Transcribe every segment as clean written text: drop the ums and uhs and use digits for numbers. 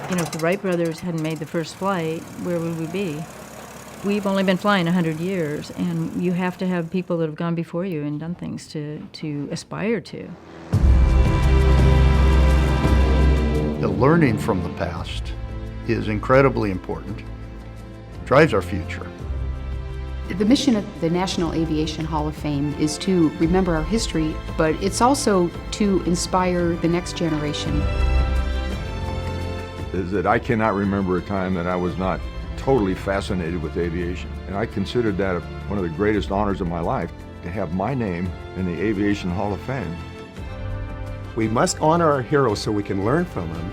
You know, if the Wright brothers hadn't made the first flight, where would we be? We've only been flying 100 years, and you have to have people that have gone before you and done things to aspire to. The learning from the past is incredibly important. It drives our future. The mission of the National Aviation Hall of Fame is to remember our history, but it's also to inspire the next generation. Is that I cannot remember a time that I was not totally fascinated with aviation. And I considered that one of the greatest honors of my life, to have my name in the Aviation Hall of Fame. We must honor our heroes so we can learn from them,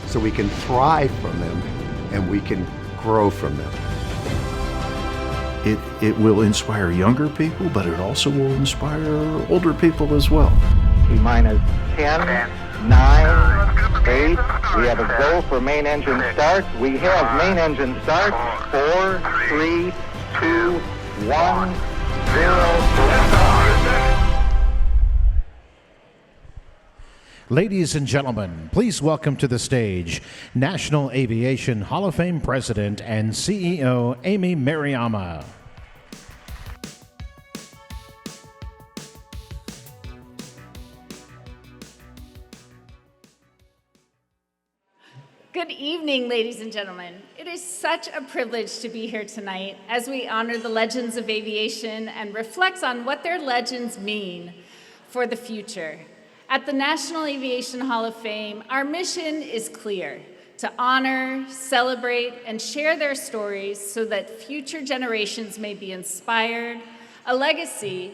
so we can thrive from them, and we can grow from them. It will inspire younger people, but it also will inspire older people as well. T-minus 10, 9, 8. We have a go for main engine start. We have main engine start. 4, 3, 2, 1, 0. Ladies and gentlemen, please welcome to the stage National Aviation Hall of Fame President and CEO Amy Maruyama. Good evening, ladies and gentlemen. It is such a privilege to be here tonight as we honor the legends of aviation and reflect on what their legends mean for the future. At the National Aviation Hall of Fame, our mission is clear: to honor, celebrate, and share their stories so that future generations may be inspired. A legacy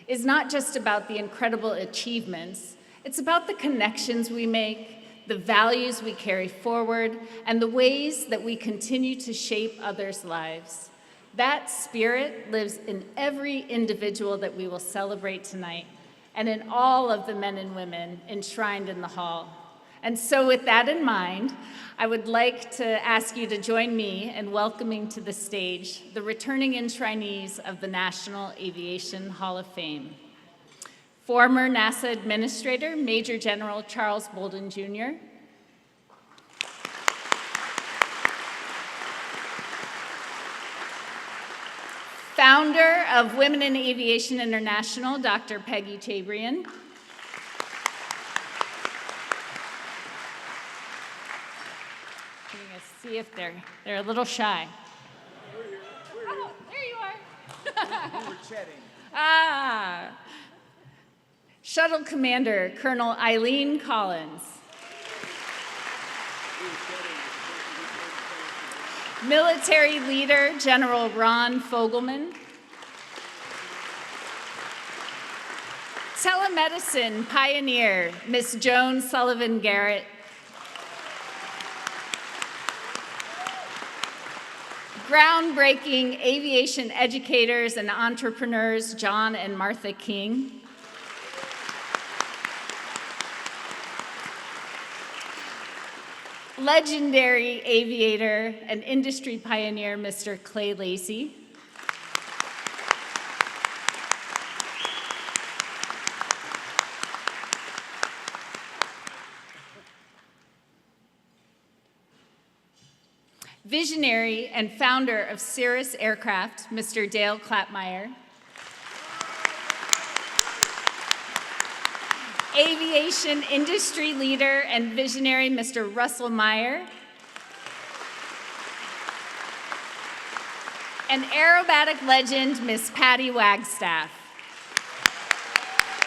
is not just about the incredible achievements, it's about the connections we make, the values we carry forward, and the ways that we continue to shape others' lives. That spirit lives in every individual that we will celebrate tonight, and in all of the men and women enshrined in the hall. And so with that in mind, I would like to ask you to join me in welcoming to the stage the returning enshrinees of the National Aviation Hall of Fame. Former NASA Administrator, Major General Charles Bolden, Jr. Founder of Women in Aviation International, Dr. Peggy Chabrian. I'm going to see if they're a little shy. Oh, there you are. We were chatting. Ah. Shuttle Commander, Colonel Eileen Collins. Military Leader, General Ron Fogelman. Telemedicine Pioneer, Miss Joan Sullivan Garrett. Groundbreaking aviation educators and entrepreneurs, John and Martha King. Legendary aviator and industry pioneer, Mr. Clay Lacey. Visionary and founder of Cirrus Aircraft, Mr. Dale Klapmeyer. Aviation industry leader and visionary, Mr. Russell Meyer. And aerobatic legend, Miss Patty Wagstaff.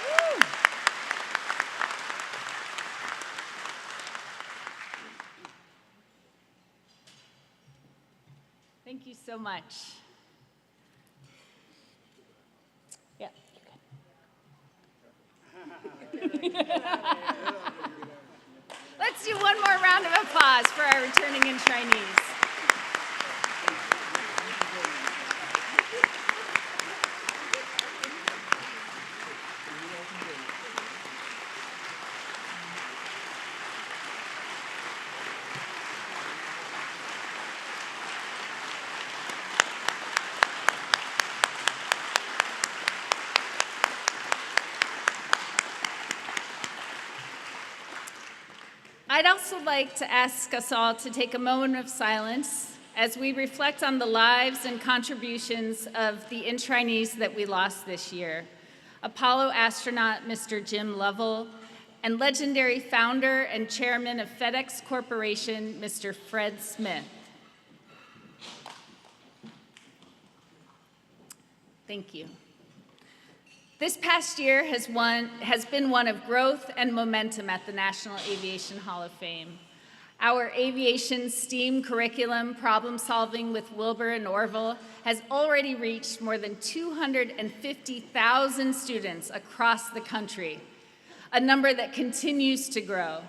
Woo. Thank you so much. Yeah. Let's do one more round of applause for our returning enshrinees. I'd also like to ask us all to take a moment of silence as we reflect on the lives and contributions of the enshrinees that we lost this year. Apollo astronaut Mr. Jim Lovell, and legendary founder and chairman of FedEx Corporation, Mr. Fred Smith. Thank you. This past year has been one of growth and momentum at the National Aviation Hall of Fame. Our aviation STEAM curriculum, Problem Solving with Wilbur and Orville, has already reached more than 250,000 students across the country, a number that continues to grow.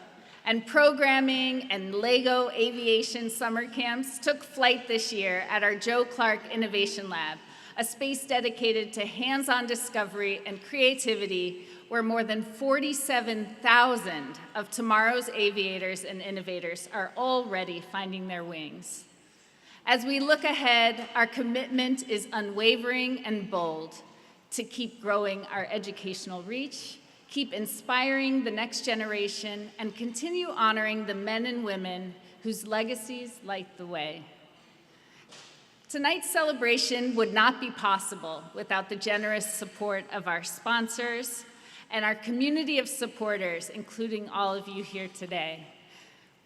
And programming and LEGO aviation summer camps took flight this year at our Joe Clark Innovation Lab, a space dedicated to hands-on discovery and creativity where more than 47,000 of tomorrow's aviators and innovators are already finding their wings. As we look ahead, our commitment is unwavering and bold to keep growing our educational reach, keep inspiring the next generation, and continue honoring the men and women whose legacies light the way. Tonight's celebration would not be possible without the generous support of our sponsors and our community of supporters, including all of you here today.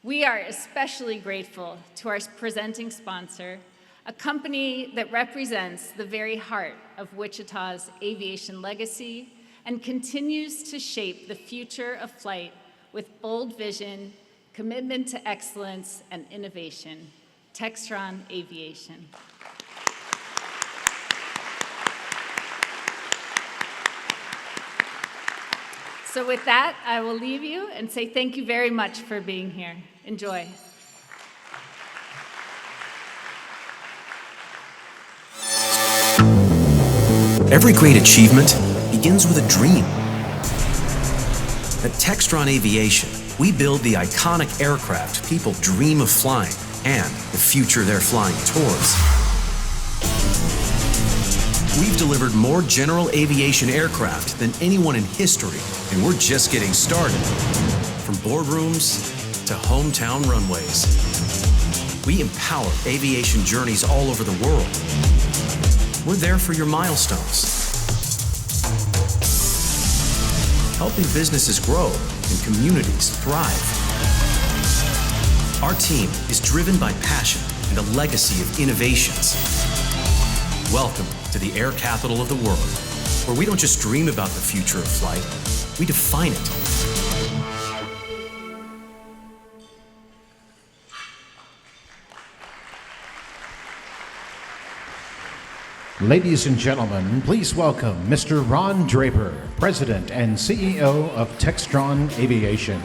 We are especially grateful to our presenting sponsor, a company that represents the very heart of Wichita's aviation legacy and continues to shape the future of flight with bold vision, commitment to excellence, and innovation. Textron Aviation. So with that, I will leave you and say thank you very much for being here. Enjoy. Every great achievement begins with a dream. At Textron Aviation, we build the iconic aircraft people dream of flying and the future they're flying towards. We've delivered more general aviation aircraft than anyone in history, and we're just getting started. From boardrooms to hometown runways, we empower aviation journeys all over the world. We're there for your milestones, helping businesses grow and communities thrive. Our team is driven by passion and a legacy of innovations. Welcome to the air capital of the world, where we don't just dream about the future of flight, we define it. Ladies and gentlemen, please welcome Mr. Ron Draper, President and CEO of Textron Aviation.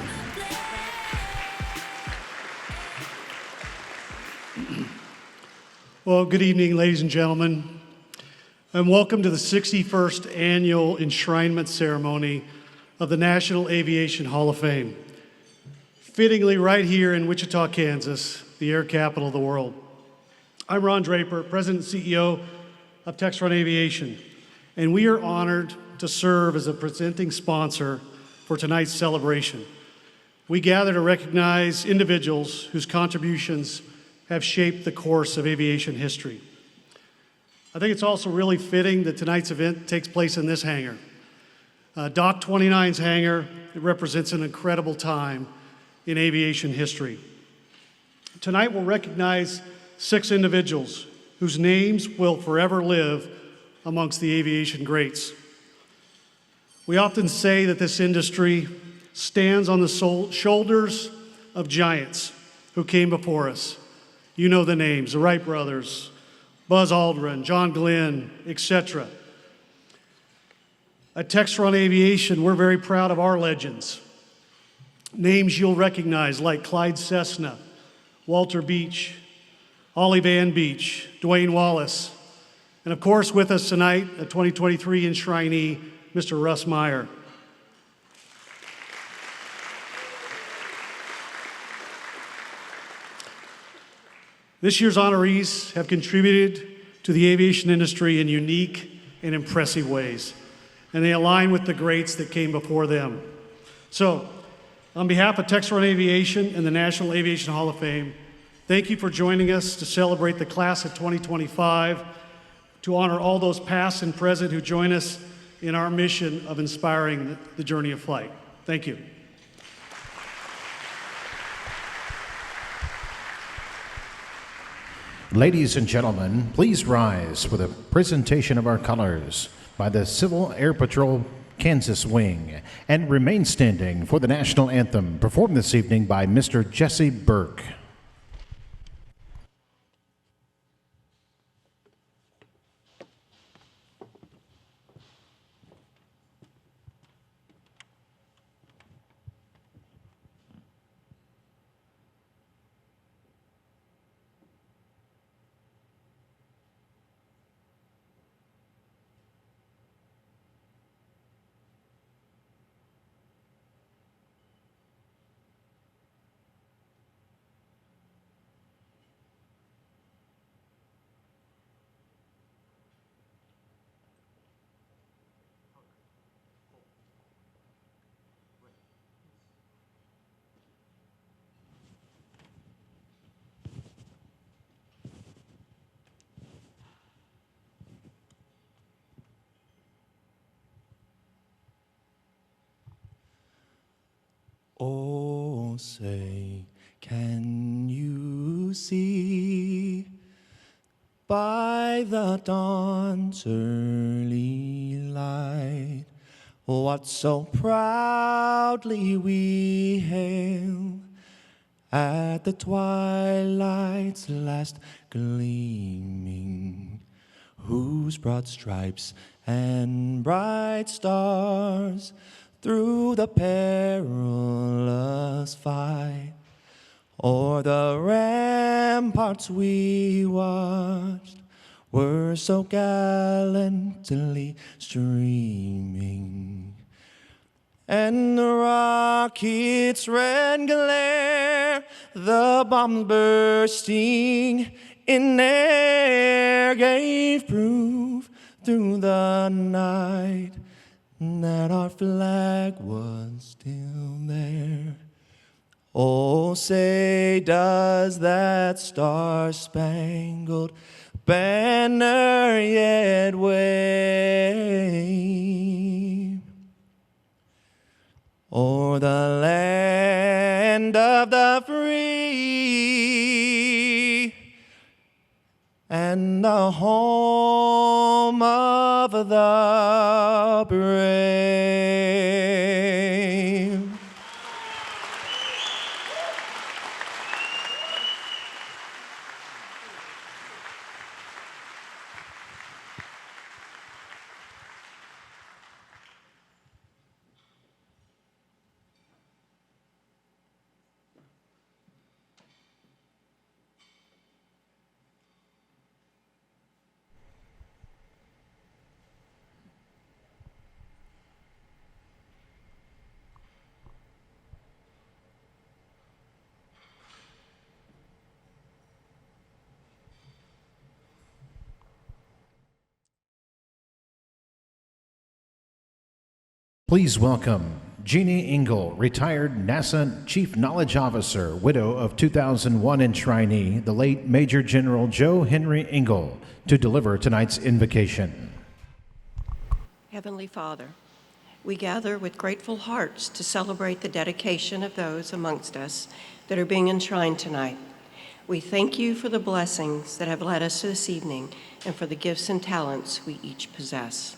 Well, good evening, ladies and gentlemen, and welcome to the 61st Annual Enshrinement Ceremony of the National Aviation Hall of Fame. Fittingly right here in Wichita, Kansas, the air capital of the world. I'm Ron Draper, President and CEO of Textron Aviation, and we are honored to serve as a presenting sponsor for tonight's celebration. We gather to recognize individuals whose contributions have shaped the course of aviation history. I think it's also really fitting that tonight's event takes place in this hangar. Dock 29's hangar, it represents an incredible time in aviation history. Tonight we'll recognize 6 individuals whose names will forever live amongst the aviation greats. We often say that this industry stands on the shoulders of giants who came before us. You know the names, the Wright brothers, Buzz Aldrin, John Glenn, etc. At Textron Aviation, we're very proud of our legends. Names you'll recognize like Clyde Cessna, Walter Beach, Ollie Van Beach, Dwayne Wallace, and of course with us tonight, a 2023 enshrinee, Mr. Russ Meyer. This year's honorees have contributed to the aviation industry in unique and impressive ways, and they align with the greats that came before them. So, On behalf of Textron Aviation and the National Aviation Hall of Fame, thank you for joining us to celebrate the class of 2025, to honor all those past and present who join us in our mission of inspiring the journey of flight. Thank you. Ladies and gentlemen, please rise for the presentation of our colors by the Civil Air Patrol Kansas Wing, and remain standing for the national anthem performed this evening by Mr. Jesse Burke. Oh, say, can you see by the dawn's early light what so proudly we hail at the twilight's last gleaming, whose broad stripes and bright stars through the perilous fight o'er the ramparts we watched were so gallantly streaming, and the rocket's red glare, the bombs bursting in air, gave proof through the night that our flag was still there. Oh, say, does that star-spangled banner yet wave o'er the land of the free and the home of the brave? Please welcome Jeannie Engel, retired NASA Chief Knowledge Officer, widow of 2001 enshrinee, the late Major General Joe Henry Engel, to deliver tonight's invocation. Heavenly Father, we gather with grateful hearts to celebrate the dedication of those amongst us that are being enshrined tonight. We thank you for the blessings that have led us to this evening and for the gifts and talents we each possess.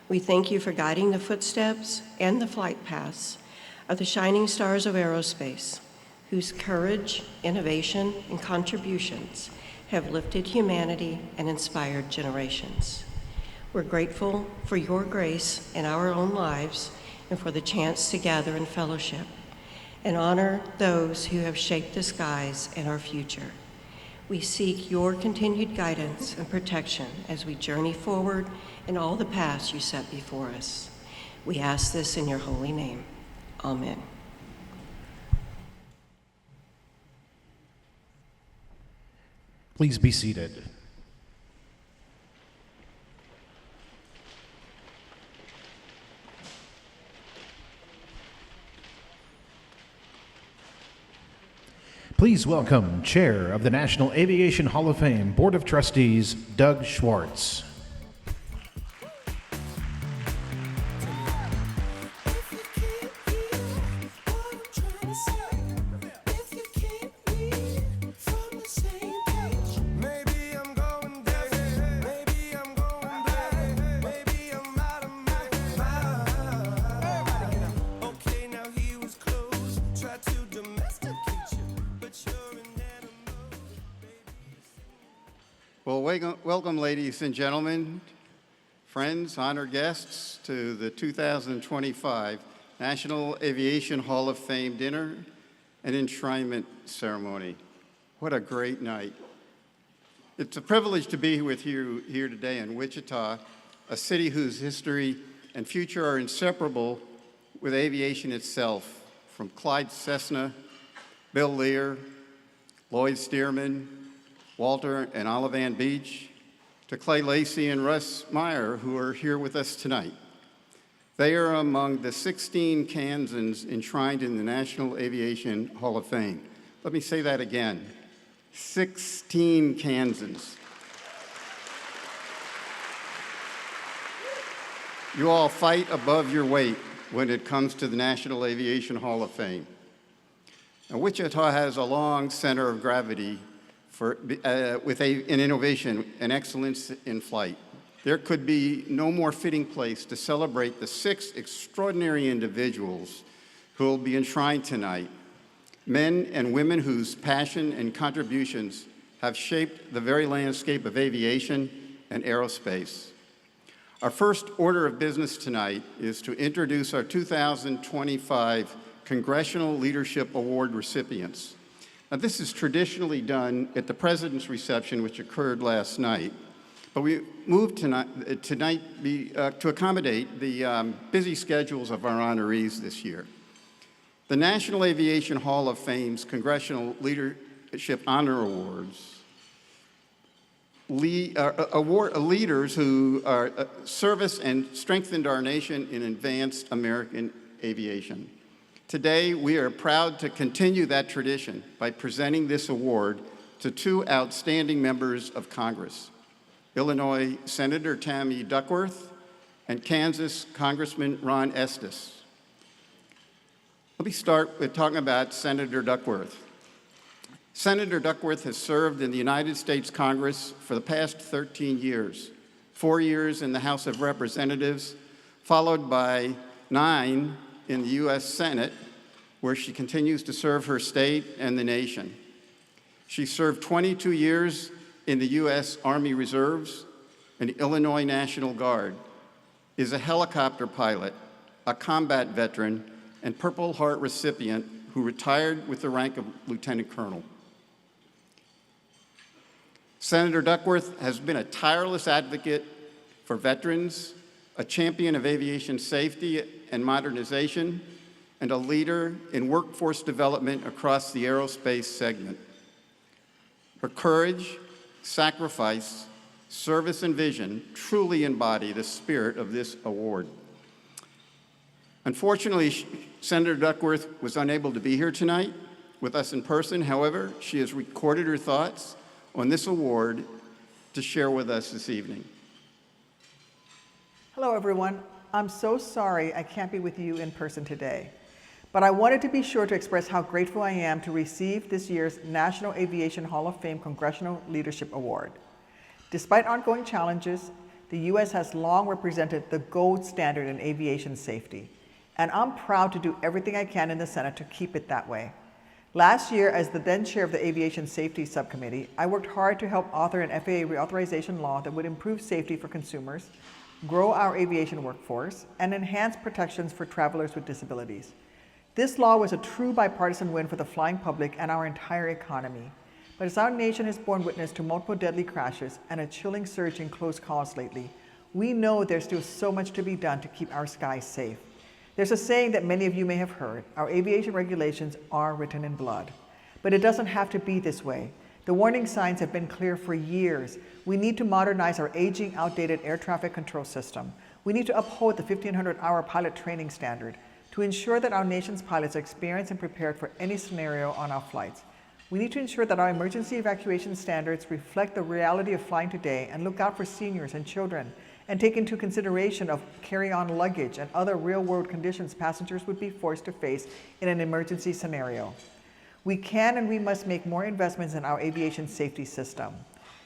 We thank you for guiding the footsteps and the flight paths of the shining stars of aerospace, whose courage, innovation, and contributions have lifted humanity and inspired generations. We're grateful for your grace in our own lives and for the chance to gather in fellowship and honor those who have shaped the skies and our future. We seek your continued guidance and protection as we journey forward in all the paths you set before us. We ask this in your holy name. Amen. Please be seated. Please welcome Chair of the National Aviation Hall of Fame Board of Trustees, Doug Schwartz. Well, welcome, ladies and gentlemen, friends, honored guests, to the 2025 National Aviation Hall of Fame dinner and enshrinement ceremony. What a great night. It's a privilege to be with you here today in Wichita, a city whose history and future are inseparable with aviation itself, from Clyde Cessna, Bill Lear, Lloyd Stearman, Walter and Olivan Beach, to Clay Lacey and Russ Meyer, who are here with us tonight. They are among the 16 Kansans enshrined in the National Aviation Hall of Fame. Let me say that again, 16 Kansans. You all fight above your weight when it comes to the National Aviation Hall of Fame. Now, Wichita has a long center of gravity with an innovation and excellence in flight. There could be no more fitting place to celebrate the 6 extraordinary individuals who will be enshrined tonight, men and women whose passion and contributions have shaped the very landscape of aviation and aerospace. Our first order of business tonight is to introduce our 2025 Congressional Leadership Award recipients. Now, this is traditionally done at the President's reception, which occurred last night, but we moved tonight to accommodate the busy schedules of our honorees this year. The National Aviation Hall of Fame's Congressional Leadership Honor Awards award leaders who service and strengthened our nation in advanced American aviation. Today, we are proud to continue that tradition by presenting this award to 2 outstanding members of Congress, Illinois Senator Tammy Duckworth and Kansas Congressman Ron Estes. Let me start with talking about Senator Duckworth. Senator Duckworth has served in the United States Congress for the past 13 years, 4 years in the House of Representatives, followed by 9 in the U.S. Senate, where she continues to serve her state and the nation. She served 22 years in the U.S. Army Reserves and Illinois National Guard, is a helicopter pilot, a combat veteran, and Purple Heart recipient who retired with the rank of Lieutenant Colonel. Senator Duckworth has been a tireless advocate for veterans, a champion of aviation safety and modernization, and a leader in workforce development across the aerospace segment. Her courage, sacrifice, service, and vision truly embody the spirit of this award. Unfortunately, Senator Duckworth was unable to be here tonight with us in person. However, she has recorded her thoughts on this award to share with us this evening. Hello, everyone. I'm so sorry I can't be with you in person today, but I wanted to be sure to express how grateful I am to receive this year's National Aviation Hall of Fame Congressional Leadership Award. Despite ongoing challenges, the U.S. has long represented the gold standard in aviation safety, and I'm proud to do everything I can in the Senate to keep it that way. Last year, as the then chair of the Aviation Safety Subcommittee, I worked hard to help author an FAA reauthorization law that would improve safety for consumers, grow our aviation workforce, and enhance protections for travelers with disabilities. This law was a true bipartisan win for the flying public and our entire economy. But as our nation has borne witness to multiple deadly crashes and a chilling surge in close calls lately, we know there's still so much to be done to keep our skies safe. There's a saying that many of you may have heard: our aviation regulations are written in blood. But it doesn't have to be this way. The warning signs have been clear for years. We need to modernize our aging, outdated air traffic control system. We need to uphold the 1,500-hour pilot training standard to ensure that our nation's pilots are experienced and prepared for any scenario on our flights. We need to ensure that our emergency evacuation standards reflect the reality of flying today and look out for seniors and children and take into consideration of carry-on luggage and other real-world conditions passengers would be forced to face in an emergency scenario. We can and we must make more investments in our aviation safety system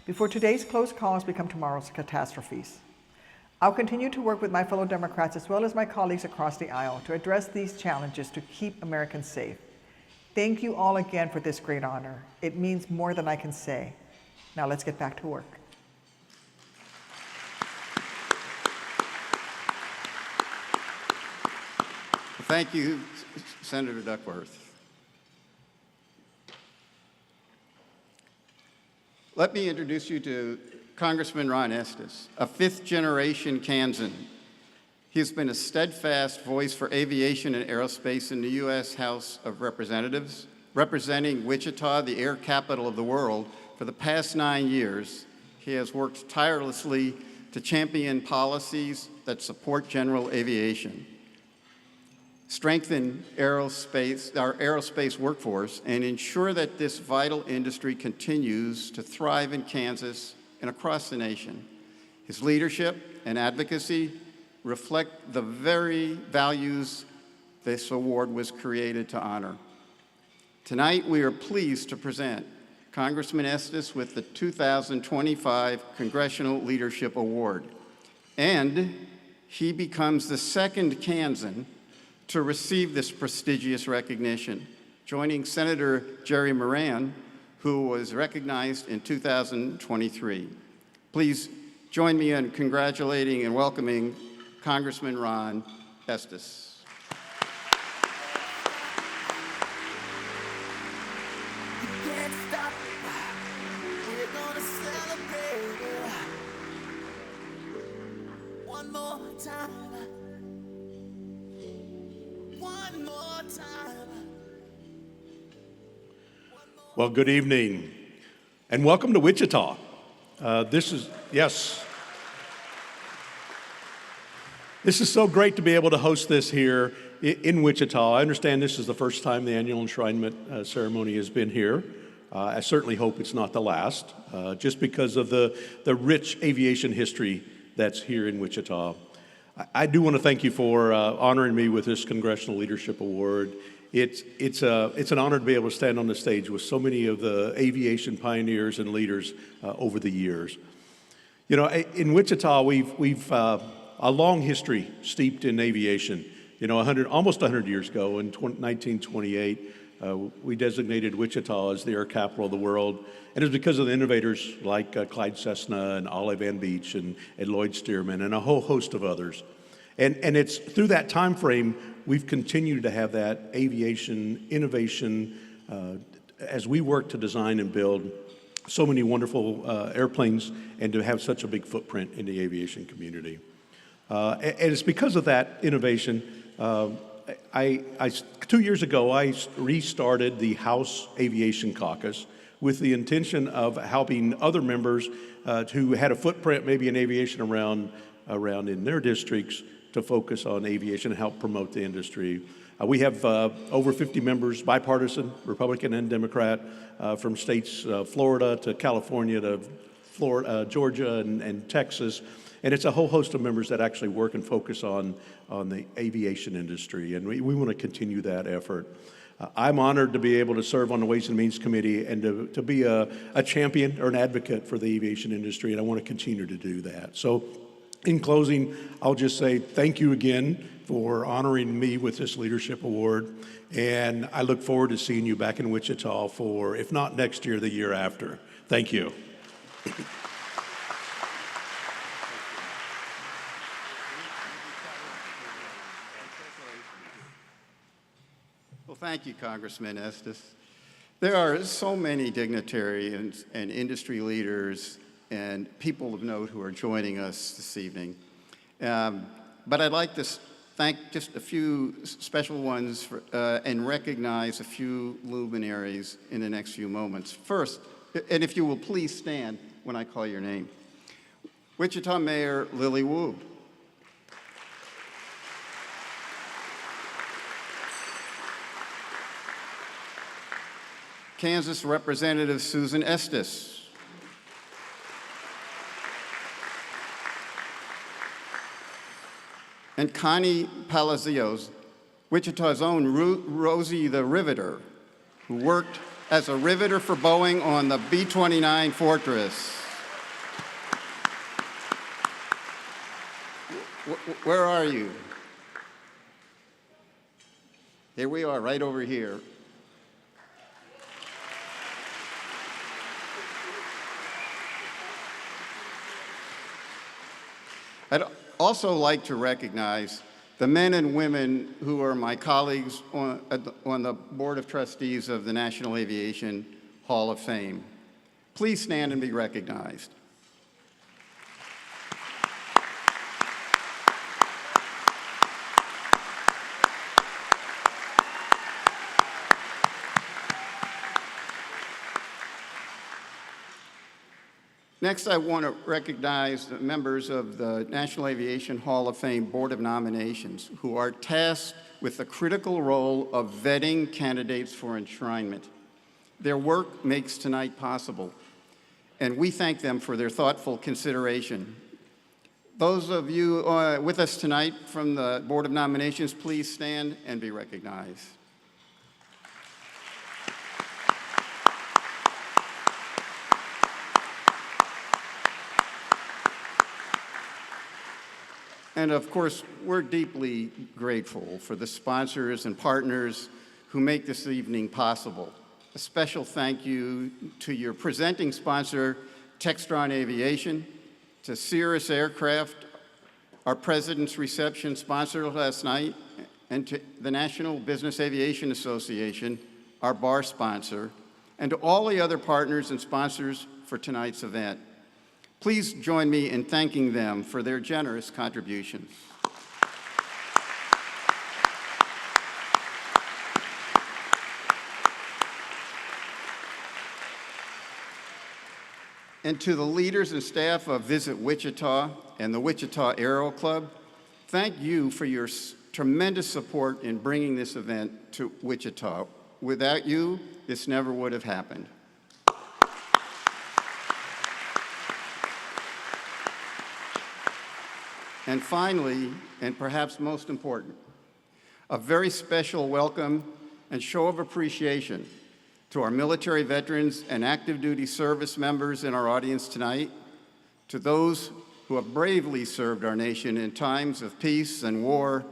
before today's close calls become tomorrow's catastrophes. I'll continue to work with my fellow Democrats as well as my colleagues across the aisle to address these challenges to keep Americans safe. Thank you all again for this great honor. It means more than I can say. Now let's get back to work. Thank you, Senator Duckworth. Let me introduce you to Congressman Ron Estes, a fifth-generation Kansan. He has been a steadfast voice for aviation and aerospace in the U.S. House of Representatives, representing Wichita, the air capital of the world, for the past 9 years. He has worked tirelessly to champion policies that support general aviation, strengthen our aerospace workforce, and ensure that this vital industry continues to thrive in Kansas and across the nation. His leadership and advocacy reflect the very values this award was created to honor. Tonight, we are pleased to present Congressman Estes with the 2025 Congressional Leadership Award, and he becomes the second Kansan to receive this prestigious recognition, joining Senator Jerry Moran, who was recognized in 2023. Please join me in congratulating and welcoming Congressman Ron Estes. One more time. Well, good evening, and welcome to Wichita. This is so great to be able to host this here in Wichita. I understand this is the first time the annual enshrinement ceremony has been here. I certainly hope it's not the last, just because of the rich aviation history that's here in Wichita. I do want to thank you for honoring me with this Congressional Leadership Award. It's an honor to be able to stand on the stage with so many of the aviation pioneers and leaders over the years. You know, in Wichita, we've a long history steeped in aviation. You know, almost 100 years ago, in 1928, we designated Wichita as the air capital of the world, and it was because of the innovators like Clyde Cessna and Ollie Van Beach and Lloyd Stearman and a whole host of others. And it's through that time frame we've continued to have that aviation innovation as we work to design and build so many wonderful airplanes and to have such a big footprint in the aviation community. And it's because of that innovation. 2 years ago, I restarted the House Aviation Caucus with the intention of helping other members who had a footprint maybe in aviation around in their districts to focus on aviation and help promote the industry. We have over 50 members, bipartisan, Republican and Democrat, from states Florida to California to Georgia and Texas. And it's a whole host of members that actually work and focus on the aviation industry, and we want to continue that effort. I'm honored to be able to serve on the Ways and Means Committee and to be a champion or an advocate for the aviation industry, and I want to continue to do that. So in closing, I'll just say thank you again for honoring me with this leadership award, and I look forward to seeing you back in Wichita for, if not next year, the year after. Thank you. Well, thank you, Congressman Estes. There are so many dignitaries and industry leaders and people of note who are joining us this evening. But I'd like to thank just a few special ones and recognize a few luminaries in the next few moments. First, and if you will please stand when I call your name. Wichita Mayor Lily Wu. Kansas Representative Susan Estes. And Connie Palazios, Wichita's own Rosie the Riveter, who worked as a riveter for Boeing on the B-29 Fortress. Where are you? Here we are, right over here. I'd also like to recognize the men and women who are my colleagues on the Board of Trustees of the National Aviation Hall of Fame. Please stand and be recognized. Next, I want to recognize the members of the National Aviation Hall of Fame Board of Nominations who are tasked with the critical role of vetting candidates for enshrinement. Their work makes tonight possible, and we thank them for their thoughtful consideration. Those of you with us tonight from the Board of Nominations, please stand and be recognized. And of course, we're deeply grateful for the sponsors and partners who make this evening possible. A special thank you to your presenting sponsor, Textron Aviation, to Cirrus Aircraft, our President's Reception sponsor last night, and to the National Business Aviation Association, our bar sponsor, and to all the other partners and sponsors for tonight's event. Please join me in thanking them for their generous contributions. And to the leaders and staff of Visit Wichita and the Wichita Aero Club, thank you for your tremendous support in bringing this event to Wichita. Without you, this never would have happened. And finally, and perhaps most important, a very special welcome and show of appreciation to our military veterans and active duty service members in our audience tonight, to those who have bravely served our nation in times of peace and war.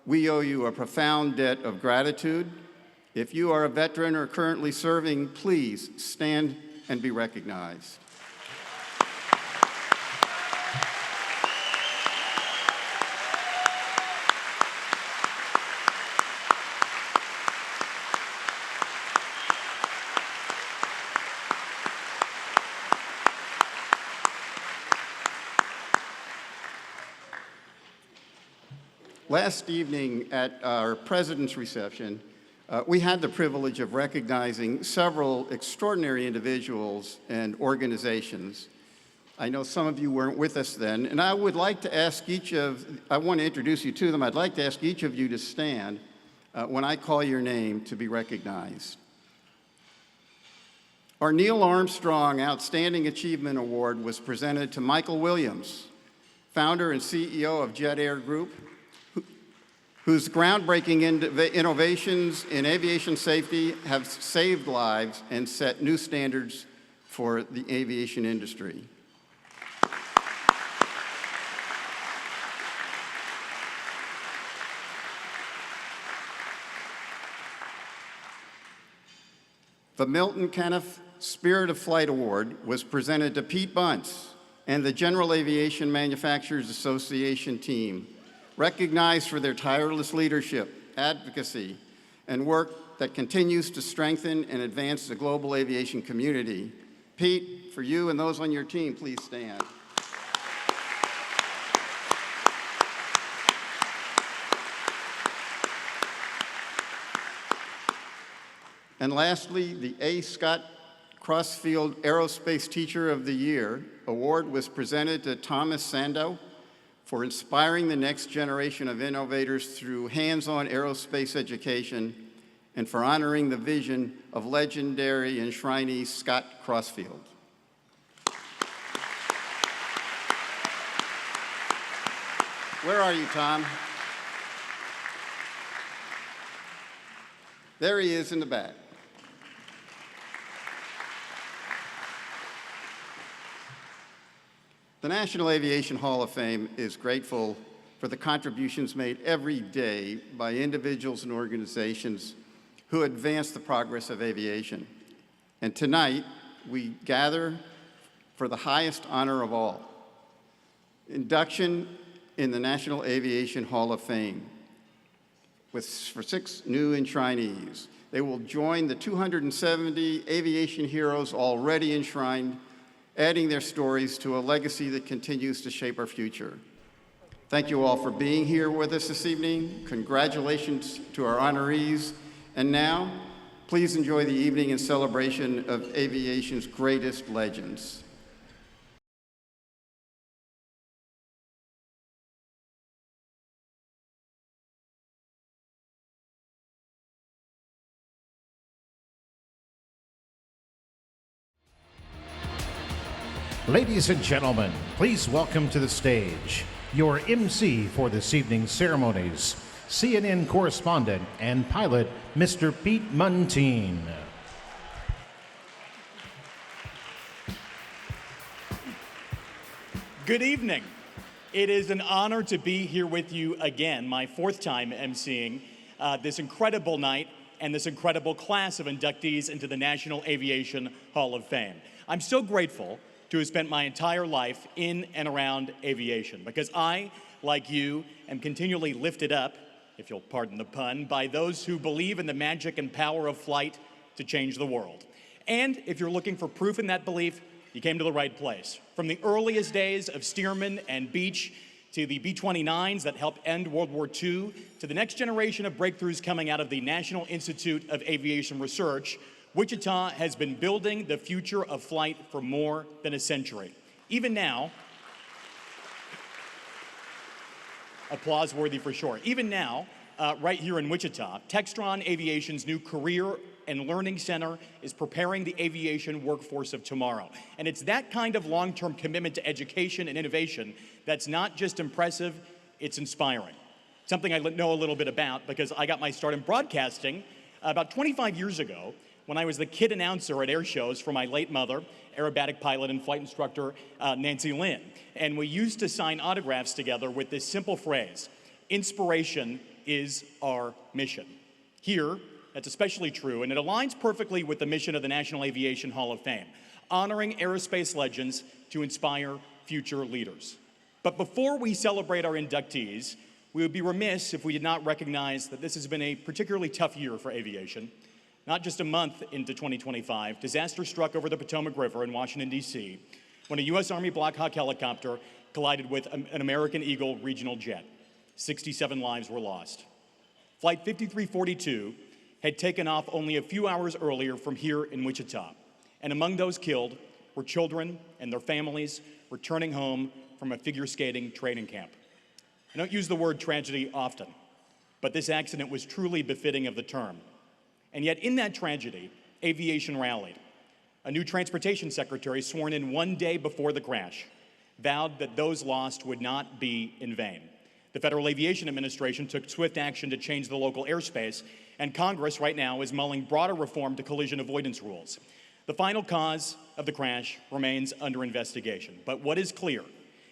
We owe you a profound debt of gratitude. If you are a veteran or currently serving, please stand and be recognized. Last evening at our President's Reception, we had the privilege of recognizing several extraordinary individuals and organizations. I know some of you weren't with us then, and I would like to ask I want to introduce you to them. I'd like to ask each of you to stand when I call your name to be recognized. Our Neil Armstrong Outstanding Achievement Award was presented to Michael Williams, founder and CEO of Jet Air Group, whose groundbreaking innovations in aviation safety have saved lives and set new standards for the aviation industry. The Milton Caniff Spirit of Flight Award was presented to Pete Bunce and the General Aviation Manufacturers Association team, recognized for their tireless leadership, advocacy, and work that continues to strengthen and advance the global aviation community. Pete, for you and those on your team, please stand. And lastly, the A. Scott Crossfield Aerospace Teacher of the Year award was presented to Thomas Sandow for inspiring the next generation of innovators through hands-on aerospace education and for honoring the vision of legendary enshrinee Scott Crossfield. Where are you, Tom? There he is in the back. The National Aviation Hall of Fame is grateful for the contributions made every day by individuals and organizations who advance the progress of aviation. And tonight, we gather for the highest honor of all, induction in the National Aviation Hall of Fame for 6 new enshrinees. They will join the 270 aviation heroes already enshrined, adding their stories to a legacy that continues to shape our future. Thank you all for being here with us this evening. Congratulations to our honorees. And now, please enjoy the evening in celebration of aviation's greatest legends. Ladies and gentlemen, please welcome to the stage your MC for this evening's ceremonies, CNN correspondent and pilot, Mr. Pete Muntean. Good evening. It is an honor to be here with you again, my 4th time emceeing this incredible night and this incredible class of inductees into the National Aviation Hall of Fame. I'm so grateful to have spent my entire life in and around aviation because I, like you, am continually lifted up, if you'll pardon the pun, by those who believe in the magic and power of flight to change the world. And if you're looking for proof in that belief, you came to the right place. From the earliest days of Stearman and Beech to the B-29s that helped end World War II, to the next generation of breakthroughs coming out of the National Institute of Aviation Research, Wichita has been building the future of flight for more than a century. Even now, applause worthy for sure. Even now, right here in Wichita, Textron Aviation's new Career and Learning Center is preparing the aviation workforce of tomorrow. And it's that kind of long-term commitment to education and innovation that's not just impressive, it's inspiring. Something I know a little bit about because I got my start in broadcasting about 25 years ago when I was the kid announcer at air shows for my late mother, aerobatic pilot and flight instructor Nancy Lynn. And we used to sign autographs together with this simple phrase, "Inspiration is our mission." Here, that's especially true, and it aligns perfectly with the mission of the National Aviation Hall of Fame, honoring aerospace legends to inspire future leaders. But before we celebrate our inductees, we would be remiss if we did not recognize that this has been a particularly tough year for aviation. Not just a month into 2025, disaster struck over the Potomac River in Washington, D.C., when a U.S. Army Black Hawk helicopter collided with an American Eagle regional jet. 67 lives were lost. Flight 5342 had taken off only a few hours earlier from here in Wichita. And among those killed were children and their families returning home from a figure skating training camp. I don't use the word tragedy often, but this accident was truly befitting of the term. And yet in that tragedy, aviation rallied. A new transportation secretary sworn in one day before the crash vowed that those lost would not be in vain. The Federal Aviation Administration took swift action to change the local airspace, and Congress right now is mulling broader reform to collision avoidance rules. The final cause of the crash remains under investigation, but what is clear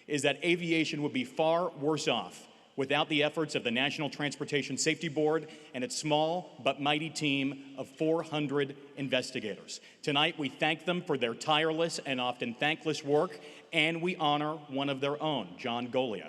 is that aviation would be far worse off without the efforts of the National Transportation Safety Board and its small but mighty team of 400 investigators. Tonight, we thank them for their tireless and often thankless work, and we honor one of their own, John Golia.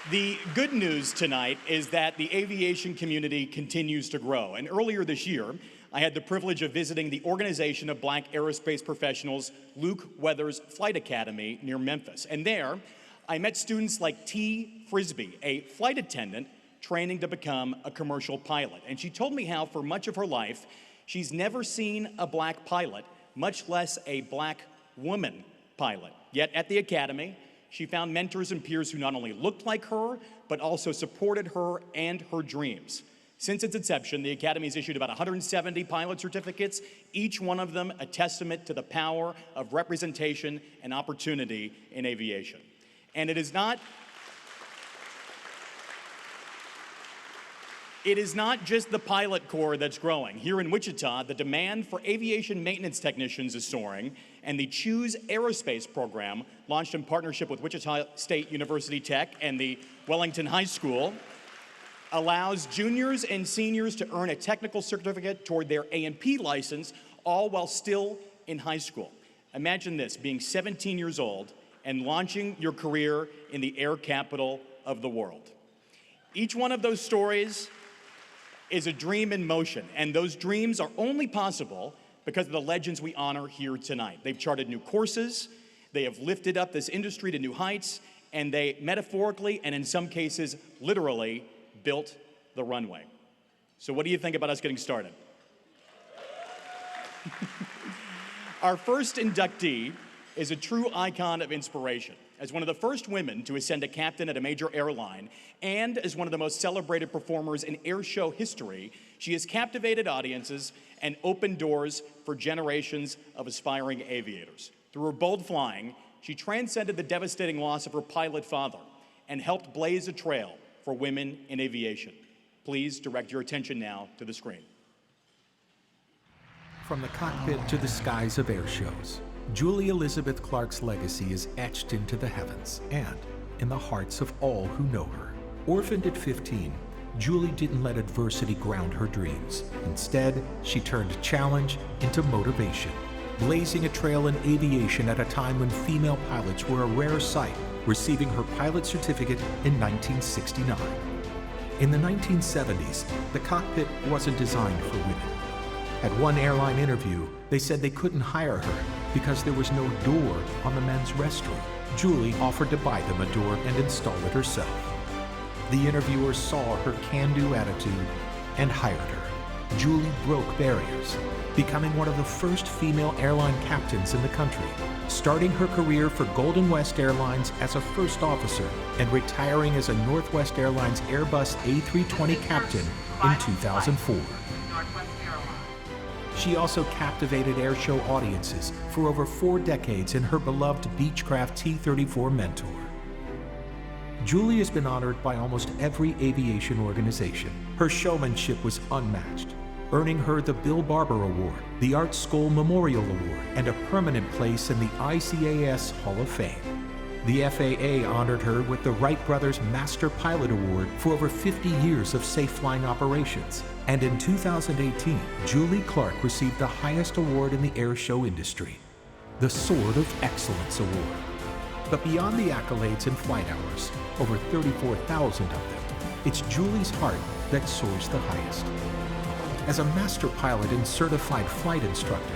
The good news tonight is that the aviation community continues to grow. And earlier this year, I had the privilege of visiting the Organization of Black Aerospace Professionals Luke Weathers Flight Academy near Memphis. And there, I met students like T. Frisbee, a flight attendant training to become a commercial pilot. And she told me how, for much of her life, she's never seen a black pilot, much less a black woman pilot. Yet at the academy, She found mentors and peers who not only looked like her, but also supported her and her dreams. Since its inception, the Academy has issued about 170 pilot certificates, each one of them a testament to the power of representation and opportunity in aviation. And it is not just the pilot corps that's growing. Here in Wichita, the demand for aviation maintenance technicians is soaring, and the Choose Aerospace program, launched in partnership with Wichita State University Tech and the Wellington High School, allows juniors and seniors to earn a technical certificate toward their A&P license, all while still in high school. Imagine this, being 17 years old and launching your career in the air capital of the world. Each one of those stories is a dream in motion, and those dreams are only possible because of the legends we honor here tonight. They've charted new courses, they have lifted up this industry to new heights, and they metaphorically, and in some cases literally, built the runway. So what do you think about us getting started? Our first inductee is a true icon of inspiration. As one of the first women to ascend to captain at a major airline, and as one of the most celebrated performers in air show history, she has captivated audiences and opened doors for generations of aspiring aviators. Through her bold flying, she transcended the devastating loss of her pilot father and helped blaze a trail for women in aviation. Please direct your attention now to the screen. From the cockpit to the skies of air shows, Julie Elizabeth Clark's legacy is etched into the heavens and in the hearts of all who know her. Orphaned at 15, Julie didn't let adversity ground her dreams. Instead, she turned challenge into motivation, blazing a trail in aviation at a time when female pilots were a rare sight, receiving her pilot certificate in 1969. In the 1970s, the cockpit wasn't designed for women. At one airline interview, they said they couldn't hire her because there was no door on the men's restroom. Julie offered to buy them a door and install it herself. The interviewers saw her can-do attitude and hired her. Julie broke barriers, becoming one of the first female airline captains in the country, starting her career for Golden West Airlines as a first officer and retiring as a Northwest Airlines Airbus A320 captain in 2004. She also captivated airshow audiences for over 4 decades in her beloved Beechcraft T-34 Mentor. Julie has been honored by almost every aviation organization. Her showmanship was unmatched, earning her the Bill Barber Award, the Art Skoll Memorial Award, and a permanent place in the ICAS Hall of Fame. The FAA honored her with the Wright Brothers Master Pilot Award for over 50 years of safe flying operations. And in 2018, Julie Clark received the highest award in the air show industry, the Sword of Excellence Award. But beyond the accolades and flight hours, over 34,000 of them, it's Julie's heart that soars the highest. As a master pilot and certified flight instructor,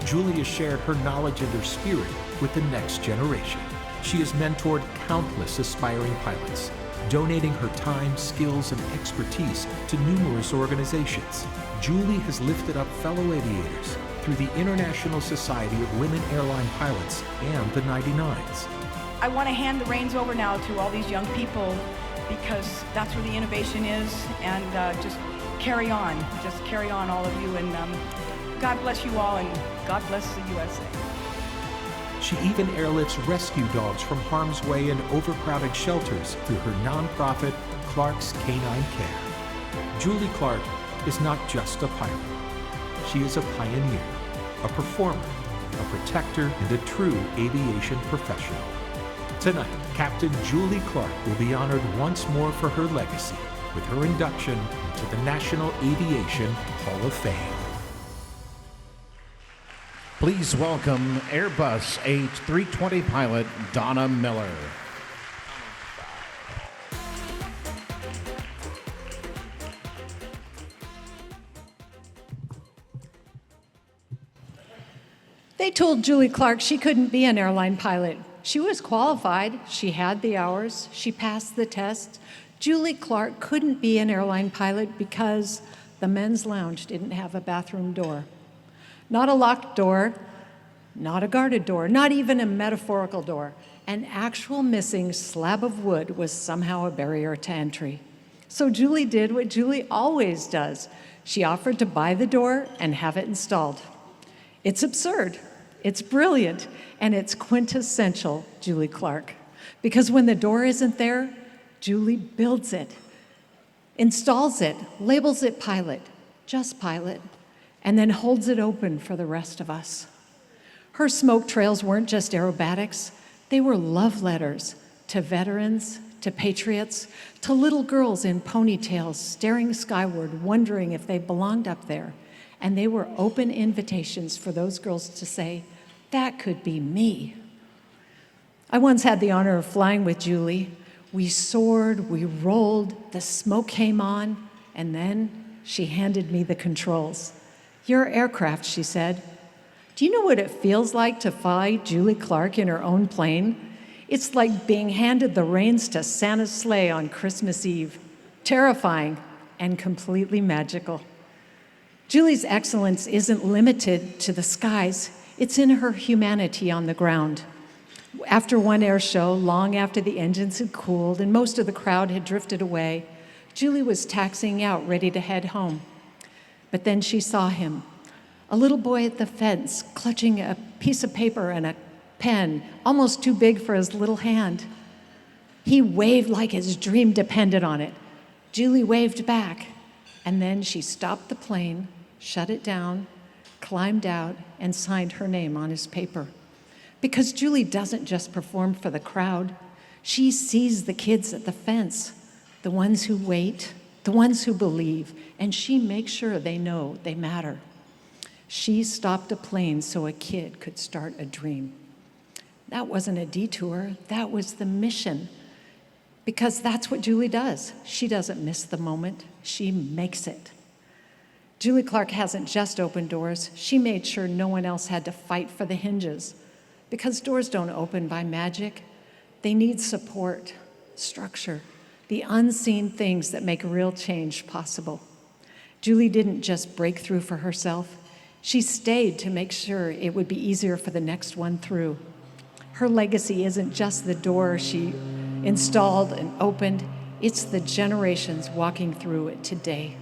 Julie has shared her knowledge and her spirit with the next generation. She has mentored countless aspiring pilots, donating her time, skills, and expertise to numerous organizations. Julie has lifted up fellow aviators through the International Society of Women Airline Pilots and the 99s. I want to hand the reins over now to all these young people because that's where the innovation is, and just carry on, all of you, and God bless you all, and God bless the USA. She even airlifts rescue dogs from harm's way in overcrowded shelters through her nonprofit, Clark's Canine Care. Julie Clark is not just a pilot. She is a pioneer, a performer, a protector, and a true aviation professional. Tonight, Captain Julie Clark will be honored once more for her legacy with her induction into the National Aviation Hall of Fame. Please welcome Airbus A320 pilot Donna Miller. They told Julie Clark she couldn't be an airline pilot. She was qualified, she had the hours, she passed the test. Julie Clark couldn't be an airline pilot because the men's lounge didn't have a bathroom door. Not a locked door, not a guarded door, not even a metaphorical door. An actual missing slab of wood was somehow a barrier to entry. So Julie did what Julie always does. She offered to buy the door and have it installed. It's absurd, it's brilliant, and it's quintessential Julie Clark. Because when the door isn't there, Julie builds it, installs it, labels it pilot, just pilot, and then holds it open for the rest of us. Her smoke trails weren't just aerobatics, they were love letters to veterans, to patriots, to little girls in ponytails staring skyward, wondering if they belonged up there. And they were open invitations for those girls to say, that could be me. I once had the honor of flying with Julie. We soared, we rolled, the smoke came on, and then she handed me the controls. Your aircraft, she said. Do you know what it feels like to fly Julie Clark in her own plane? It's like being handed the reins to Santa's sleigh on Christmas Eve. Terrifying and completely magical. Julie's excellence isn't limited to the skies. It's in her humanity on the ground. After one air show, long after the engines had cooled and most of the crowd had drifted away, Julie was taxiing out, ready to head home. But then she saw him, a little boy at the fence, clutching a piece of paper and a pen, almost too big for his little hand. He waved like his dream depended on it. Julie waved back, and then she stopped the plane, shut it down, climbed out, and signed her name on his paper. Because Julie doesn't just perform for the crowd, she sees the kids at the fence, the ones who wait, the ones who believe, and she makes sure they know they matter. She stopped a plane so a kid could start a dream. That wasn't a detour, that was the mission. Because that's what Julie does. She doesn't miss the moment, she makes it. Julie Clark hasn't just opened doors, she made sure no one else had to fight for the hinges. Because doors don't open by magic, they need support, structure, the unseen things that make real change possible. Julie didn't just break through for herself, she stayed to make sure it would be easier for the next one through. Her legacy isn't just the door she installed and opened, it's the generations walking through it today.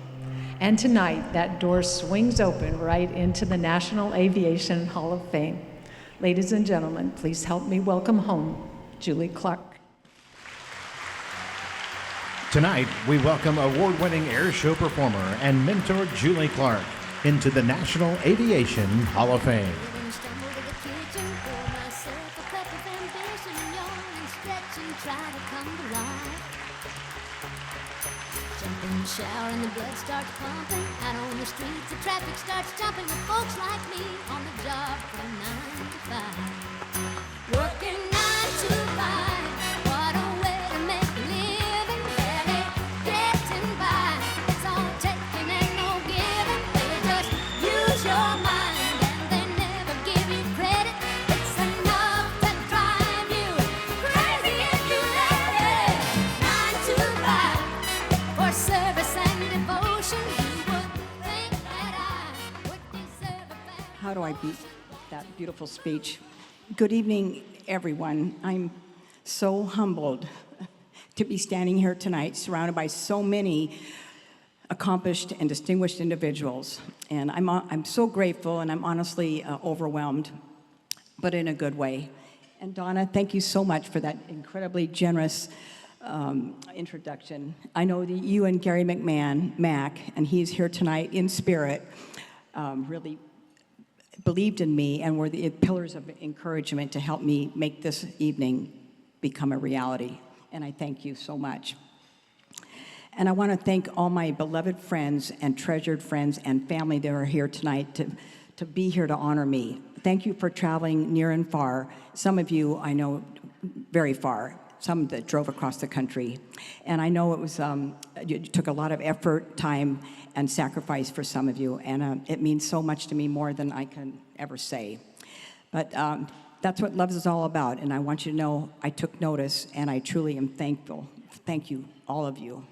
And tonight, that door swings open right into the National Aviation Hall of Fame. Ladies and gentlemen, please help me welcome home Julie Clark. Tonight, we welcome award-winning air show performer and mentor Julie Clark into the National Aviation Hall of Fame. Shower and the blood starts pumping. Out on the streets, the traffic starts jumping with folks like me on the job from 9 to 5. Working 9 to 5. What a way to make a living. Barely getting by. It's all taking and no giving. They just use your mind and they never give you credit. It's enough to drive you crazy if you let it. 9 to 5 for service and devotion. You would think that I would deserve a better. How do I beat that beautiful speech? Good evening, everyone. I'm so humbled to be standing here tonight, surrounded by so many accomplished and distinguished individuals. And I'm so grateful, and I'm honestly overwhelmed, but in a good way. And Donna, thank you so much for that incredibly generous introduction. I know that you and Gary Mac, and he's here tonight in spirit, really believed in me and were the pillars of encouragement to help me make this evening become a reality. And I thank you so much. And I want to thank all my beloved friends and treasured friends and family that are here tonight to be here to honor me. Thank you for traveling near and far. Some of you I know very far. Some that drove across the country. And I know it was, it took a lot of effort, time, and sacrifice for some of you, and it means so much to me, more than I can ever say. But that's what love is all about, and I want you to know I took notice, and I truly am thankful. Thank you, all of you.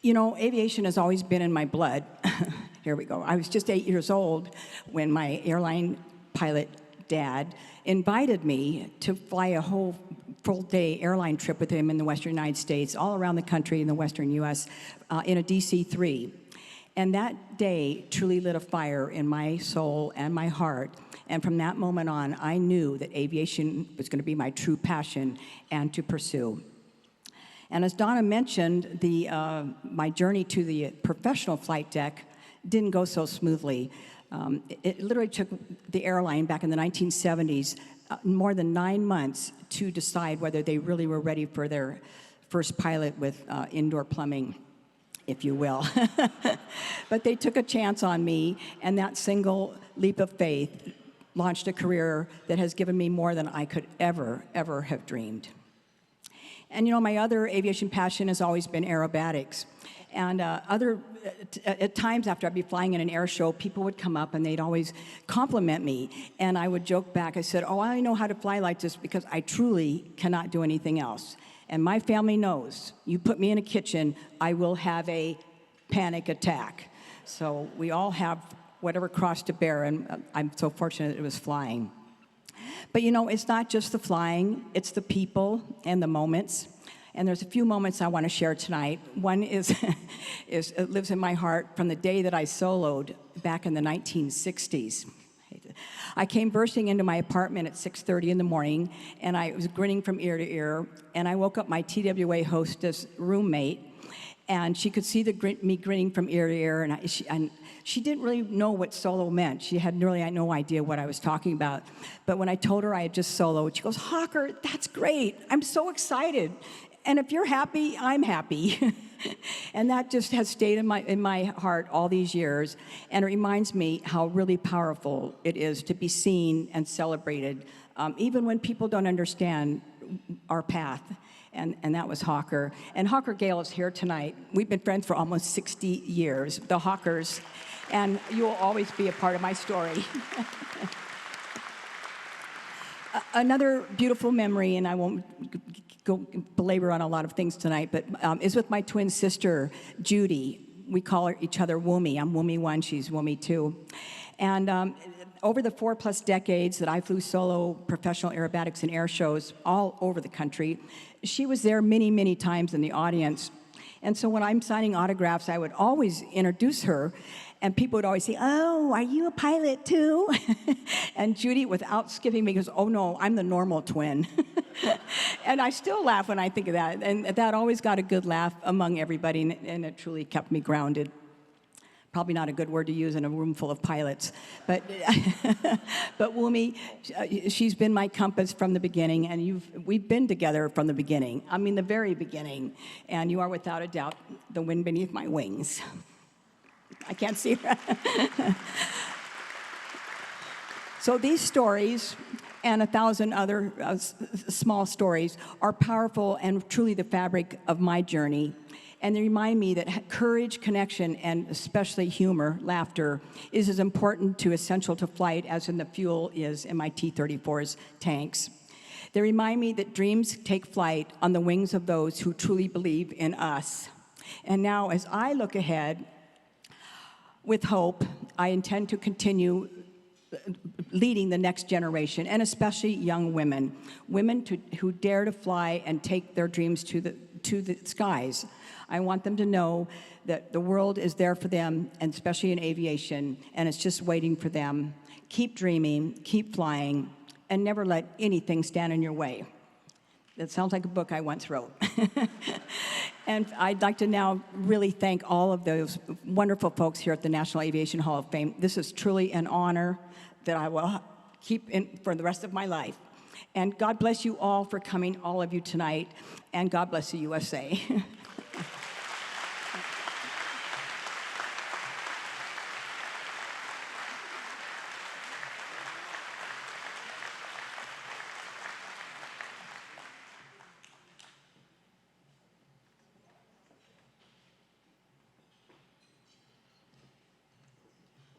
You know, aviation has always been in my blood. Here we go. I was just 8 years old when my airline pilot dad invited me to fly a whole full-day airline trip with him in the Western United States, all around the country in the Western U.S., in a DC-3. And that day truly lit a fire in my soul and my heart. And from that moment on, I knew that aviation was going to be my true passion and to pursue. And as Donna mentioned, my journey to the professional flight deck didn't go so smoothly. It literally took the airline back in the 1970s more than 9 months to decide whether they really were ready for their first pilot with indoor plumbing, if you will. But they took a chance on me, and that single leap of faith launched a career that has given me more than I could ever have dreamed. And you know, my other aviation passion has always been aerobatics. And at times after I'd be flying in an air show, people would come up and they'd always compliment me. And I would joke back, I said, oh, I know how to fly like this because I truly cannot do anything else. And my family knows, you put me in a kitchen, I will have a panic attack. So we all have whatever cross to bear, and I'm so fortunate it was flying. But you know, it's not just the flying, it's the people and the moments. And there's a few moments I want to share tonight. One is, it lives in my heart from the day that I soloed back in the 1960s. I came bursting into my apartment at 6:30 in the morning, and I was grinning from ear to ear, and I woke up my TWA hostess roommate, and she could see me grinning from ear to ear, and she didn't really know what solo meant. She had really no idea what I was talking about. But when I told her I had just soloed, she goes, Hawker, that's great. I'm so excited. And if you're happy, I'm happy. And that just has stayed in my heart all these years. And it reminds me how really powerful it is to be seen and celebrated, even when people don't understand our path. And that was Hawker. And Hawker Gale is here tonight. We've been friends for almost 60 years, the Hawkers. And you will always be a part of my story. Another beautiful memory, and I won't go belabor on a lot of things tonight, but is with my twin sister, Judy. We call each other Woomy. I'm Woomy 1, she's Woomy 2. And over the 4+ decades that I flew solo professional aerobatics and air shows all over the country, she was there many, many times in the audience. And so when I'm signing autographs, I would always introduce her, and people would always say, oh, are you a pilot too? And Judy, without skipping me, goes, oh no, I'm the normal twin. And I still laugh when I think of that. And that always got a good laugh among everybody, and it truly kept me grounded. Probably not a good word to use in a room full of pilots. But Woomy, she's been my compass from the beginning, and we've been together from the beginning. I mean, the very beginning. And you are, without a doubt, the wind beneath my wings. I can't see her. So these stories and 1,000 other small stories are powerful and truly the fabric of my journey. And they remind me that courage, connection, and especially humor, laughter, is as important to essential to flight as in the fuel is in my T-34's tanks. They remind me that dreams take flight on the wings of those who truly believe in us. And now, as I look ahead with hope, I intend to continue leading the next generation, and especially young women who dare to fly and take their dreams to the skies. I want them to know that the world is there for them, and especially in aviation, and it's just waiting for them. Keep dreaming, keep flying, and never let anything stand in your way. That sounds like a book I once wrote. And I'd like to now really thank all of those wonderful folks here at the National Aviation Hall of Fame. This is truly an honor that I will keep in for the rest of my life. And God bless you all for coming, all of you tonight, and God bless the USA.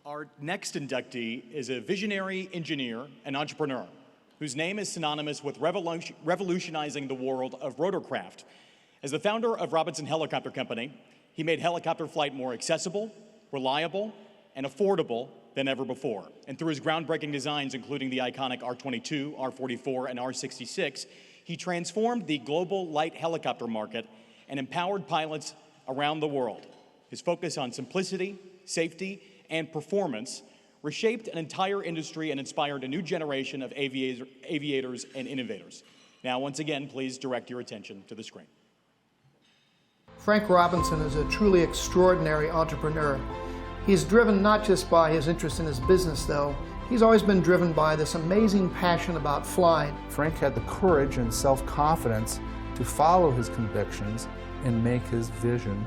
Our next inductee is a visionary engineer and entrepreneur whose name is synonymous with revolutionizing the world of rotorcraft. As the founder of Robinson Helicopter Company, he made helicopter flight more accessible, reliable, and affordable than ever before. And through his groundbreaking designs, including the iconic R-22, R-44, and R-66, he transformed the global light helicopter market and empowered pilots around the world. His focus on simplicity, safety, and performance reshaped an entire industry and inspired a new generation of aviators and innovators. Now, once again, please direct your attention to the screen. Frank Robinson is a truly extraordinary entrepreneur. He's driven not just by his interest in his business, though. He's always been driven by this amazing passion about flying. Frank had the courage and self-confidence to follow his convictions and make his vision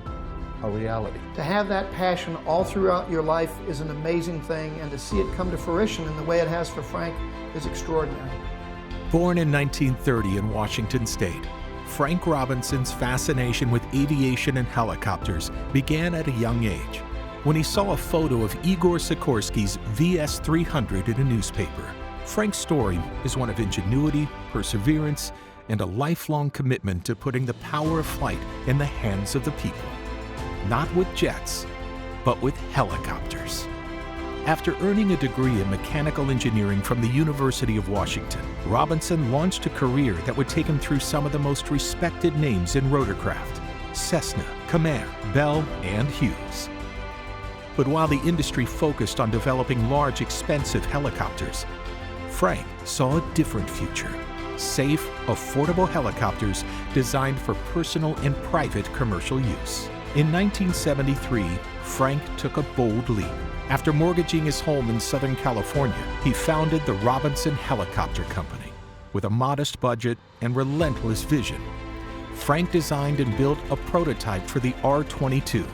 a reality. To have that passion all throughout your life is an amazing thing, and to see it come to fruition in the way it has for Frank is extraordinary. Born in 1930 in Washington State, Frank Robinson's fascination with aviation and helicopters began at a young age, when he saw a photo of Igor Sikorsky's VS-300 in a newspaper. Frank's story is one of ingenuity, perseverance, and a lifelong commitment to putting the power of flight in the hands of the people. Not with jets, but with helicopters. After earning a degree in mechanical engineering from the University of Washington, Robinson launched a career that would take him through some of the most respected names in rotorcraft: Cessna, Comair, Bell, and Hughes. But while the industry focused on developing large, expensive helicopters, Frank saw a different future: safe, affordable helicopters designed for personal and private commercial use. In 1973, Frank took a bold leap. After mortgaging his home in Southern California, he founded the Robinson Helicopter Company. With a modest budget and relentless vision, Frank designed and built a prototype for the R-22,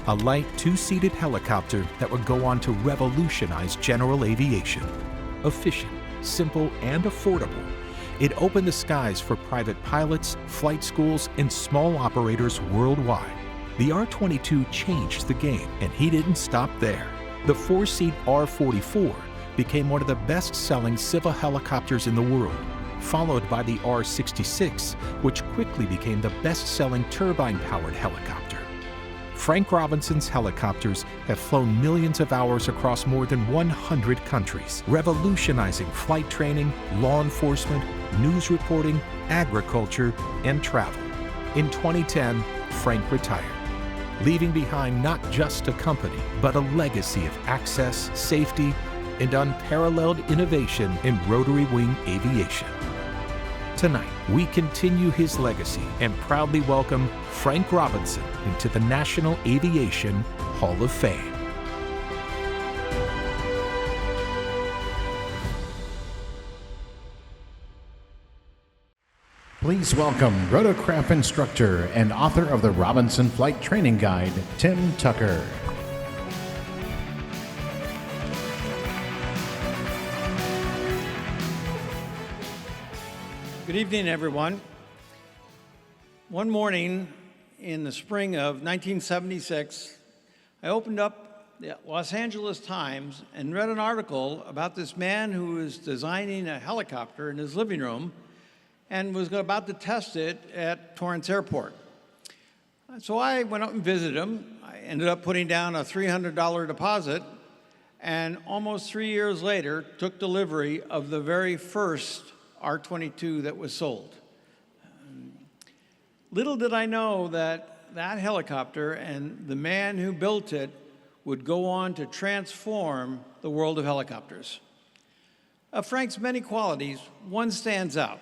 a light two-seated helicopter that would go on to revolutionize general aviation. Efficient, simple, and affordable, it opened the skies for private pilots, flight schools, and small operators worldwide. The R-22 changed the game, and he didn't stop there. The four-seat R-44 became one of the best-selling civil helicopters in the world, followed by the R-66, which quickly became the best-selling turbine-powered helicopter. Frank Robinson's helicopters have flown millions of hours across more than 100 countries, revolutionizing flight training, law enforcement, news reporting, agriculture, and travel. In 2010, Frank retired, leaving behind not just a company, but a legacy of access, safety, and unparalleled innovation in rotary wing aviation. Tonight, we continue his legacy and proudly welcome Frank Robinson into the National Aviation Hall of Fame. Please welcome rotorcraft instructor and author of the Robinson Flight Training Guide, Tim Tucker. Good evening, everyone. One morning in the spring of 1976, I opened up the Los Angeles Times and read an article about this man who was designing a helicopter in his living room and was about to test it at Torrance Airport. So I went up and visited him. I ended up putting down a $300 deposit, and almost 3 years later, took delivery of the very first R-22 that was sold. Little did I know that that helicopter and the man who built it would go on to transform the world of helicopters. Of Frank's many qualities, one stands out,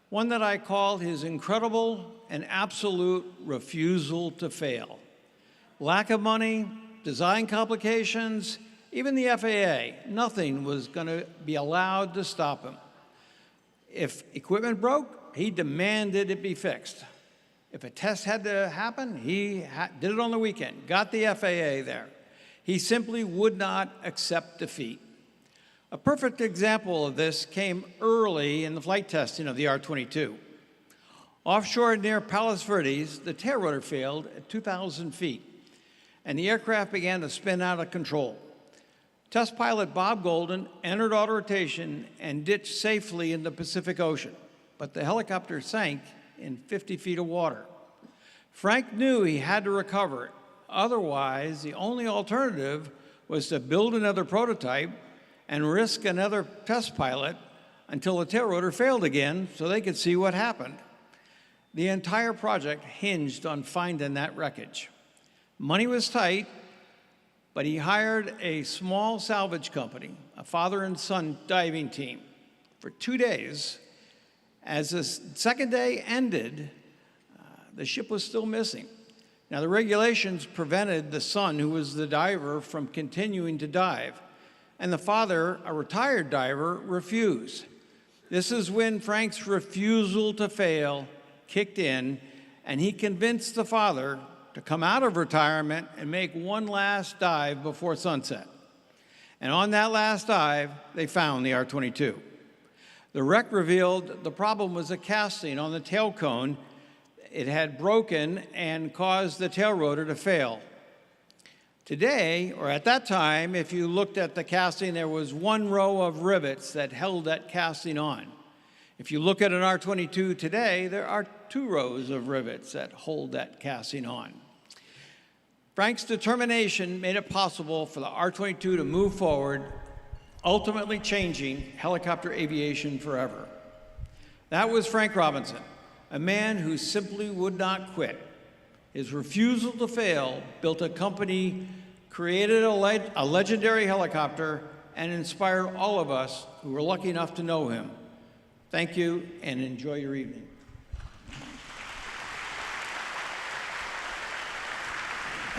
one that I call his incredible and absolute refusal to fail. Lack of money, design complications, even the FAA, nothing was going to be allowed to stop him. If equipment broke, he demanded it be fixed. If a test had to happen, he did it on the weekend, got the FAA there. He simply would not accept defeat. A perfect example of this came early in the flight testing of the R-22. Offshore near Palos Verdes, the tail rotor failed at 2,000 feet, and the aircraft began to spin out of control. Test pilot Bob Golden entered auto rotation and ditched safely in the Pacific Ocean, but the helicopter sank in 50 feet of water. Frank knew he had to recover it. Otherwise, the only alternative was to build another prototype and risk another test pilot until the tail rotor failed again so they could see what happened. The entire project hinged on finding that wreckage. Money was tight, but he hired a small salvage company, a father and son diving team, for 2 days. As the second day ended, the ship was still missing. Now, the regulations prevented the son, who was the diver, from continuing to dive, and the father, a retired diver, refused. This is when Frank's refusal to fail kicked in, and he convinced the father to come out of retirement and make one last dive before sunset. And on that last dive, they found the R-22. The wreck revealed the problem was a casting on the tail cone. It had broken and caused the tail rotor to fail. Today, or at that time, if you looked at the casting, there was one row of rivets that held that casting on. If you look at an R-22 today, there are 2 rows of rivets that hold that casting on. Frank's determination made it possible for the R-22 to move forward, ultimately changing helicopter aviation forever. That was Frank Robinson, a man who simply would not quit. His refusal to fail built a company, created a legendary helicopter, and inspired all of us who were lucky enough to know him. Thank you, and enjoy your evening.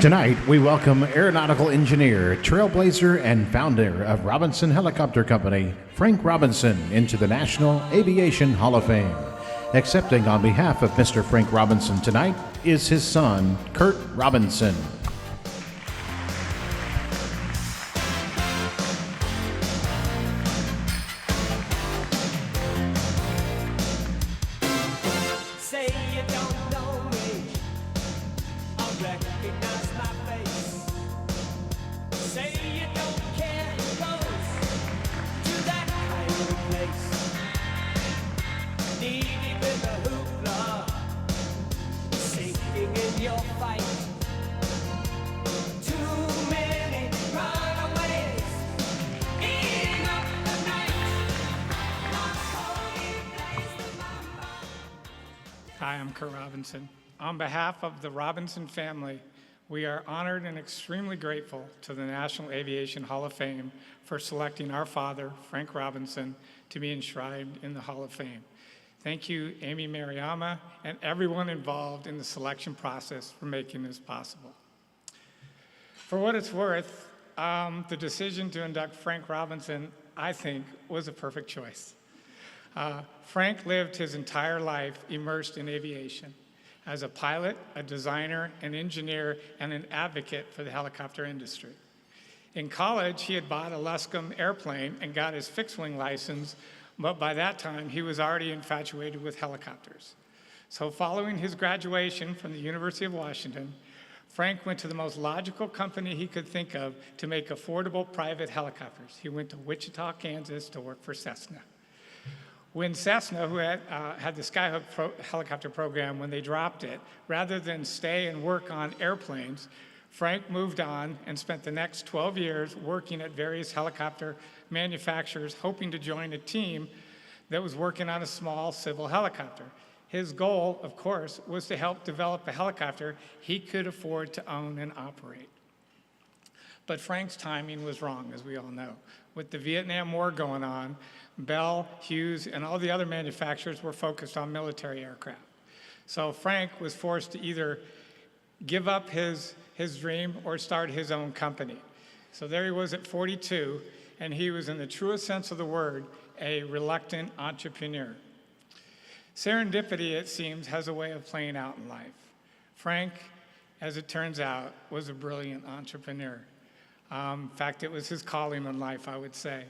Tonight, we welcome aeronautical engineer, trailblazer, and founder of Robinson Helicopter Company, Frank Robinson, into the National Aviation Hall of Fame. Accepting on behalf of Mr. Frank Robinson tonight is his son, Kurt Robinson. Hi, I'm Kurt Robinson. On behalf of the Robinson family, we are honored and extremely grateful to the National Aviation Hall of Fame for selecting our father, Frank Robinson, to be enshrined in the Hall of Fame. Thank you, Amy Mariama, and everyone involved in the selection process for making this possible. For what it's worth, the decision to induct Frank Robinson, I think, was a perfect choice. Frank lived his entire life immersed in aviation as a pilot, a designer, an engineer, and an advocate for the helicopter industry. In college, he had bought a Luscombe airplane and got his fixed-wing license, but by that time, he was already infatuated with helicopters. So following his graduation from the University of Washington, Frank went to the most logical company he could think of to make affordable private helicopters. He went to Wichita, Kansas to work for Cessna. When Cessna, who had the Skyhook helicopter program, when they dropped it, rather than stay and work on airplanes, Frank moved on and spent the next 12 years working at various helicopter manufacturers, hoping to join a team that was working on a small civil helicopter. His goal, of course, was to help develop a helicopter he could afford to own and operate. But Frank's timing was wrong, as we all know. With the Vietnam War going on, Bell, Hughes, and all the other manufacturers were focused on military aircraft. So Frank was forced to either give up his dream or start his own company. So there he was at 42, and he was, in the truest sense of the word, a reluctant entrepreneur. Serendipity, it seems, has a way of playing out in life. Frank, as it turns out, was a brilliant entrepreneur. In fact, it was his calling in life, I would say.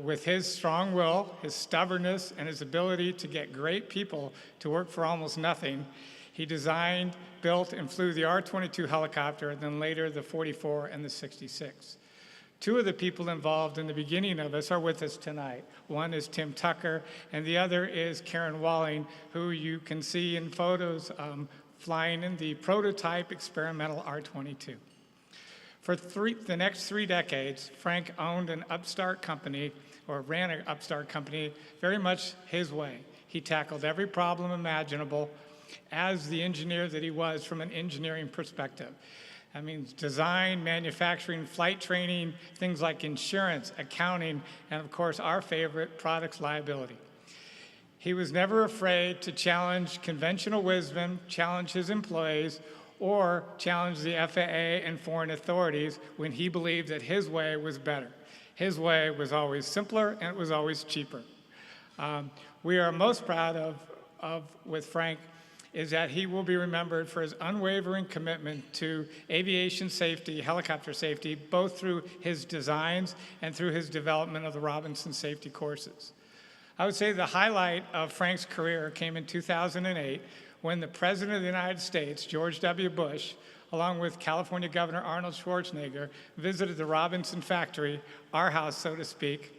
With his strong will, his stubbornness, and his ability to get great people to work for almost nothing, he designed, built, and flew the R-22 helicopter, and then later the 44 and the 66. Two of the people involved in the beginning of this are with us tonight. One is Tim Tucker, and the other is Karen Walling, who you can see in photos flying in the prototype experimental R-22. For the next 3 decades, Frank owned an upstart company, or ran an upstart company, very much his way. He tackled every problem imaginable as the engineer that he was from an engineering perspective. That means design, manufacturing, flight training, things like insurance, accounting, and of course, our favorite, products liability. He was never afraid to challenge conventional wisdom, challenge his employees, or challenge the FAA and foreign authorities when he believed that his way was better. His way was always simpler and it was always cheaper. We are most proud of with Frank is that he will be remembered for his unwavering commitment to aviation safety, helicopter safety, both through his designs and through his development of the Robinson safety courses. I would say the highlight of Frank's career came in 2008 when the President of the United States, George W. Bush, along with California Governor Arnold Schwarzenegger, visited the Robinson factory, our house, so to speak,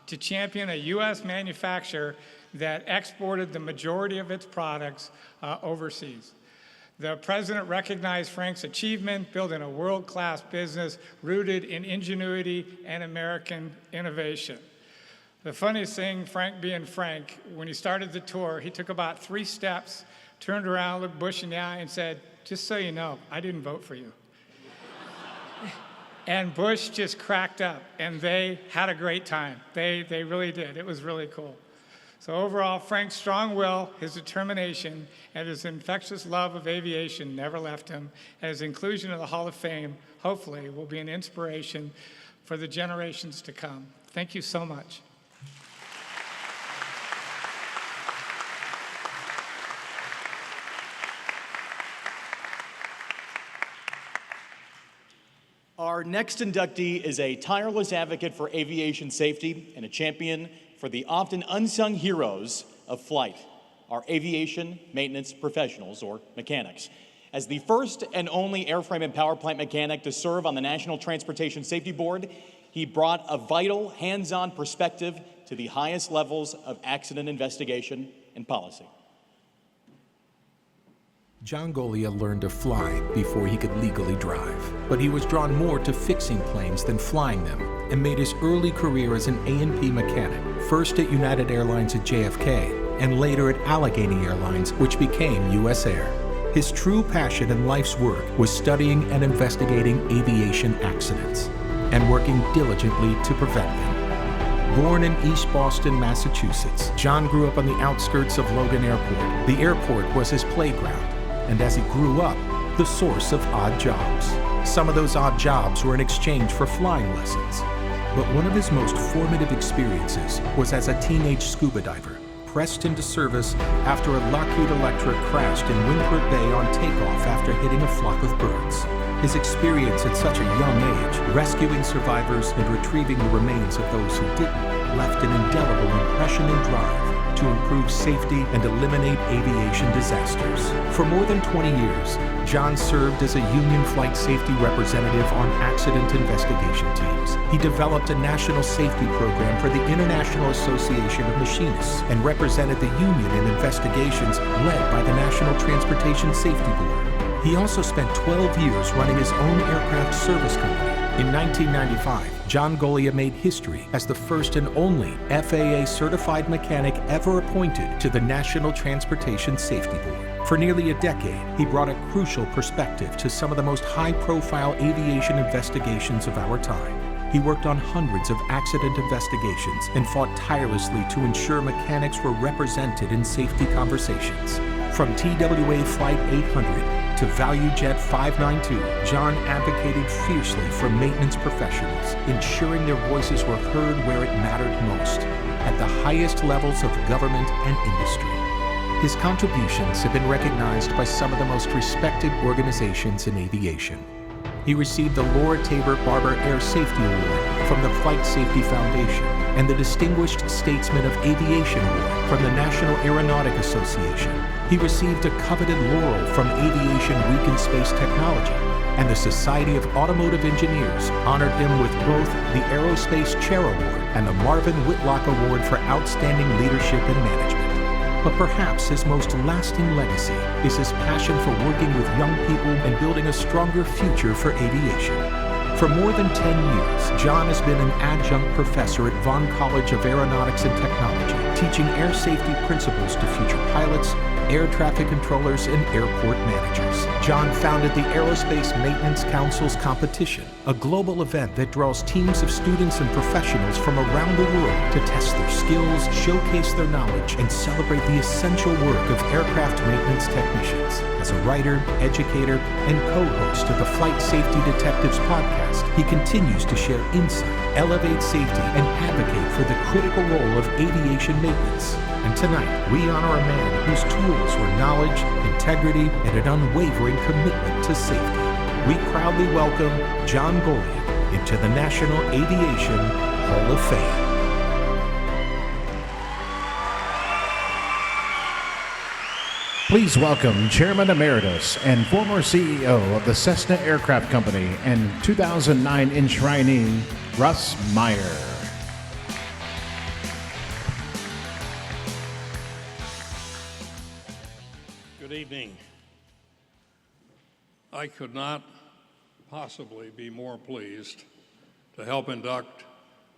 to champion a U.S. manufacturer that exported the majority of its products overseas. The president recognized Frank's achievement, building a world-class business rooted in ingenuity and American innovation. The funniest thing, Frank being Frank, when he started the tour, he took about 3 steps, turned around, looked Bush in the eye, and said, "Just so you know, I didn't vote for you." And Bush just cracked up, and they had a great time. They really did. It was really cool. So overall, Frank's strong will, his determination, and his infectious love of aviation never left him, and his inclusion in the Hall of Fame, hopefully, will be an inspiration for the generations to come. Thank you so much. Our next inductee is a tireless advocate for aviation safety and a champion for the often unsung heroes of flight, our aviation maintenance professionals, or mechanics. As the first and only airframe and power plant mechanic to serve on the National Transportation Safety Board, he brought a vital, hands-on perspective to the highest levels of accident investigation and policy. John Golia learned to fly before he could legally drive, but he was drawn more to fixing planes than flying them, and made his early career as an A&P mechanic, first at United Airlines at JFK, and later at Allegheny Airlines, which became US Air. His true passion in life's work was studying and investigating aviation accidents, and working diligently to prevent them. Born in East Boston, Massachusetts, John grew up on the outskirts of Logan Airport. The airport was his playground, and as he grew up, the source of odd jobs. Some of those odd jobs were in exchange for flying lessons. But one of his most formative experiences was as a teenage scuba diver, pressed into service after a Lockheed Electra crashed in Windward Bay on takeoff after hitting a flock of birds. His experience at such a young age, rescuing survivors and retrieving the remains of those who didn't, left an indelible impression and drive to improve safety and eliminate aviation disasters. For more than 20 years, John served as a union flight safety representative on accident investigation teams. He developed a national safety program for the International Association of Machinists and represented the union in investigations led by the National Transportation Safety Board. He also spent 12 years running his own aircraft service company. In 1995, John Golia made history as the first and only FAA-certified mechanic ever appointed to the National Transportation Safety Board. For nearly a decade, he brought a crucial perspective to some of the most high-profile aviation investigations of our time. He worked on hundreds of accident investigations and fought tirelessly to ensure mechanics were represented in safety conversations. From TWA Flight 800 to ValueJet 592, John advocated fiercely for maintenance professionals, ensuring their voices were heard where it mattered most, at the highest levels of government and industry. His contributions have been recognized by some of the most respected organizations in aviation. He received the Laura Tabor Barber Air Safety Award from the Flight Safety Foundation and the Distinguished Statesman of Aviation Award from the National Aeronautic Association. He received a coveted laurel from Aviation Week in Space Technology, and the Society of Automotive Engineers honored him with both the Aerospace Chair Award and the Marvin Whitlock Award for Outstanding Leadership and Management. But perhaps his most lasting legacy is his passion for working with young people and building a stronger future for aviation. For more than 10 years, John has been an adjunct professor at Vaughn College of Aeronautics and Technology, teaching air safety principles to future pilots, air traffic controllers, and airport managers. John founded the Aerospace Maintenance Council's competition, a global event that draws teams of students and professionals from around the world to test their skills, showcase their knowledge, and celebrate the essential work of aircraft maintenance technicians. As a writer, educator, and co-host of the Flight Safety Detectives podcast, he continues to share insight, elevate safety, and advocate for the critical role of aviation maintenance. And tonight, we honor a man whose tools were knowledge, integrity, and an unwavering commitment to safety. We proudly welcome John Golian into the National Aviation Hall of Fame. Please welcome Chairman Emeritus and former CEO of the Cessna Aircraft Company and 2009 enshrinee, Russ Meyer. Good evening. I could not possibly be more pleased to help induct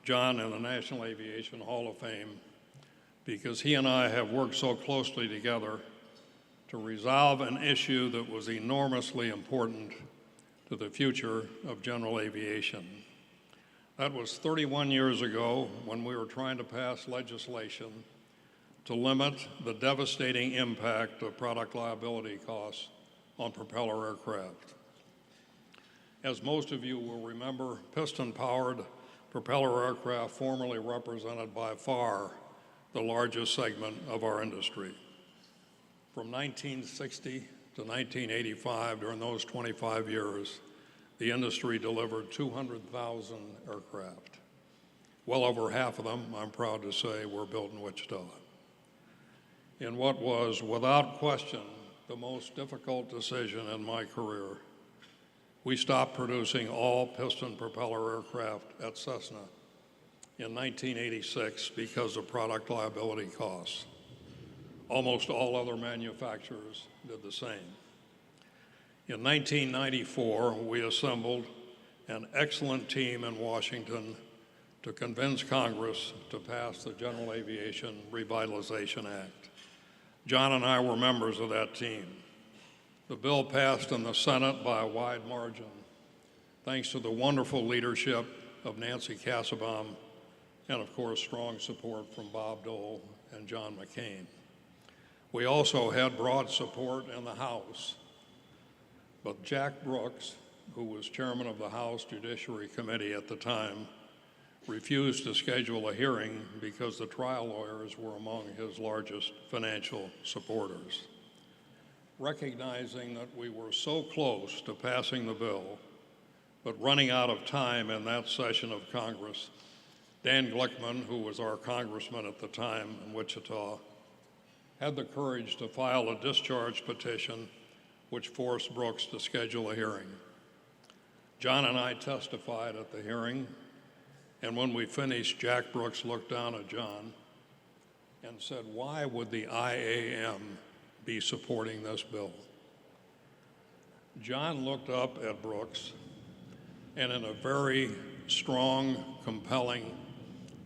John in the National Aviation Hall of Fame because he and I have worked so closely together to resolve an issue that was enormously important to the future of general aviation. That was 31 years ago when we were trying to pass legislation to limit the devastating impact of product liability costs on propeller aircraft. As most of you will remember, piston-powered propeller aircraft formerly represented by far the largest segment of our industry. From 1960 to 1985, during those 25 years, the industry delivered 200,000 aircraft. Well over half of them, I'm proud to say, were built in Wichita. In what was, without question, the most difficult decision in my career, we stopped producing all piston propeller aircraft at Cessna in 1986 because of product liability costs. Almost all other manufacturers did the same. In 1994, we assembled an excellent team in Washington to convince Congress to pass the General Aviation Revitalization Act. John and I were members of that team. The bill passed in the Senate by a wide margin, thanks to the wonderful leadership of Nancy Kassebaum and, of course, strong support from Bob Dole and John McCain. We also had broad support in the House, but Jack Brooks, who was chairman of the House Judiciary Committee at the time, refused to schedule a hearing because the trial lawyers were among his largest financial supporters. Recognizing that we were so close to passing the bill, but running out of time in that session of Congress, Dan Glickman, who was our congressman at the time in Wichita, had the courage to file a discharge petition which forced Brooks to schedule a hearing. John and I testified at the hearing, and when we finished, Jack Brooks looked down at John and said, "Why would the IAM be supporting this bill?" John looked up at Brooks and in a very strong, compelling,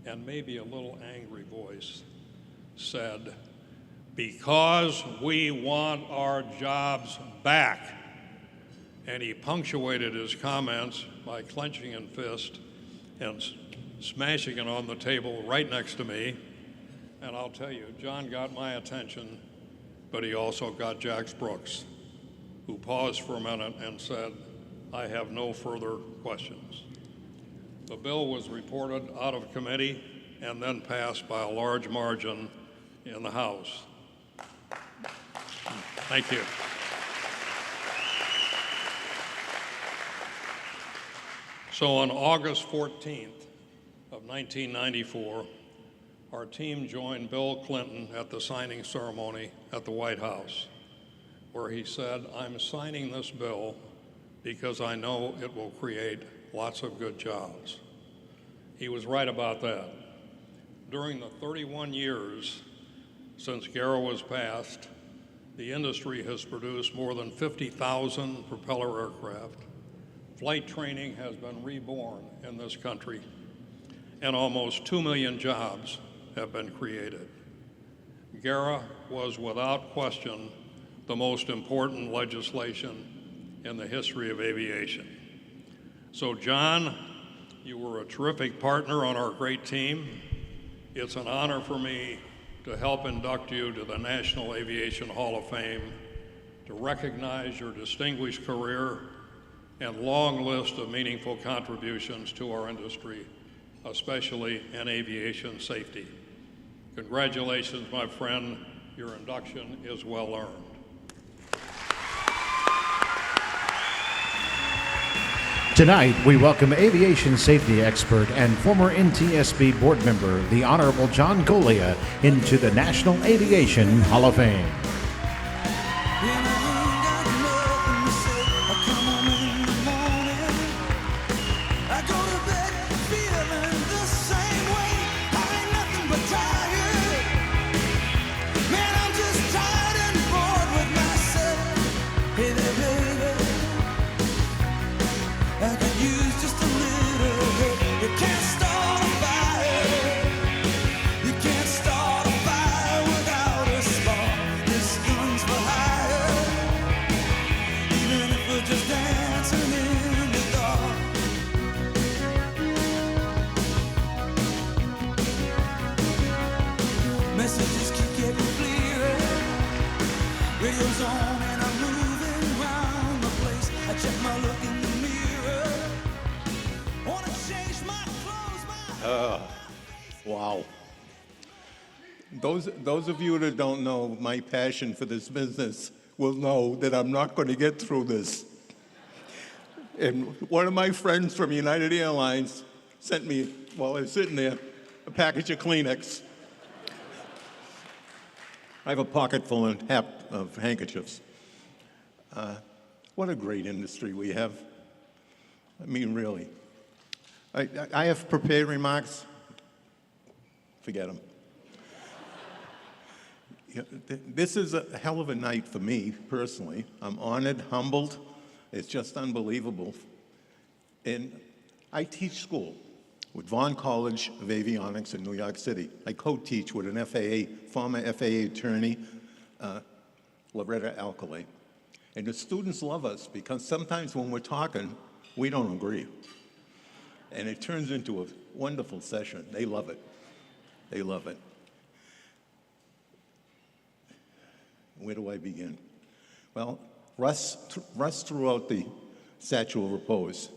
and maybe a little angry voice said, "Because we want our jobs back." And he punctuated his comments by clenching his fist and smashing it on the table right next to me. And I'll tell you, John got my attention, but he also got Jack Brooks, who paused for a minute and said, "I have no further questions." The bill was reported out of committee and then passed by a large margin in the House. Thank you. So on August 14th of 1994, our team joined Bill Clinton at the signing ceremony at the White House, where he said, "I'm signing this bill because I know it will create lots of good jobs." He was right about that. During the 31 years Since Gara was passed, the industry has produced more than 50,000 propeller aircraft. Flight training has been reborn in this country, and almost 2 million jobs have been created. Gara was without question the most important legislation in the history of aviation. So John, you were a terrific partner on our great team. It's an honor for me to help induct you to the National Aviation Hall of Fame, to recognize your distinguished career and long list of meaningful contributions to our industry, especially in aviation safety. Congratulations, my friend. Your induction is well earned. Tonight, we welcome aviation safety expert and former NTSB board member, the Honorable John Golia, into the National Aviation Hall of Fame. Messages keep getting clearer. Radio's on and I'm moving around the place. I check my look in the mirror. Wanna change my clothes, Wow. Those of you that don't know my passion for this business will know that I'm not going to get through this. And one of my friends from United Airlines sent me, while I was sitting there, a package of Kleenex. I have a pocket full of handkerchiefs. What a great industry we have. I mean, really. I have prepared remarks. Forget them. This is a hell of a night for me, personally. I'm honored, humbled. It's just unbelievable. And I teach school with Vaughn College of Avionics in New York City. I co-teach with an former FAA attorney, Loretta Alcalay. And the students love us because sometimes when we're talking, we don't agree. And it turns into a wonderful session. They love it. They love it. Where do I begin? Well, Russ threw out the Statue of Repose,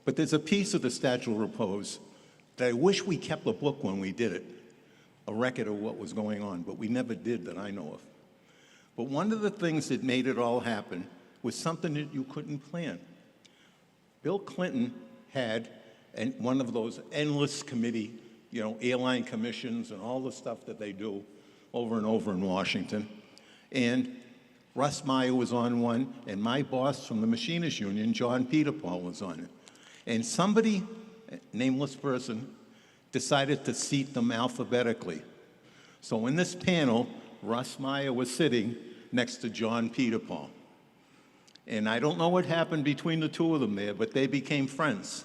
but there's a piece of the Statue of Repose that I wish we kept a book when we did it, a record of what was going on, but we never did that I know of. But one of the things that made it all happen was something that you couldn't plan. Bill Clinton had one of those endless committee, airline commissions and all the stuff that they do over and over in Washington. And Russ Meyer was on one, and my boss from the Machinists Union, John Peterpaul, was on it. And somebody, nameless person, decided to seat them alphabetically. So in this panel, Russ Meyer was sitting next to John Peterpaul. And I don't know what happened between the two of them there, but they became friends.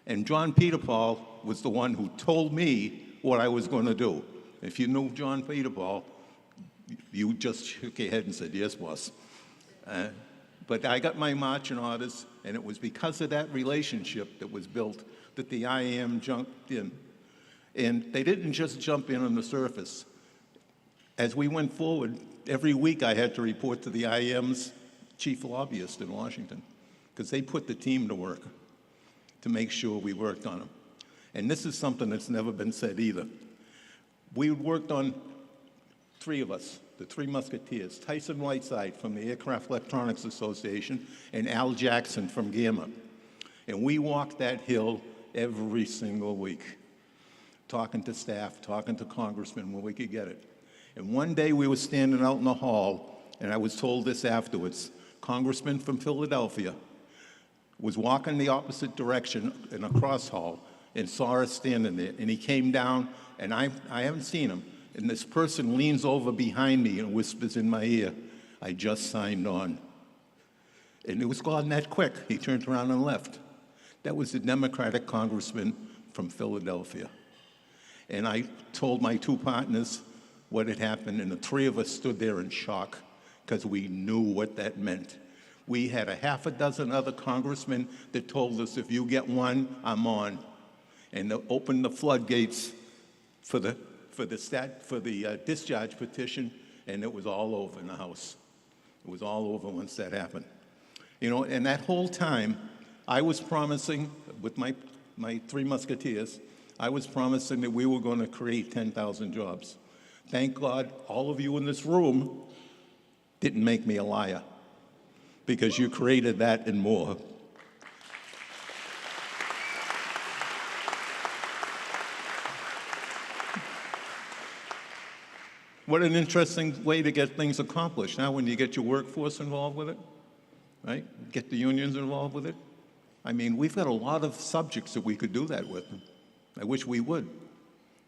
And John Peterpaul was the one who told me what I was going to do. If you knew John Peterpaul, you just shook your head and said, yes, boss. But I got my marching orders, and it was because of that relationship that was built that the IAM jumped in. And they didn't just jump in on the surface. As we went forward, every week I had to report to the IAM's chief lobbyist in Washington, because they put the team to work to make sure we worked on them. And this is something that's never been said either. We worked on, three of us, the Three Musketeers, Tyson Whiteside from the Aircraft Electronics Association and Al Jackson from GAMA. And we walked that hill every single week, talking to staff, talking to congressmen when we could get it. And one day we were standing out in the hall, and I was told this afterwards. Congressman from Philadelphia was walking the opposite direction in a cross hall and saw us standing there. And he came down, and I haven't seen him, And this person leans over behind me and whispers in my ear, "I just signed on." And it was gone that quick. He turned around and left. That was the Democratic congressman from Philadelphia. And I told my two partners what had happened, and the three of us stood there in shock because we knew what that meant. We had a half a dozen other congressmen that told us, if you get one, I'm on. And they opened the floodgates for the discharge petition, and it was all over in the House. It was all over once that happened. You know, and that whole time, I was promising, with my three musketeers, I was promising that we were going to create 10,000 jobs. Thank God all of you in this room didn't make me a liar, because you created that and more. What an interesting way to get things accomplished. Now, when you get your workforce involved with it, right? Get the unions involved with it. I mean, we've got a lot of subjects that we could do that with. I wish we would.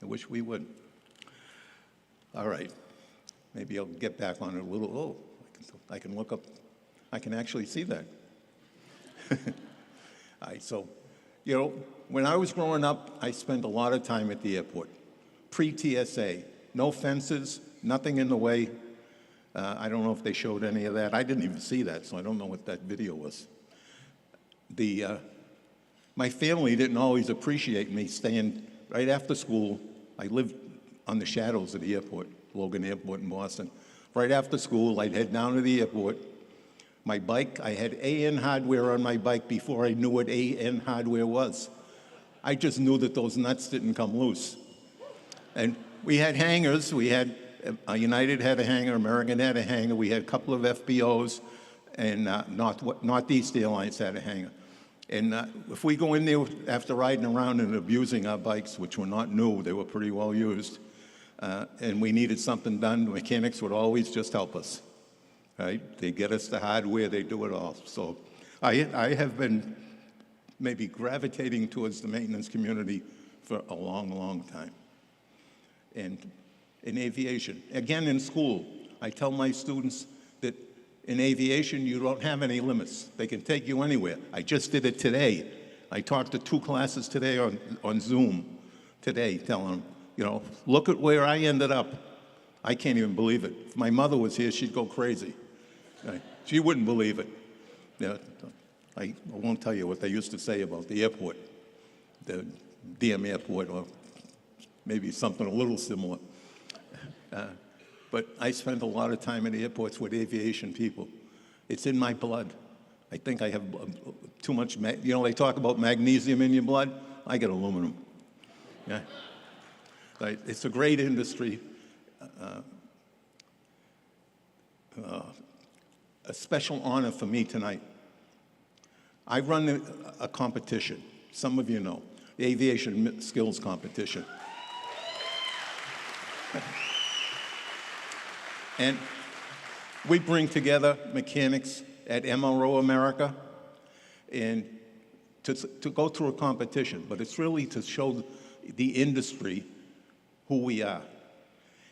I wish we would. All right. Maybe I'll get back on it a little. Oh, I can look up. I can actually see that. All right, so, you know, when I was growing up, I spent a lot of time at the airport. Pre-TSA. No fences, nothing in the way. I don't know if they showed any of that. I didn't even see that, so I don't know what that video was. My family didn't always appreciate me staying right after school. I lived on the shadows of the airport, Logan Airport in Boston. Right after school, I'd head down to the airport. My bike, I had AN hardware on my bike before I knew what AN hardware was. I just knew that those nuts didn't come loose. And we had hangars. We had, United had a hangar, American had a hangar. We had a couple of FBOs, and Northeast Airlines had a hangar. And if we go in there after riding around and abusing our bikes, which were not new, they were pretty well used, and we needed something done, the mechanics would always just help us, right? They get us the hardware, they do it all. So I have been maybe gravitating towards the maintenance community for a long, long time. And in aviation, again in school, I tell my students that in aviation, you don't have any limits. They can take you anywhere. I just did it today. I talked to 2 classes today on Zoom today, telling them, you know, look at where I ended up. I can't even believe it. If my mother was here, she'd go crazy. She wouldn't believe it. You know, I won't tell you what they used to say about the airport, the damn airport, or maybe something a little similar. But I spend a lot of time in the airports with aviation people. It's in my blood. I think I have too much, you know, they talk about magnesium in your blood. I get aluminum. Yeah. It's a great industry. A special honor for me tonight. I run a competition, some of you know, the Aviation Skills Competition. And we bring together mechanics at MRO America and to go through a competition, but it's really to show the industry who we are.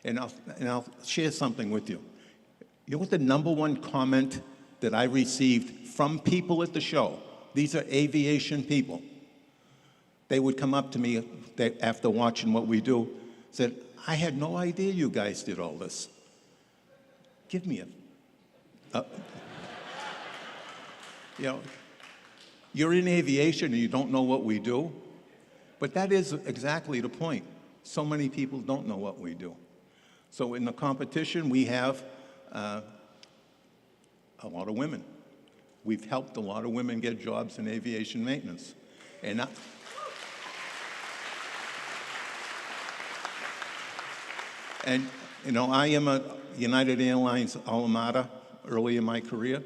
And I'll share something with you. You know what the #1 comment that I received from people at the show? These are aviation people. They would come up to me after watching what we do, said, I had no idea you guys did all this. Give me you know, you're in aviation and you don't know what we do, but that is exactly the point. So many people don't know what we do. So in the competition, we have a lot of women. We've helped a lot of women get jobs in aviation maintenance. And you know, I am a United Airlines alma mater early in my career,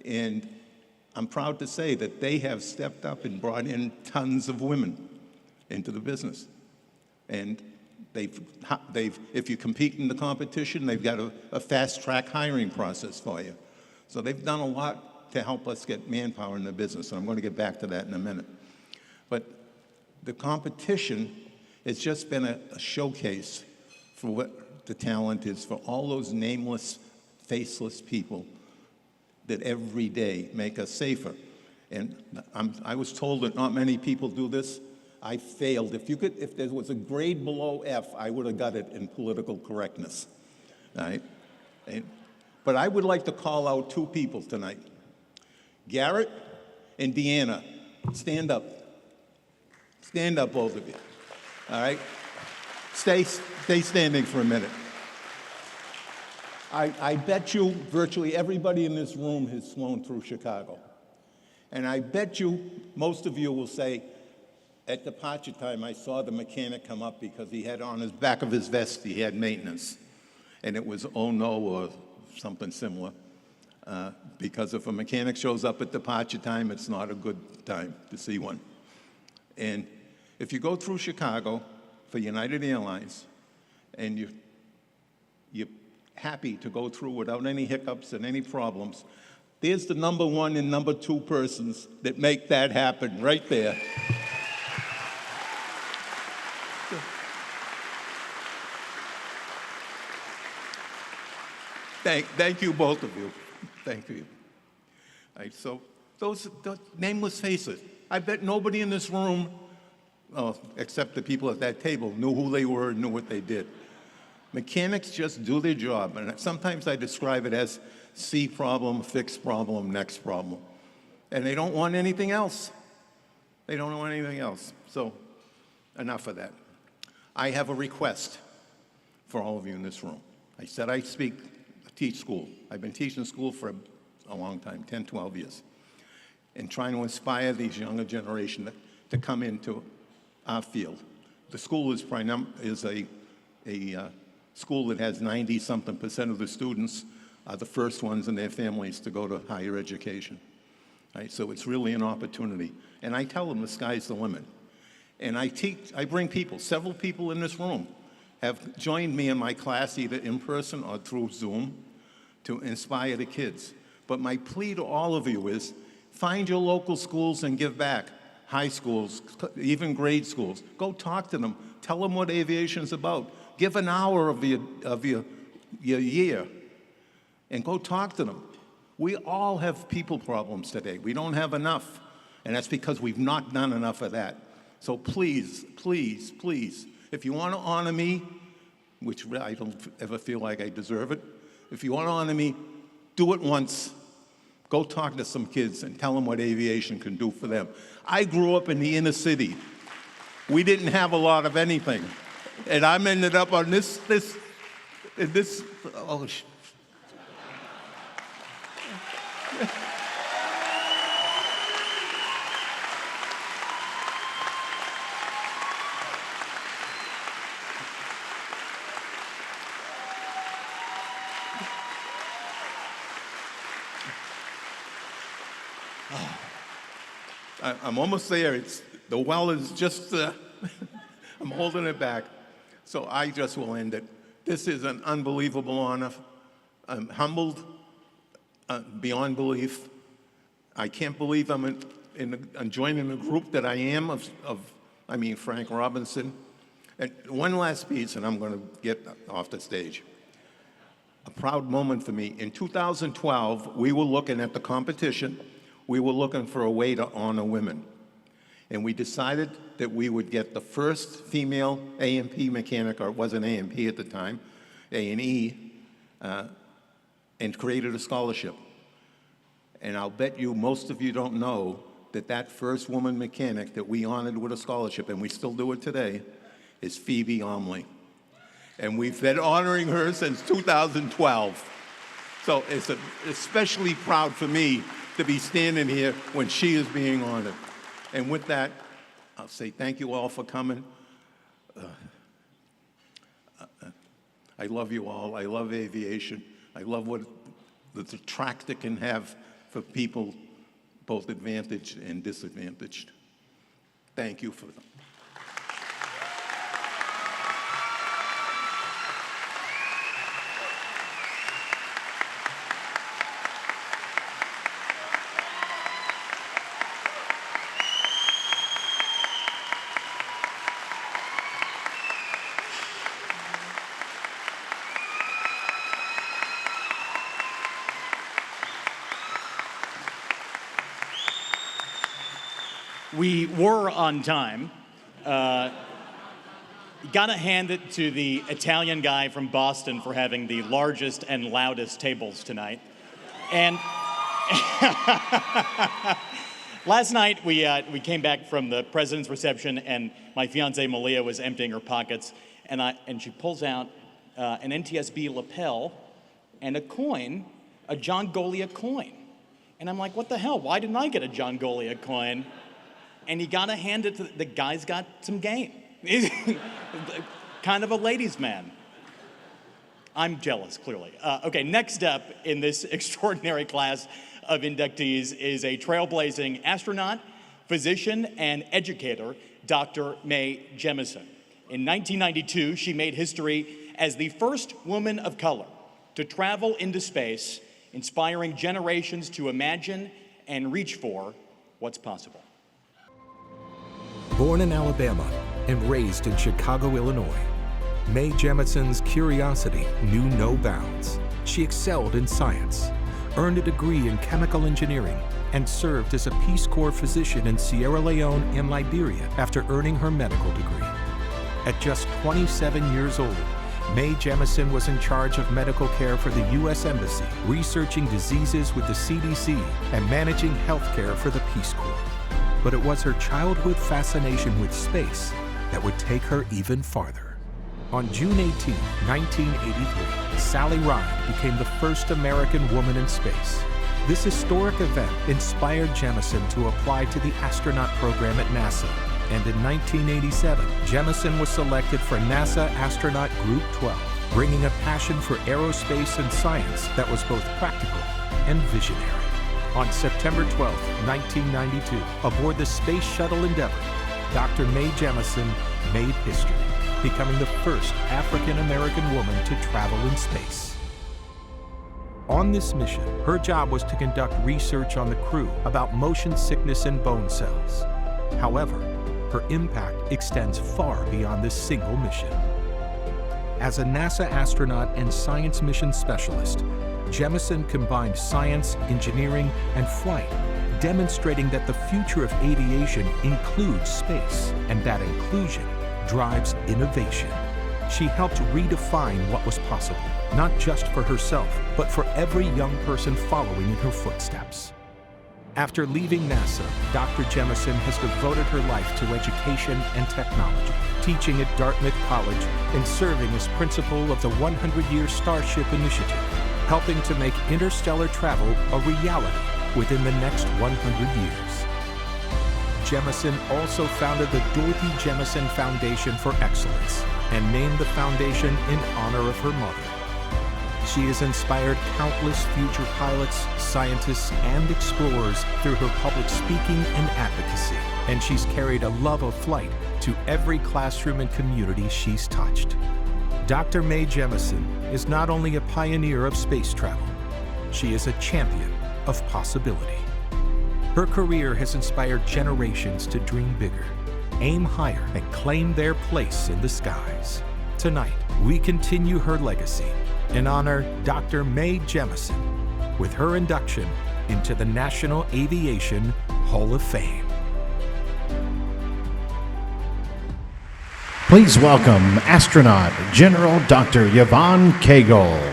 and I'm proud to say that they have stepped up and brought in tons of women into the business. And if you compete in the competition, they've got a fast-track hiring process for you. So they've done a lot to help us get manpower in the business, and I'm going to get back to that in a minute. But the competition has just been a showcase for what the talent is, for all those nameless, faceless people that every day make us safer. And I was told that not many people do this. I failed. If there was a grade below F, I would have got it in political correctness. All right? But I would like to call out two people tonight. Garrett and Deanna, stand up. Stand up, both of you. All right? Stay standing for a minute. I bet you virtually everybody in this room has flown through Chicago. And I bet you most of you will say, at departure time, I saw the mechanic come up because he had on his back of his vest, he had maintenance. And it was, oh no, or something similar. Because if a mechanic shows up at departure time, it's not a good time to see one. And if you go through Chicago for United Airlines, and you're happy to go through without any hiccups and any problems, there's the number one and number two persons that make that happen right there. Thank you, both of you. Thank you. All right, so those nameless faces. I bet nobody in this room, except the people at that table, knew who they were and knew what they did. Mechanics just do their job, and sometimes I describe it as see problem, fix problem, next problem. And they don't want anything else. They don't want anything else. So enough of that. I have a request for all of you in this room. I said I teach school. I've been teaching school for a long time, 10, 12 years, and trying to inspire these younger generation to come into our field. The school is a school that has 90-something% of the students are the first ones in their families to go to higher education. Right? So it's really an opportunity. And I tell them the sky's the limit. And I bring people, several people in this room have joined me in my class either in person or through Zoom to inspire the kids. But my plea to all of you is find your local schools and give back. High schools, even grade schools. Go talk to them. Tell them what aviation's about. Give an hour of your year and go talk to them. We all have people problems today. We don't have enough. And that's because we've not done enough of that. So please, please, please, if you want to honor me, which I don't ever feel like I deserve it, if you want to honor me, do it once. Go talk to some kids and tell them what aviation can do for them. I grew up in the inner city. We didn't have a lot of anything. And I'm ended up on this, oh, I'm almost there. The well is just, I'm holding it back. So I just will end it. This is an unbelievable honor. I'm humbled beyond belief. I can't believe I'm joining a group that I am Frank Robinson. And one last piece, and I'm going to get off the stage. A proud moment for me. In 2012, we were looking at the competition. We were looking for a way to honor women. And we decided that we would get the first female A&P mechanic, or it wasn't A&P at the time, A&E, and created a scholarship. And I'll bet you most of you don't know that first woman mechanic that we honored with a scholarship, and we still do it today, is Phoebe Omley. And we've been honoring her since 2012. So it's especially proud for me to be standing here when she is being honored. And with that, I'll say thank you all for coming. I love you all. I love aviation. I love what the tractor can have for people, both advantaged and disadvantaged. Thank you for them. We were on time. Gotta hand it to the Italian guy from Boston for having the largest and loudest tables tonight. And last night, we came back from the president's reception, and my fiancée, Malia, was emptying her pockets, and she pulls out an NTSB lapel and a coin, a John Golia coin. And I'm like, what the hell? Why didn't I get a John Golia coin? And you gotta hand it to the guy's got some game. Kind of a ladies' man. I'm jealous, clearly. Okay, next up in this extraordinary class of inductees is a trailblazing astronaut, physician, and educator, Dr. Mae Jemison. In 1992, she made history as the first woman of color to travel into space, inspiring generations to imagine and reach for what's possible. Born in Alabama and raised in Chicago, Illinois, Mae Jemison's curiosity knew no bounds. She excelled in science, earned a degree in chemical engineering, and served as a Peace Corps physician in Sierra Leone and Liberia after earning her medical degree. At just 27 years old, Mae Jemison was in charge of medical care for the U.S. Embassy, researching diseases with the CDC and managing health care for the Peace Corps. But it was her childhood fascination with space that would take her even farther. On June 18, 1983, Sally Ride became the first American woman in space. This historic event inspired Jemison to apply to the astronaut program at NASA. And in 1987, Jemison was selected for NASA Astronaut Group 12, bringing a passion for aerospace and science that was both practical and visionary. On September 12, 1992, aboard the Space Shuttle Endeavour, Dr. Mae Jemison made history, becoming the first African-American woman to travel in space. On this mission, her job was to conduct research on the crew about motion sickness in bone cells. However, her impact extends far beyond this single mission. As a NASA astronaut and science mission specialist, Jemison combined science, engineering, and flight, demonstrating that the future of aviation includes space, and that inclusion drives innovation. She helped redefine what was possible, not just for herself, but for every young person following in her footsteps. After leaving NASA, Dr. Jemison has devoted her life to education and technology, teaching at Dartmouth College and serving as principal of the 100-Year Starship Initiative, helping to make interstellar travel a reality within the next 100 years. Jemison also founded the Dorothy Jemison Foundation for Excellence and named the foundation in honor of her mother. She has inspired countless future pilots, scientists, and explorers through her public speaking and advocacy, and she's carried a love of flight to every classroom and community she's touched. Dr. Mae Jemison is not only a pioneer of space travel, she is a champion of possibility. Her career has inspired generations to dream bigger, aim higher, and claim their place in the skies. Tonight, we continue her legacy and honor Dr. Mae Jemison with her induction into the National Aviation Hall of Fame. Please welcome astronaut General Dr. Yvonne Cagle.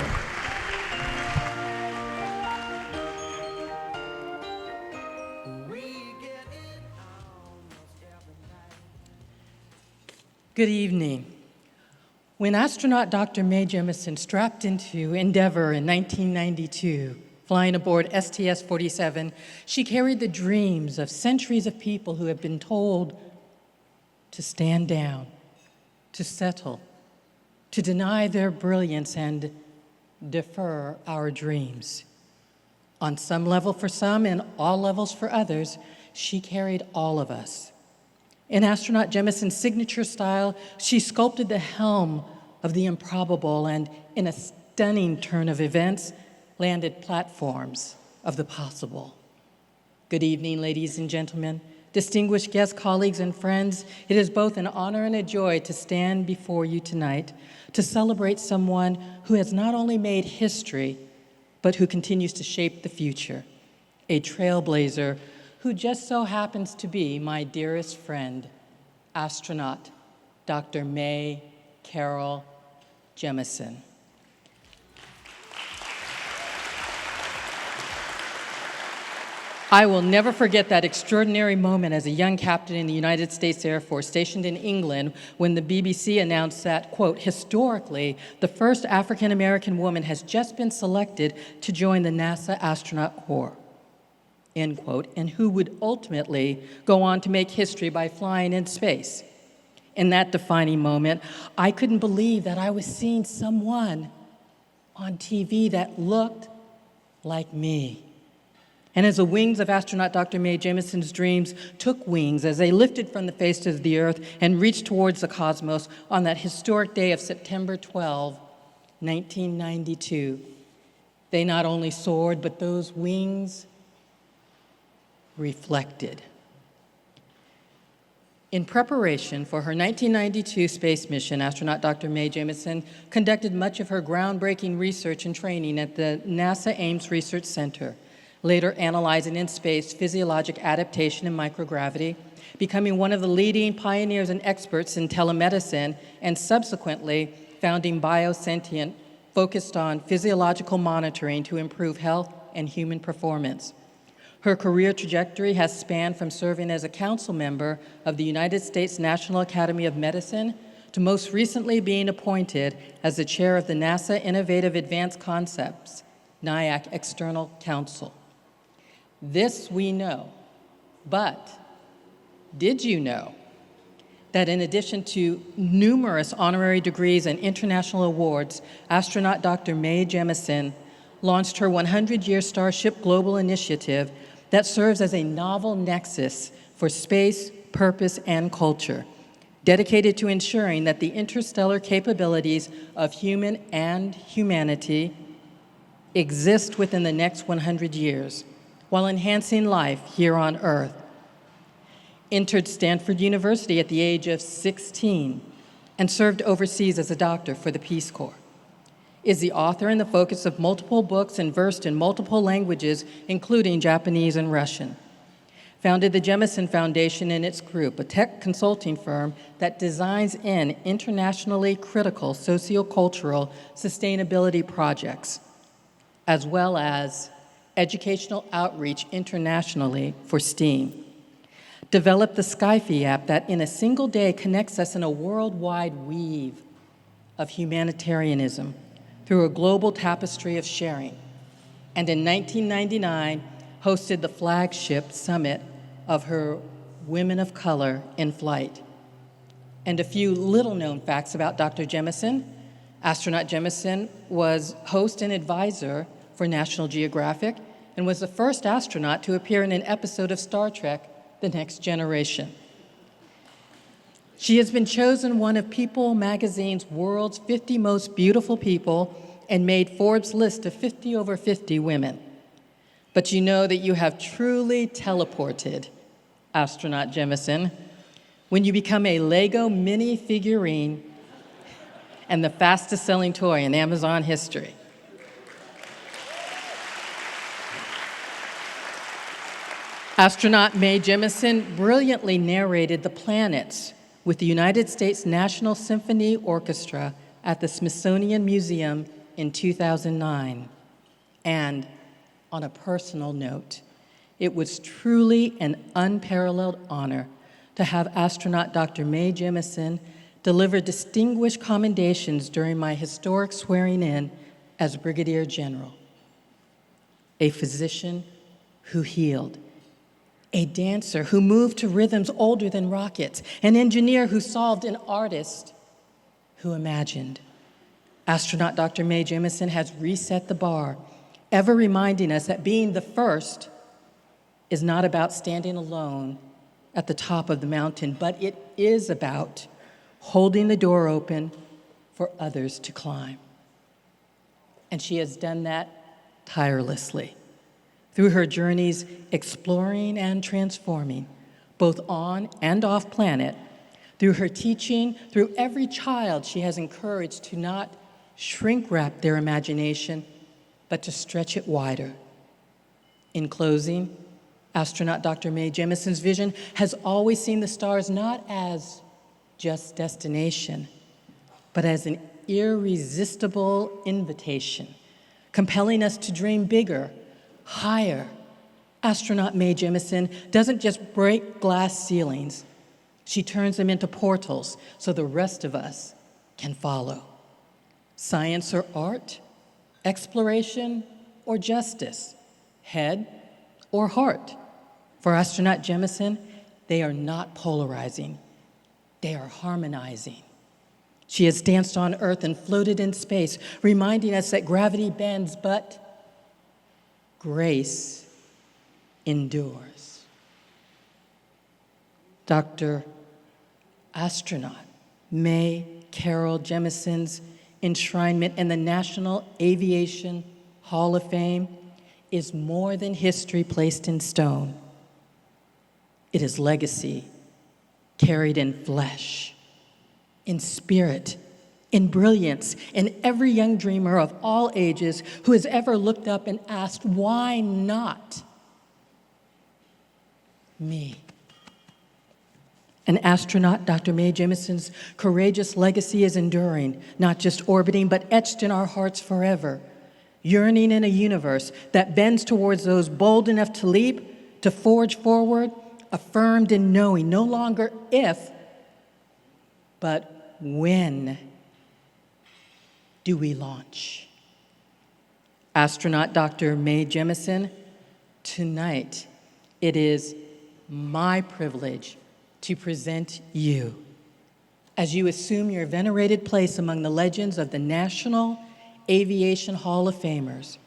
Good evening. When astronaut Dr. Mae Jemison strapped into Endeavour in 1992, flying aboard STS-47, she carried the dreams of centuries of people who have been told to stand down, to settle, to deny their brilliance and defer our dreams. On some level for some and all levels for others, she carried all of us. In astronaut Jemison's signature style, she sculpted the helm of the improbable and, in a stunning turn of events, landed platforms of the possible. Good evening, ladies and gentlemen, distinguished guests, colleagues, and friends. It is both an honor and a joy to stand before you tonight to celebrate someone who has not only made history, but who continues to shape the future, a trailblazer who just so happens to be my dearest friend, astronaut Dr. Mae Carol Jemison. I will never forget that extraordinary moment as a young captain in the United States Air Force stationed in England when the BBC announced that, quote, historically, the first African-American woman has just been selected to join the NASA astronaut corps, end quote, and who would ultimately go on to make history by flying in space. In that defining moment, I couldn't believe that I was seeing someone on TV that looked like me. And as the wings of astronaut Dr. Mae Jemison's dreams took wings as they lifted from the face of the earth and reached towards the cosmos on that historic day of September 12, 1992, they not only soared, but those wings reflected. In preparation for her 1992 space mission, astronaut Dr. Mae Jemison conducted much of her groundbreaking research and training at the NASA Ames Research Center, later analyzing in space physiologic adaptation in microgravity, becoming one of the leading pioneers and experts in telemedicine, and subsequently founding Biosentient, focused on physiological monitoring to improve health and human performance. Her career trajectory has spanned from serving as a council member of the United States National Academy of Medicine to most recently being appointed as the chair of the NASA Innovative Advanced Concepts, NAHF External Council. This we know, but did you know that in addition to numerous honorary degrees and international awards, astronaut Dr. Mae Jemison launched her 100-year Starship Global Initiative that serves as a novel nexus for space, purpose, and culture, dedicated to ensuring that the interstellar capabilities of human and humanity exist within the next 100 years, while enhancing life here on Earth. Entered Stanford University at the age of 16 and served overseas as a doctor for the Peace Corps. Is the author and the focus of multiple books and versed in multiple languages, including Japanese and Russian. Founded the Jemison Foundation and its group, a tech consulting firm that designs in internationally critical sociocultural sustainability projects, as well as educational outreach internationally for STEAM. Developed the Skyfi app that in a single day connects us in a worldwide weave of humanitarianism through a global tapestry of sharing. And in 1999, hosted the flagship summit of her Women of Color in Flight. And a few little-known facts about Dr. Jemison. Astronaut Jemison was host and advisor for National Geographic and was the first astronaut to appear in an episode of Star Trek, The Next Generation. She has been chosen one of People magazine's world's 50 most beautiful people and made Forbes' list of 50 over 50 women. But you know that you have truly teleported, astronaut Jemison, when you become a Lego mini figurine and the fastest selling toy in Amazon history. Astronaut Mae Jemison brilliantly narrated The Planets with the United States National Symphony Orchestra at the Smithsonian Museum in 2009. And on a personal note, it was truly an unparalleled honor to have astronaut Dr. Mae Jemison deliver distinguished commendations during my historic swearing in as Brigadier General. A physician who healed, a dancer who moved to rhythms older than rockets, an engineer who solved, an artist who imagined. Astronaut Dr. Mae Jemison has reset the bar, ever reminding us that being the first is not about standing alone at the top of the mountain, but it is about holding the door open for others to climb. And she has done that tirelessly through her journeys exploring and transforming, both on and off planet, through her teaching, through every child she has encouraged to not shrink wrap their imagination, but to stretch it wider. In closing, Astronaut Dr. Mae Jemison's vision has always seen the stars not as just destination, but as an irresistible invitation, compelling us to dream bigger, higher. Astronaut Mae Jemison doesn't just break glass ceilings. She turns them into portals so the rest of us can follow. Science or art, exploration or justice, head or heart. For astronaut Jemison, they are not polarizing, they are harmonizing. She has danced on Earth and floated in space, reminding us that gravity bends, but grace endures. Dr. Astronaut Mae Carol Jemison's enshrinement in the National Aviation Hall of Fame is more than history placed in stone. It is legacy carried in flesh, in spirit, in brilliance, in every young dreamer of all ages who has ever looked up and asked, why not me? An astronaut, Dr. Mae Jemison's courageous legacy is enduring, not just orbiting, but etched in our hearts forever, yearning in a universe that bends towards those bold enough to leap, to forge forward, affirmed in knowing no longer if, but when do we launch? Astronaut Dr. Mae Jemison, tonight it is my privilege to present you as you assume your venerated place among the legends of the National Aviation Hall of Famers.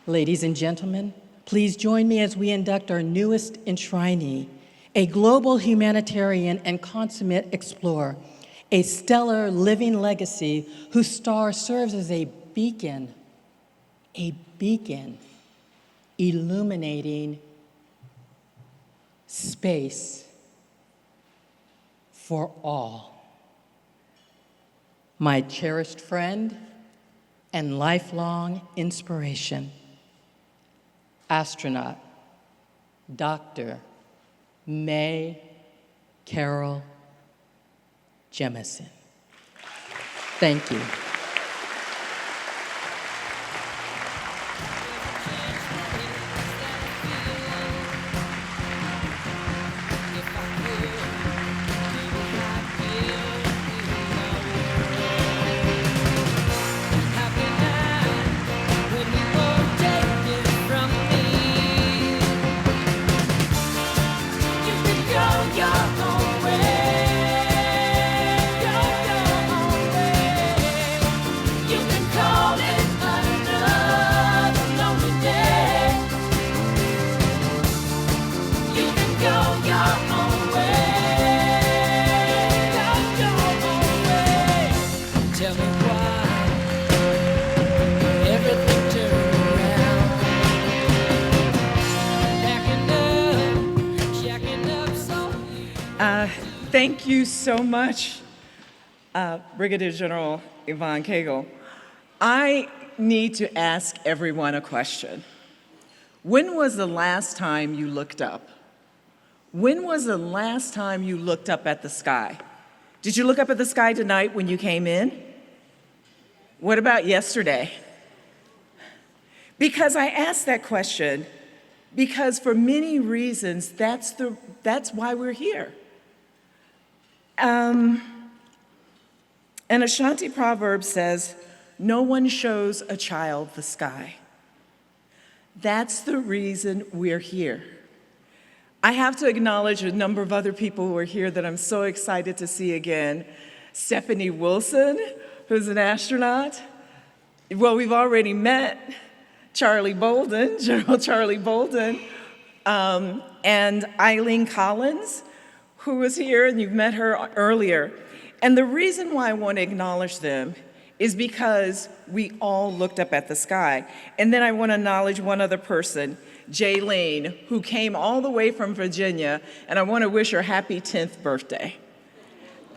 Ladies and gentlemen, please join me as we induct our newest enshrinee, a global humanitarian and consummate explorer, a stellar living legacy whose star serves as a beacon illuminating space for all. My cherished friend and lifelong inspiration, astronaut Dr. Mae Carol Jemison. Thank you. Thank you so much, Brigadier General Yvonne Cagle. I need to ask everyone a question. When was the last time you looked up? When was the last time you looked up at the sky? Did you look up at the sky tonight when you came in? What about yesterday? Because I asked that question because for many reasons, that's why we're here. An Ashanti proverb says, no one shows a child the sky. That's the reason we're here. I have to acknowledge a number of other people who are here that I'm so excited to see again. Stephanie Wilson, who's an astronaut. Well, we've already met Charlie Bolden, General Charlie Bolden, and Eileen Collins, who was here, and you've met her earlier. And the reason why I want to acknowledge them is because we all looked up at the sky. And then I want to acknowledge one other person, Jaylene, who came all the way from Virginia, and I want to wish her happy 10th birthday,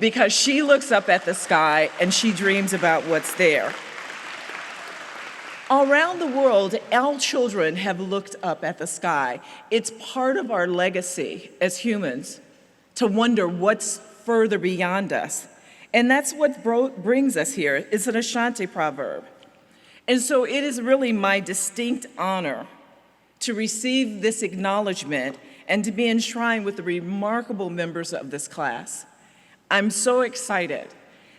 because she looks up at the sky and she dreams about what's there. Around the world, all children have looked up at the sky. It's part of our legacy as humans to wonder what's further beyond us. And that's what brings us here. It's an Ashanti proverb. And so it is really my distinct honor to receive this acknowledgement and to be enshrined with the remarkable members of this class. I'm so excited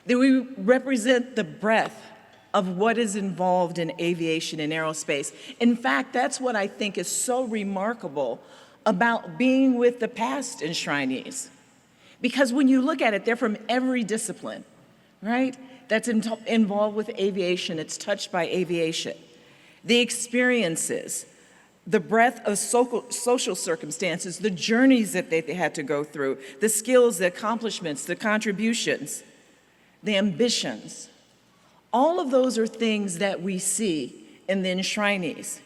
that we represent the breadth of what is involved in aviation and aerospace. In fact, that's what I think is so remarkable about being with the past enshrinees. Because when you look at it, they're from every discipline, right? That's involved with aviation, it's touched by aviation. The experiences, the breadth of social circumstances, the journeys that they had to go through, the skills, the accomplishments, the contributions, the ambitions. All of those are things that we see in the enshrinees.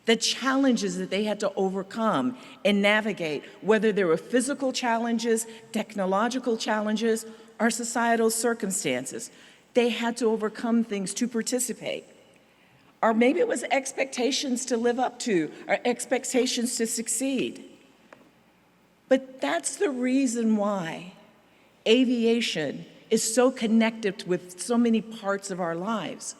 The challenges that they had to overcome and navigate, whether they were physical challenges, technological challenges, or societal circumstances. They had to overcome things to participate. Or maybe it was expectations to live up to, or expectations to succeed. But that's the reason why aviation is so connected with so many parts of our lives.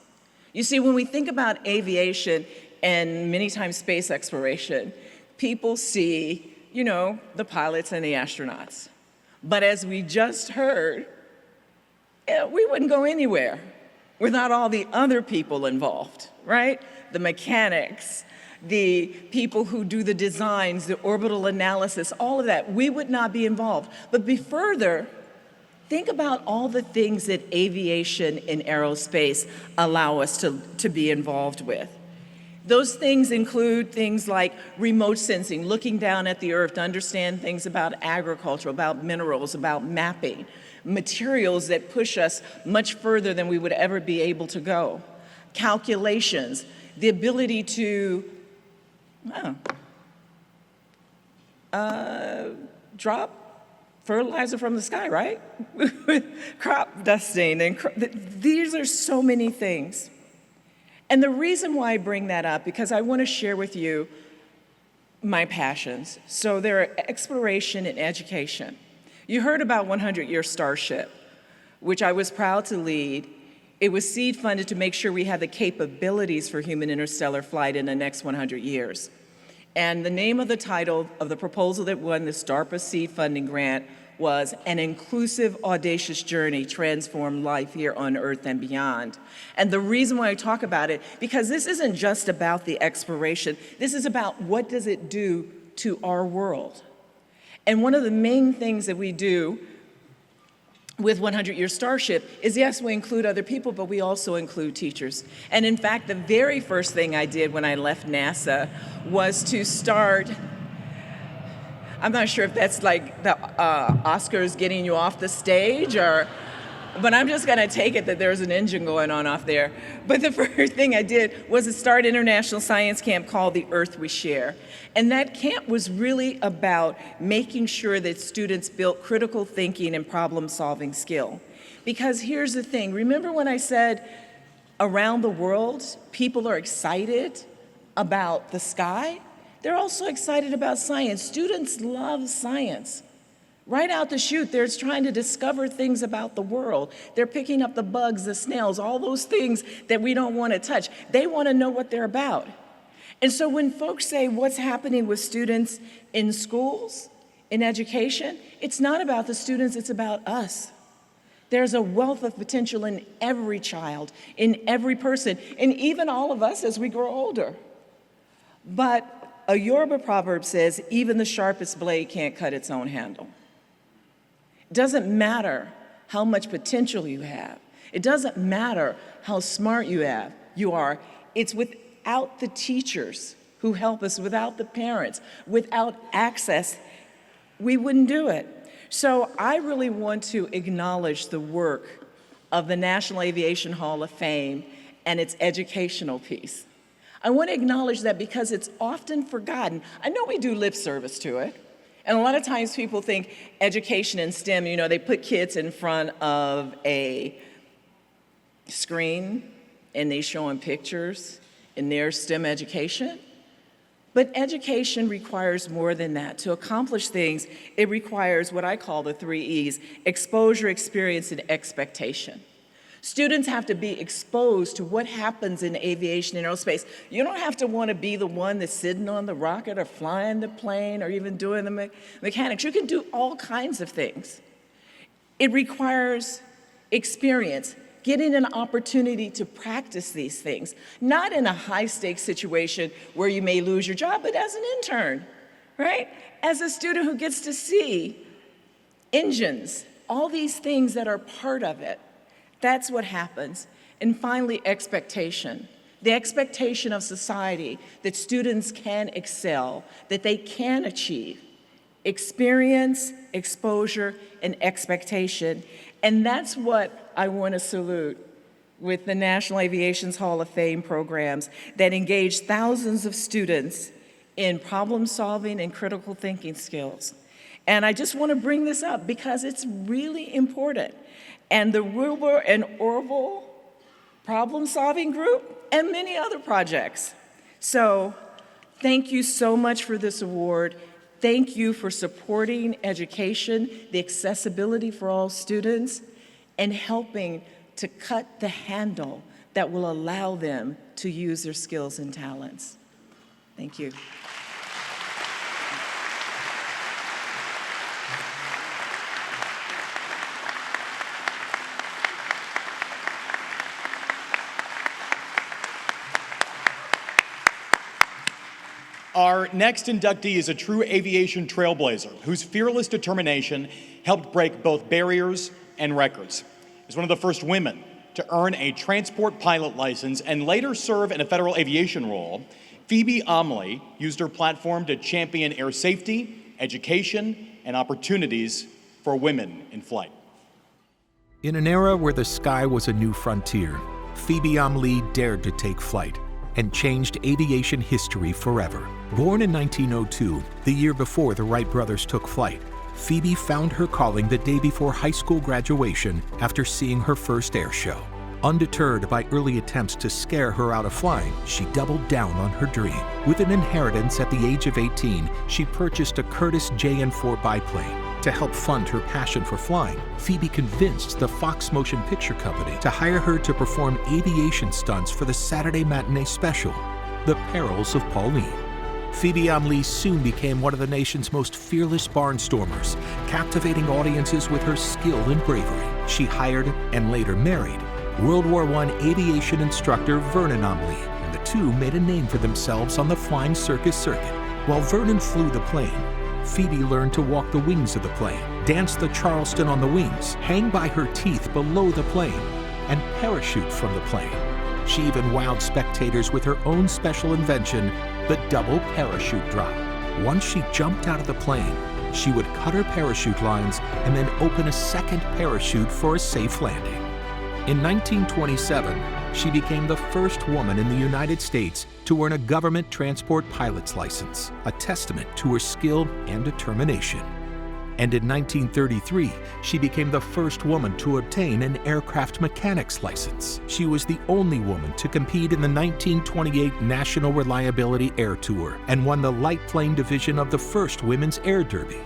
You see, when we think about aviation and many times space exploration, people see, the pilots and the astronauts. But as we just heard, we wouldn't go anywhere without all the other people involved, right? The mechanics, the people who do the designs, the orbital analysis, all of that, we would not be involved. But further, think about all the things that aviation and aerospace allow us to be involved with. Those things include things like remote sensing, looking down at the earth to understand things about agriculture, about minerals, about mapping, materials that push us much further than we would ever be able to go. Calculations, the ability to drop fertilizer from the sky, right? Crop dusting, and these are so many things. And the reason why I bring that up, because I want to share with you my passions. So there are exploration and education. You heard about 100-Year Starship, which I was proud to lead. It was seed funded to make sure we had the capabilities for human interstellar flight in the next 100 years. And the name of the title of the proposal that won the DARPA seed funding grant was An Inclusive, Audacious Journey, Transform Life Here on Earth and Beyond. And the reason why I talk about it, because this isn't just about the exploration, this is about what does it do to our world. And one of the main things that we do with 100-Year Starship is, yes, we include other people, but we also include teachers. And in fact, the very first thing I did when I left NASA was to start, I'm not sure if that's like the Oscars getting you off the stage, but I'm just gonna take it that there's an engine going on off there. But the first thing I did was to start an international science camp called The Earth We Share. And that camp was really about making sure that students built critical thinking and problem-solving skill. Because here's the thing, remember when I said around the world, people are excited about the sky? They're also excited about science. Students love science. Right out the chute, they're trying to discover things about the world. They're picking up the bugs, the snails, all those things that we don't want to touch. They want to know what they're about. And so when folks say what's happening with students in schools, in education, it's not about the students, it's about us. There's a wealth of potential in every child, in every person, and even all of us as we grow older. But a Yoruba proverb says, even the sharpest blade can't cut its own handle. It doesn't matter how much potential you have. It doesn't matter how smart you are. It's without the teachers who help us, without the parents, without access, we wouldn't do it. So I really want to acknowledge the work of the National Aviation Hall of Fame and its educational piece. I want to acknowledge that because it's often forgotten. I know we do lip service to it. And a lot of times people think education in STEM, they put kids in front of a screen and they show them pictures in their STEM education. But education requires more than that. To accomplish things, it requires what I call the 3 E's: exposure, experience, and expectation. Students have to be exposed to what happens in aviation and aerospace. You don't have to want to be the one that's sitting on the rocket or flying the plane or even doing the mechanics. You can do all kinds of things. It requires experience, getting an opportunity to practice these things, not in a high-stakes situation where you may lose your job, but as an intern, right? As a student who gets to see engines, all these things that are part of it. That's what happens. And finally, expectation. The expectation of society that students can excel, that they can achieve. Experience, exposure, and expectation. And that's what I want to salute with the National Aviation's Hall of Fame programs that engage thousands of students in problem solving and critical thinking skills. And I just want to bring this up because it's really important. And the Wilbur and Orville problem solving group and many other projects. So thank you so much for this award. Thank you for supporting education, the accessibility for all students, and helping to cut the handle that will allow them to use their skills and talents. Thank you. Our next inductee is a true aviation trailblazer whose fearless determination helped break both barriers and records. As one of the first women to earn a transport pilot license and later serve in a federal aviation role, Phoebe Omley used her platform to champion air safety, education, and opportunities for women in flight. In an era where the sky was a new frontier, Phoebe Omley dared to take flight and changed aviation history forever. Born in 1902, the year before the Wright brothers took flight, Phoebe found her calling the day before high school graduation after seeing her first air show. Undeterred by early attempts to scare her out of flying, she doubled down on her dream. With an inheritance at the age of 18, she purchased a Curtiss JN4 biplane. To help fund her passion for flying, Phoebe convinced the Fox Motion Picture Company to hire her to perform aviation stunts for the Saturday matinee special, The Perils of Pauline. Phoebe Omley soon became one of the nation's most fearless barnstormers, captivating audiences with her skill and bravery. She hired and later married World War I aviation instructor Vernon Omley, and the two made a name for themselves on the flying circus circuit. While Vernon flew the plane, Phoebe learned to walk the wings of the plane, dance the Charleston on the wings, hang by her teeth below the plane, and parachute from the plane. She even wowed spectators with her own special invention, the double parachute drop. Once she jumped out of the plane, she would cut her parachute lines and then open a second parachute for a safe landing. In 1927, she became the first woman in the United States to earn a government transport pilot's license, a testament to her skill and determination. And in 1933, she became the first woman to obtain an aircraft mechanic's license. She was the only woman to compete in the 1928 National Reliability Air Tour and won the light plane division of the first Women's Air Derby.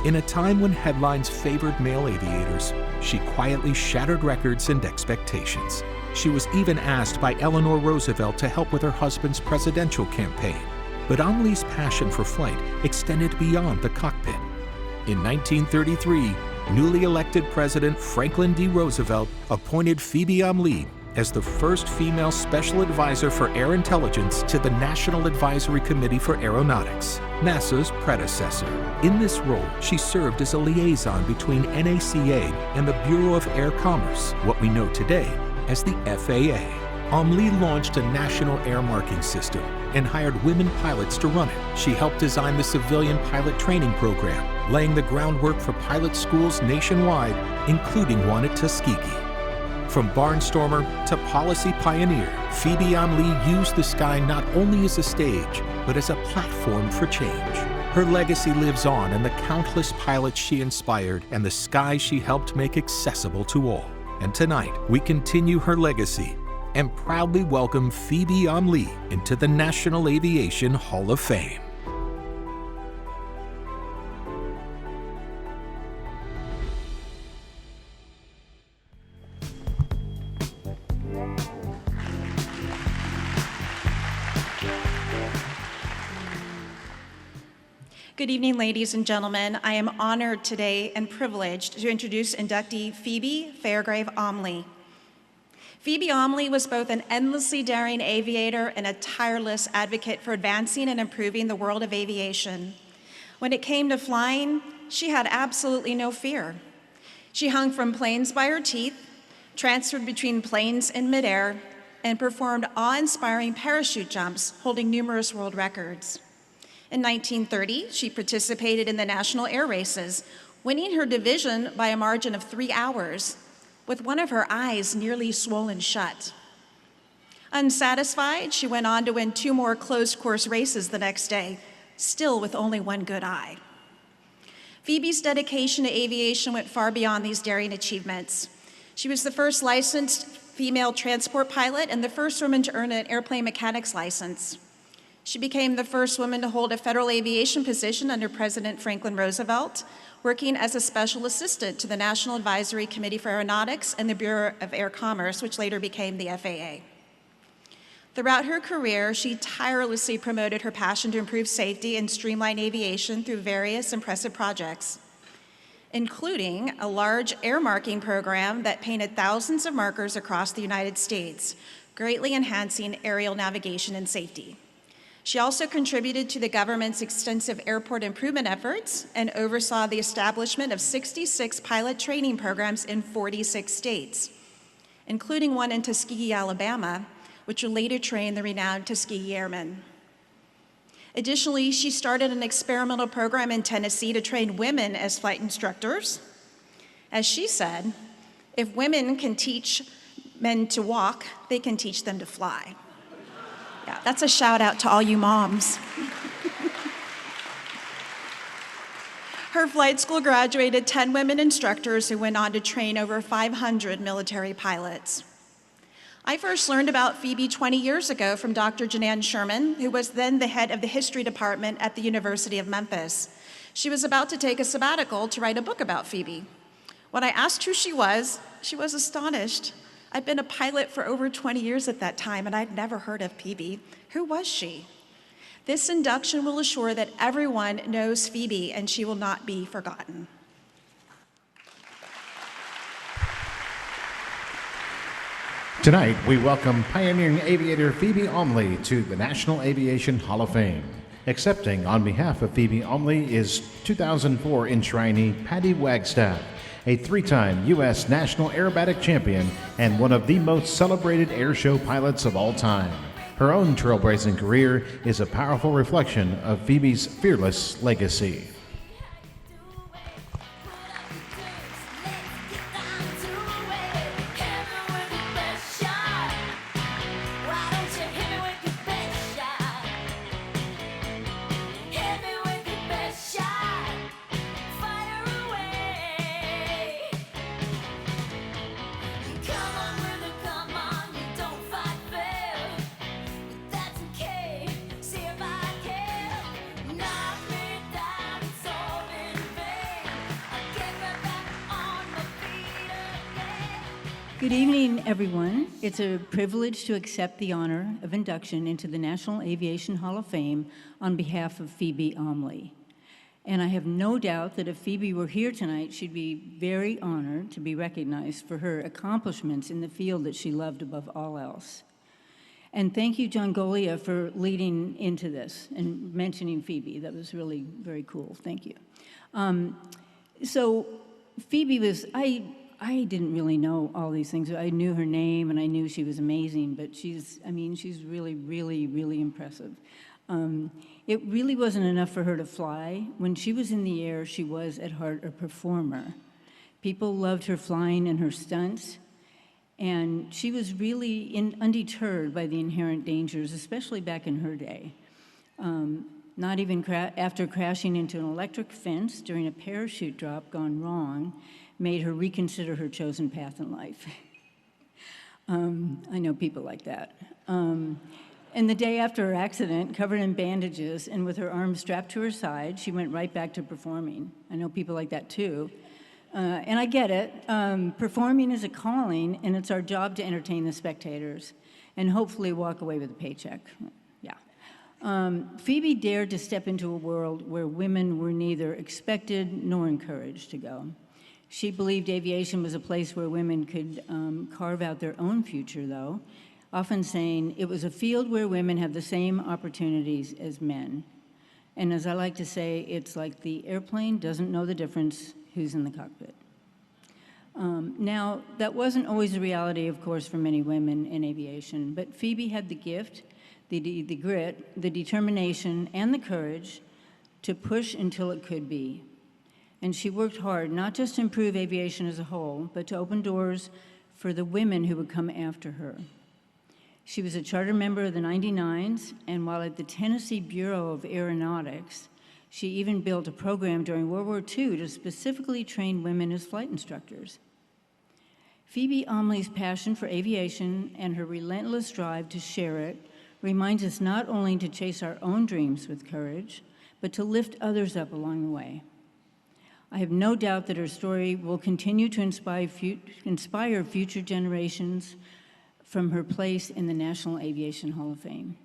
In a time when headlines favored male aviators, she quietly shattered records and expectations. She was even asked by Eleanor Roosevelt to help with her husband's presidential campaign. But Omley's passion for flight extended beyond the cockpit. In 1933, newly elected President Franklin D. Roosevelt appointed Phoebe Omley as the first female special advisor for air intelligence to the National Advisory Committee for Aeronautics, NASA's predecessor. In this role, she served as a liaison between NACA and the Bureau of Air Commerce, what we know today as the FAA. Omley launched a national air marking system and hired women pilots to run it. She helped design the civilian pilot training program, laying the groundwork for pilot schools nationwide, including one at Tuskegee. From barnstormer to policy pioneer, Phoebe Omley used the sky not only as a stage, but as a platform for change. Her legacy lives on in the countless pilots she inspired and the sky she helped make accessible to all. And tonight, we continue her legacy and proudly welcome Phoebe Omlee into the National Aviation Hall of Fame. Good evening, ladies and gentlemen. I am honored today and privileged to introduce inductee Phoebe Fairgrave Omlee. Phoebe Omlee was both an endlessly daring aviator and a tireless advocate for advancing and improving the world of aviation. When it came to flying, she had absolutely no fear. She hung from planes by her teeth, transferred between planes in midair, and performed awe-inspiring parachute jumps, holding numerous world records. In 1930, she participated in the National Air Races, winning her division by a margin of 3 hours, with one of her eyes nearly swollen shut. Unsatisfied, she went on to win 2 more closed-course races the next day, still with only one good eye. Phoebe's dedication to aviation went far beyond these daring achievements. She was the first licensed female transport pilot and the first woman to earn an airplane mechanic's license. She became the first woman to hold a federal aviation position under President Franklin Roosevelt, working as a special assistant to the National Advisory Committee for Aeronautics and the Bureau of Air Commerce, which later became the FAA. Throughout her career, she tirelessly promoted her passion to improve safety and streamline aviation through various impressive projects, including a large air marking program that painted thousands of markers across the United States, greatly enhancing aerial navigation and safety. She also contributed to the government's extensive airport improvement efforts and oversaw the establishment of 66 pilot training programs in 46 states, including one in Tuskegee, Alabama, which will later train the renowned Tuskegee Airmen. Additionally, she started an experimental program in Tennessee to train women as flight instructors. As she said, if women can teach men to walk, they can teach them to fly. Yeah, that's a shout out to all you moms. Her flight school graduated 10 women instructors who went on to train over 500 military pilots. I first learned about Phoebe 20 years ago from Dr. Janan Sherman, who was then the head of the history department at the University of Memphis. She was about to take a sabbatical to write a book about Phoebe. When I asked who she was astonished. I'd been a pilot for over 20 years at that time, and I'd never heard of Phoebe. Who was she? This induction will assure that everyone knows Phoebe, and she will not be forgotten. Tonight, we welcome pioneering aviator Phoebe Omlee to the National Aviation Hall of Fame. Accepting on behalf of Phoebe Omlee is 2004 enshrinee Patty Wagstaff, a 3-time U.S. National Aerobatic Champion and one of the most celebrated airshow pilots of all time. Her own trailblazing career is a powerful reflection of Phoebe's fearless legacy. Good evening, everyone. It's a privilege to accept the honor of induction into the National Aviation Hall of Fame on behalf of Phoebe Omlee. And I have no doubt that if Phoebe were here tonight, she'd be very honored to be recognized for her accomplishments in the field that she loved above all else. And thank you, John Golia, for leading into this and mentioning Phoebe. That was really very cool. Thank you. So Phoebe was, I didn't really know all these things. I knew her name and I knew she was amazing, but she's really, really, really impressive. It really wasn't enough for her to fly. When she was in the air, she was at heart a performer. People loved her flying and her stunts, and she was really undeterred by the inherent dangers, especially back in her day. Not even after crashing into an electric fence during a parachute drop gone wrong, made her reconsider her chosen path in life. I know people like that. And the day after her accident, covered in bandages and with her arms strapped to her side, she went right back to performing. I know people like that too. And I get it. Performing is a calling, and it's our job to entertain the spectators and hopefully walk away with a paycheck. Yeah. Phoebe dared to step into a world where women were neither expected nor encouraged to go. She believed aviation was a place where women could carve out their own future, though, often saying it was a field where women have the same opportunities as men. And as I like to say, it's like the airplane doesn't know the difference who's in the cockpit. Now, that wasn't always the reality, of course, for many women in aviation, but Phoebe had the gift, the grit, the determination, and the courage to push until it could be. And she worked hard, not just to improve aviation as a whole, but to open doors for the women who would come after her. She was a charter member of the 99s, and while at the Tennessee Bureau of Aeronautics, she even built a program during World War II to specifically train women as flight instructors. Phoebe Omley's passion for aviation and her relentless drive to share it reminds us not only to chase our own dreams with courage, but to lift others up along the way. I have no doubt that her story will continue to inspire future generations from her place in the National Aviation Hall of Fame.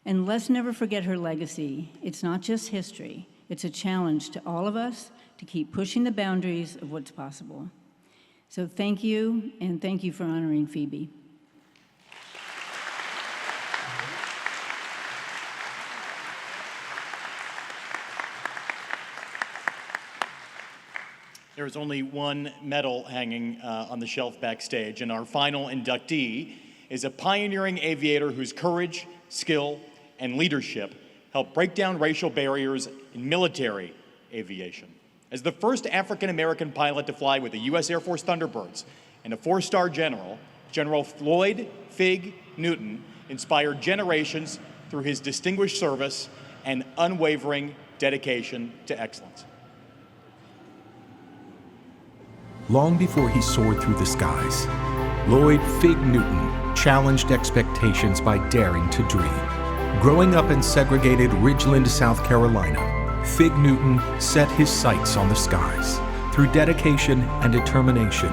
And let's never forget her legacy. It's not just history. It's a challenge to all of us to keep pushing the boundaries of what's possible. So thank you, and thank you for honoring Phoebe. There is only one medal hanging on the shelf backstage, and our final inductee is a pioneering aviator whose courage, skill, and leadership helped break down racial barriers in military aviation. As the first African-American pilot to fly with the U.S. Air Force Thunderbirds and a four-star general, General Floyd Fig Newton inspired generations through his distinguished service and unwavering dedication to excellence. Long before he soared through the skies, Lloyd Fig Newton challenged expectations by daring to dream. Growing up in segregated Ridgeland, South Carolina, Fig Newton set his sights on the skies. Through dedication and determination,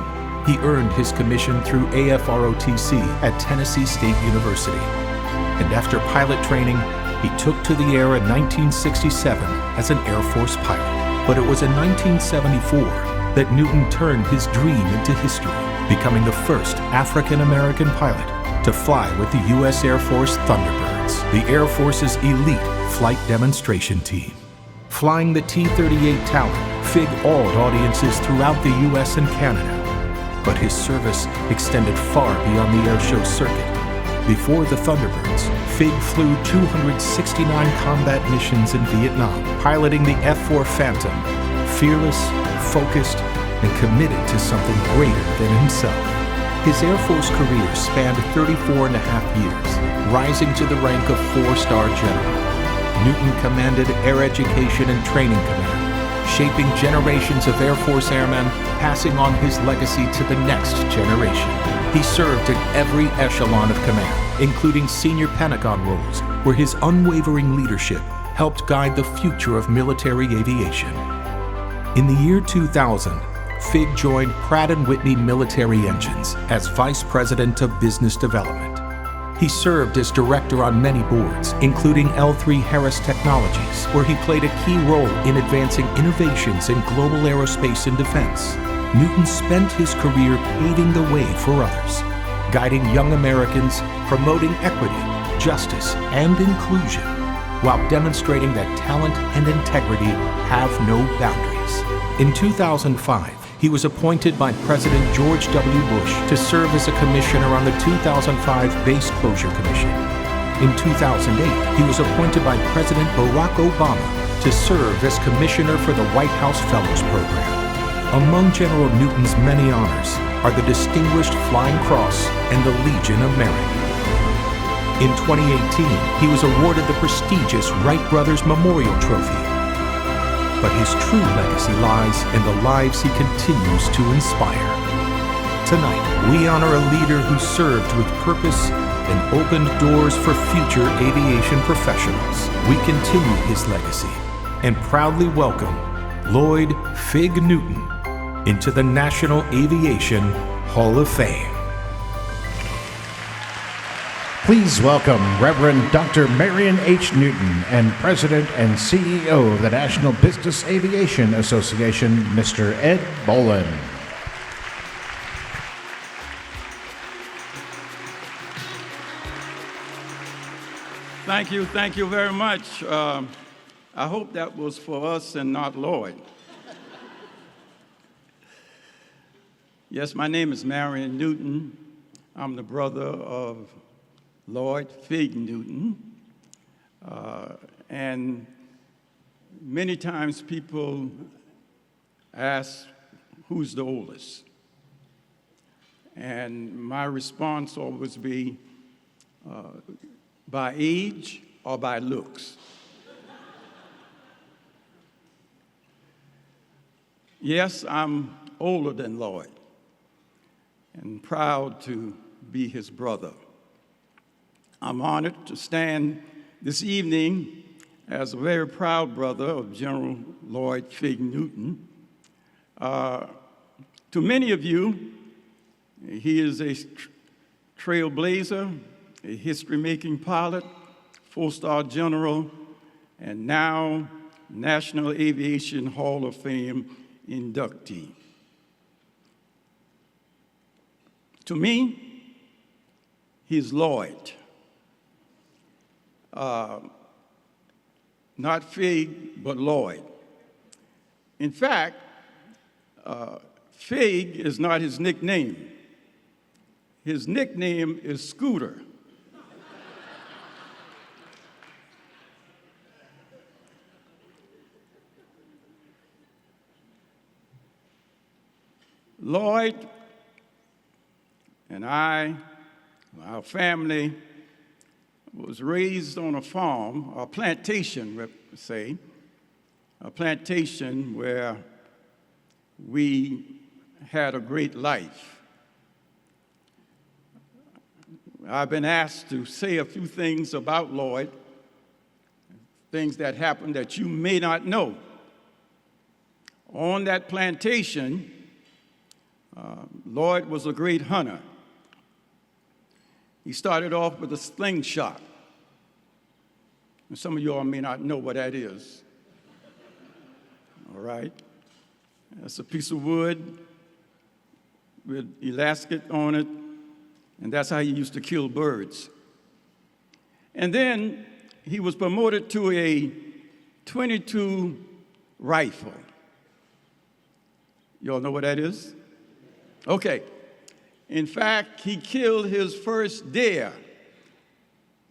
he earned his commission through AFROTC at Tennessee State University. And after pilot training, he took to the air in 1967 as an Air Force pilot. But it was in 1974 that Newton turned his dream into history, becoming the first African-American pilot to fly with the U.S. Air Force Thunderbirds, the Air Force's elite flight demonstration team. Flying the T-38 Talon, Fig awed audiences throughout the U.S. and Canada, but his service extended far beyond the airshow circuit. Before the Thunderbirds, Fig flew 269 combat missions in Vietnam, piloting the F-4 Phantom, fearless, focused, and committed to something greater than himself. His Air Force career spanned 34 and a half years, rising to the rank of four-star general. Newton commanded Air Education and Training Command, shaping generations of Air Force airmen, passing on his legacy to the next generation. He served in every echelon of command, including senior Pentagon roles, where his unwavering leadership helped guide the future of military aviation. In the year 2000, Fig joined Pratt & Whitney Military Engines as Vice President of Business Development. He served as director on many boards, including L3 Harris Technologies, where he played a key role in advancing innovations in global aerospace and defense. Newton spent his career paving the way for others, guiding young Americans, promoting equity, justice, and inclusion, while demonstrating that talent and integrity have no boundaries. In 2005, he was appointed by President George W. Bush to serve as a commissioner on the 2005 Base Closure Commission. In 2008, he was appointed by President Barack Obama to serve as commissioner for the White House Fellows Program. Among General Newton's many honors are the Distinguished Flying Cross and the Legion of Merit. In 2018, he was awarded the prestigious Wright Brothers Memorial Trophy. But his true legacy lies in the lives he continues to inspire. Tonight, we honor a leader who served with purpose and opened doors for future aviation professionals. We continue his legacy and proudly welcome Lloyd Fig Newton into the National Aviation Hall of Fame. Please welcome Reverend Dr. Marion H. Newton and President and CEO of the National Business Aviation Association, Mr. Ed Bolin. Thank you very much. I hope that was for us and not Lloyd. Yes, my name is Marion Newton. I'm the brother of Lloyd Fig Newton. And many times people ask, who's the oldest? And my response always be, by age or by looks. Yes, I'm older than Lloyd and proud to be his brother. I'm honored to stand this evening as a very proud brother of General Lloyd Fig Newton. To many of you, he is a trailblazer, a history-making pilot, four-star general, and now National Aviation Hall of Fame inductee. To me, he's Lloyd. Not Fig, but Lloyd. In fact, Fig is not his nickname. His nickname is Scooter. Lloyd and I, our family, was raised on a farm, a plantation, let's say, a plantation where we had a great life. I've been asked to say a few things about Lloyd, things that happened that you may not know. On that plantation, Lloyd was a great hunter. He started off with a slingshot. And some of you all may not know what that is. All right? That's a piece of wood with elastic on it, and that's how he used to kill birds. And then he was promoted to a .22 rifle. You all know what that is? Okay. In fact, he killed his first deer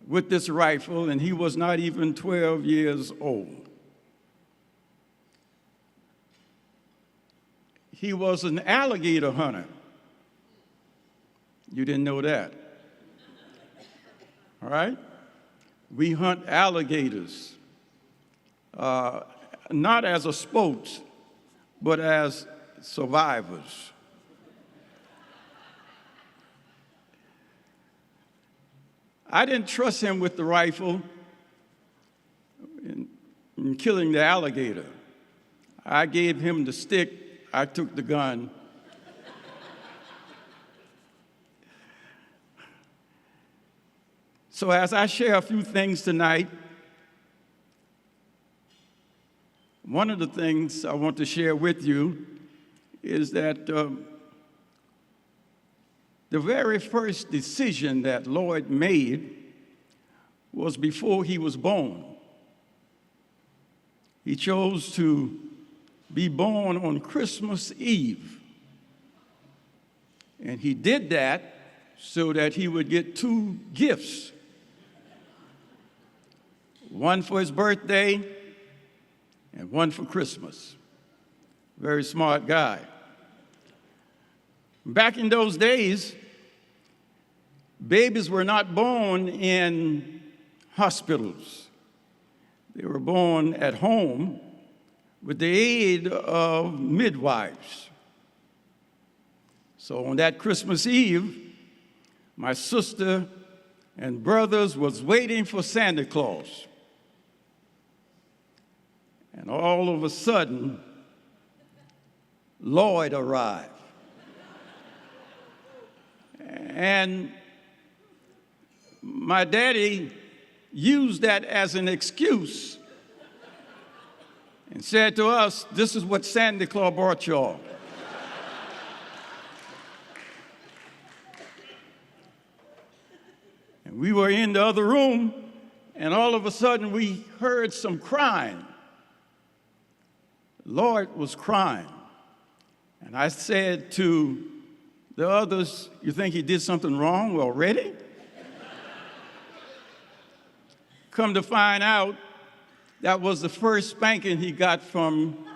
with this rifle, and he was not even 12 years old. He was an alligator hunter. You didn't know that. All right? We hunt alligators, not as a sport, but as survivors. I didn't trust him with the rifle in killing the alligator. I gave him the stick, I took the gun. So as I share a few things tonight, one of the things I want to share with you is that the very first decision that Lloyd made was before he was born. He chose to be born on Christmas Eve. And he did that so that he would get two gifts. One for his birthday and one for Christmas. Very smart guy. Back in those days, babies were not born in hospitals. They were born at home with the aid of midwives. So on that Christmas Eve, my sister and brothers was waiting for Santa Claus. And all of a sudden, Lloyd arrived. And my daddy used that as an excuse and said to us, "This is what Santa Claus brought y'all." And we were in the other room, and all of a sudden we heard some crying. Lloyd was crying. And I said to the others, "You think he did something wrong already?" Come to find out, that was the first spanking he got from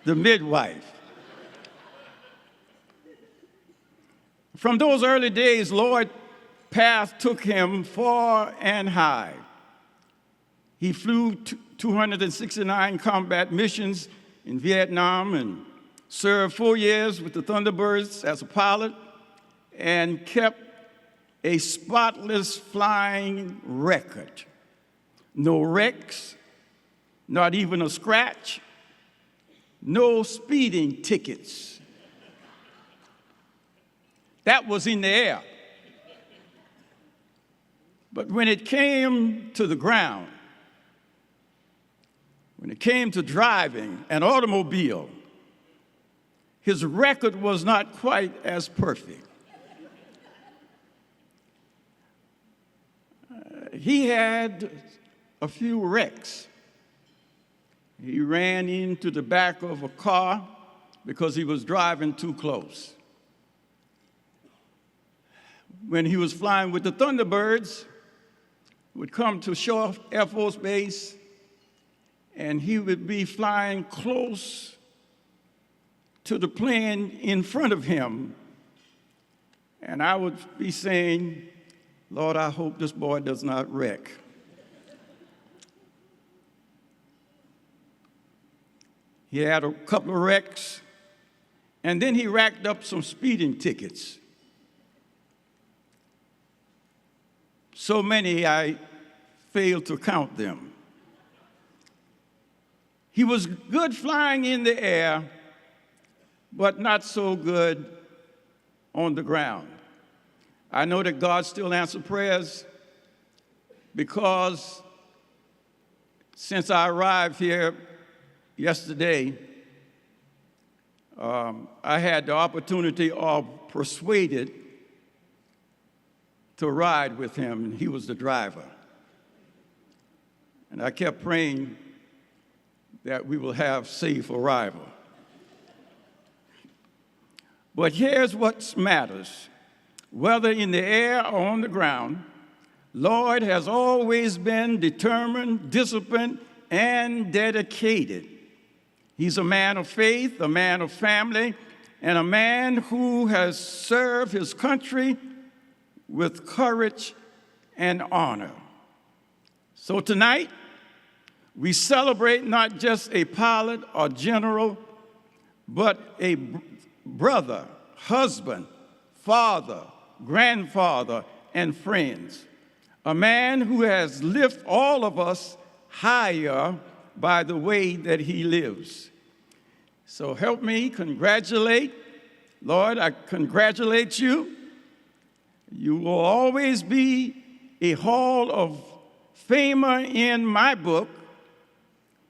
the midwife. From those early days, Lloyd's path took him far and high. He flew 269 combat missions in Vietnam and served 4 years with the Thunderbirds as a pilot and kept a spotless flying record. No wrecks, not even a scratch, no speeding tickets. That was in the air. But when it came to the ground, when it came to driving an automobile, his record was not quite as perfect. He had a few wrecks. He ran into the back of a car because he was driving too close. When he was flying with the Thunderbirds, he would come to Shaw Air Force Base, and he would be flying close to the plane in front of him. And I would be saying, "Lord, I hope this boy does not wreck." He had a couple of wrecks, and then he racked up some speeding tickets. So many I failed to count them. He was good flying in the air, but not so good on the ground. I know that God still answers prayers because since I arrived here yesterday, I had the opportunity of persuaded to ride with him, and he was the driver. And I kept praying that we will have safe arrival. But here's what matters. Whether in the air or on the ground, Lloyd has always been determined, disciplined, and dedicated. He's a man of faith, a man of family, and a man who has served his country with courage and honor. So tonight, we celebrate not just a pilot or general, but a brother, husband, father, grandfather, and friends. A man who has lifted all of us higher by the way that he lives. So help me congratulate. Lord, I congratulate you. You will always be a Hall of Famer in my book,